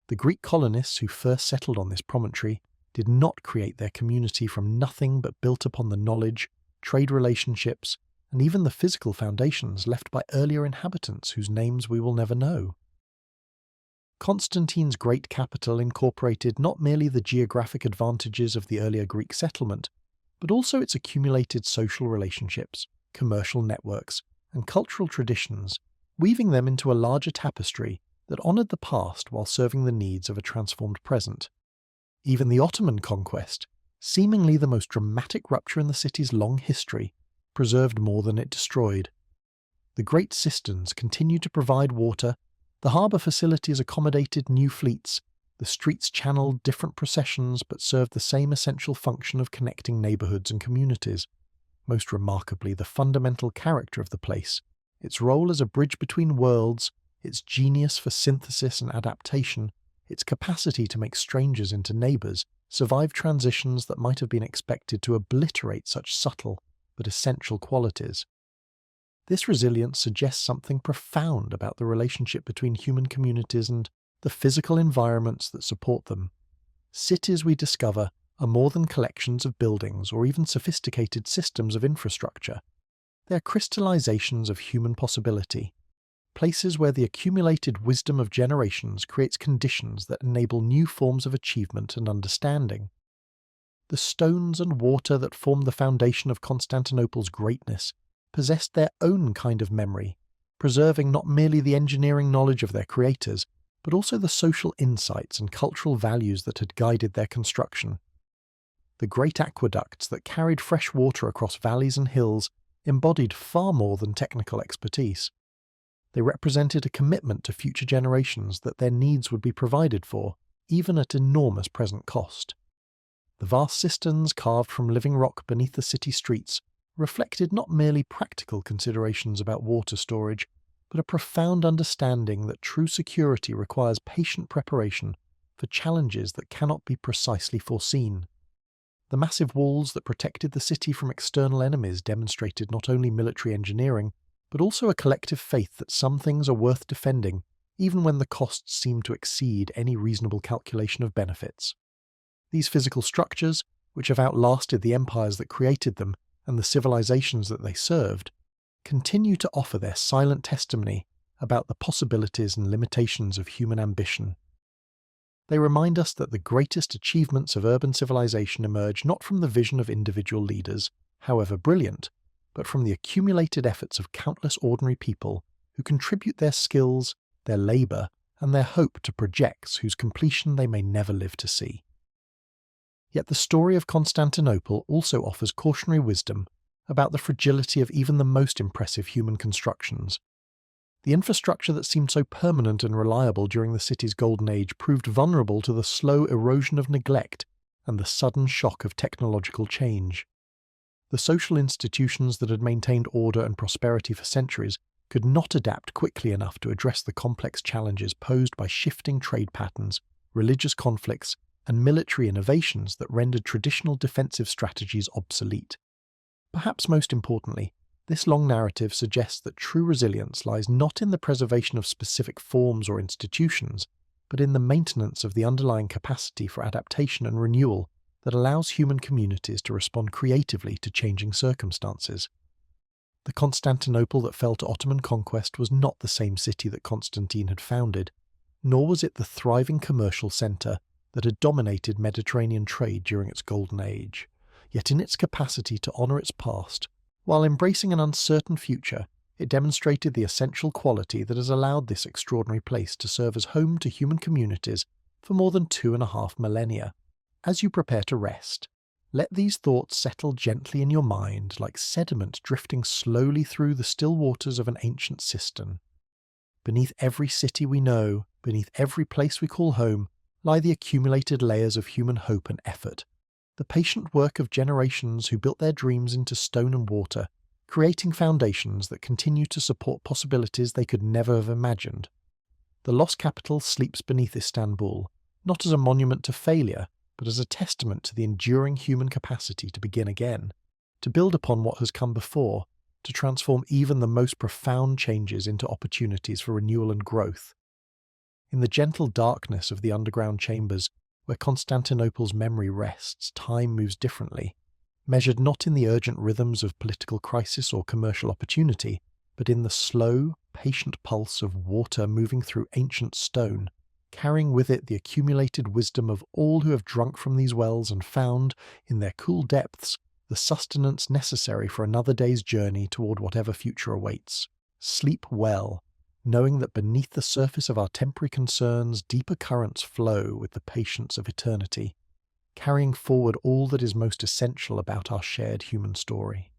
The Greek colonists who first settled on this promontory did not create their community from nothing but built upon the knowledge, trade relationships, and even the physical foundations left by earlier inhabitants whose names we will never know. Constantine's great capital incorporated not merely the geographic advantages of the earlier Greek settlement, but also its accumulated social relationships, commercial networks, and cultural traditions, weaving them into a larger tapestry that honoured the past while serving the needs of a transformed present. Even the Ottoman conquest, seemingly the most dramatic rupture in the city's long history, preserved more than it destroyed. The great cisterns continued to provide water, the harbour facilities accommodated new fleets, the streets channeled different processions but served the same essential function of connecting neighbourhoods and communities. Most remarkably, the fundamental character of the place, its role as a bridge between worlds, its genius for synthesis and adaptation, its capacity to make strangers into neighbours, survived transitions that might have been expected to obliterate such subtle but essential qualities. This resilience suggests something profound about the relationship between human communities and the physical environments that support them. Cities, we discover, are more than collections of buildings or even sophisticated systems of infrastructure. They are crystallizations of human possibility, places where the accumulated wisdom of generations creates conditions that enable new forms of achievement and understanding. The stones and water that formed the foundation of Constantinople's greatness possessed their own kind of memory, preserving not merely the engineering knowledge of their creators, but also the social insights and cultural values that had guided their construction. The great aqueducts that carried fresh water across valleys and hills embodied far more than technical expertise. They represented a commitment to future generations that their needs would be provided for, even at enormous present cost. The vast cisterns carved from living rock beneath the city streets reflected not merely practical considerations about water storage, but a profound understanding that true security requires patient preparation for challenges that cannot be precisely foreseen. The massive walls that protected the city from external enemies demonstrated not only military engineering, but also a collective faith that some things are worth defending, even when the costs seem to exceed any reasonable calculation of benefits. These physical structures, which have outlasted the empires that created them and the civilizations that they served, continue to offer their silent testimony about the possibilities and limitations of human ambition. They remind us that the greatest achievements of urban civilization emerge not from the vision of individual leaders, however brilliant, but from the accumulated efforts of countless ordinary people who contribute their skills, their labour, and their hope to projects whose completion they may never live to see. Yet the story of Constantinople also offers cautionary wisdom about the fragility of even the most impressive human constructions. The infrastructure that seemed so permanent and reliable during the city's golden age proved vulnerable to the slow erosion of neglect and the sudden shock of technological change. The social institutions that had maintained order and prosperity for centuries could not adapt quickly enough to address the complex challenges posed by shifting trade patterns, religious conflicts, and military innovations that rendered traditional defensive strategies obsolete. Perhaps most importantly, this long narrative suggests that true resilience lies not in the preservation of specific forms or institutions, but in the maintenance of the underlying capacity for adaptation and renewal that allows human communities to respond creatively to changing circumstances. The Constantinople that fell to Ottoman conquest was not the same city that Constantine had founded, nor was it the thriving commercial centre that had dominated Mediterranean trade during its golden age. Yet in its capacity to honour its past, while embracing an uncertain future, it demonstrated the essential quality that has allowed this extraordinary place to serve as home to human communities for more than 2.5 millennia. As you prepare to rest, let these thoughts settle gently in your mind like sediment drifting slowly through the still waters of an ancient cistern. Beneath every city we know, beneath every place we call home, lie the accumulated layers of human hope and effort, the patient work of generations who built their dreams into stone and water, creating foundations that continue to support possibilities they could never have imagined. The lost capital sleeps beneath Istanbul, not as a monument to failure, but as a testament to the enduring human capacity to begin again, to build upon what has come before, to transform even the most profound changes into opportunities for renewal and growth. In the gentle darkness of the underground chambers, where Constantinople's memory rests, time moves differently, measured not in the urgent rhythms of political crisis or commercial opportunity, but in the slow, patient pulse of water moving through ancient stone, carrying with it the accumulated wisdom of all who have drunk from these wells and found, in their cool depths, the sustenance necessary for another day's journey toward whatever future awaits. Sleep well, knowing that beneath the surface of our temporary concerns deeper currents flow with the patience of eternity, carrying forward all that is most essential about our shared human story.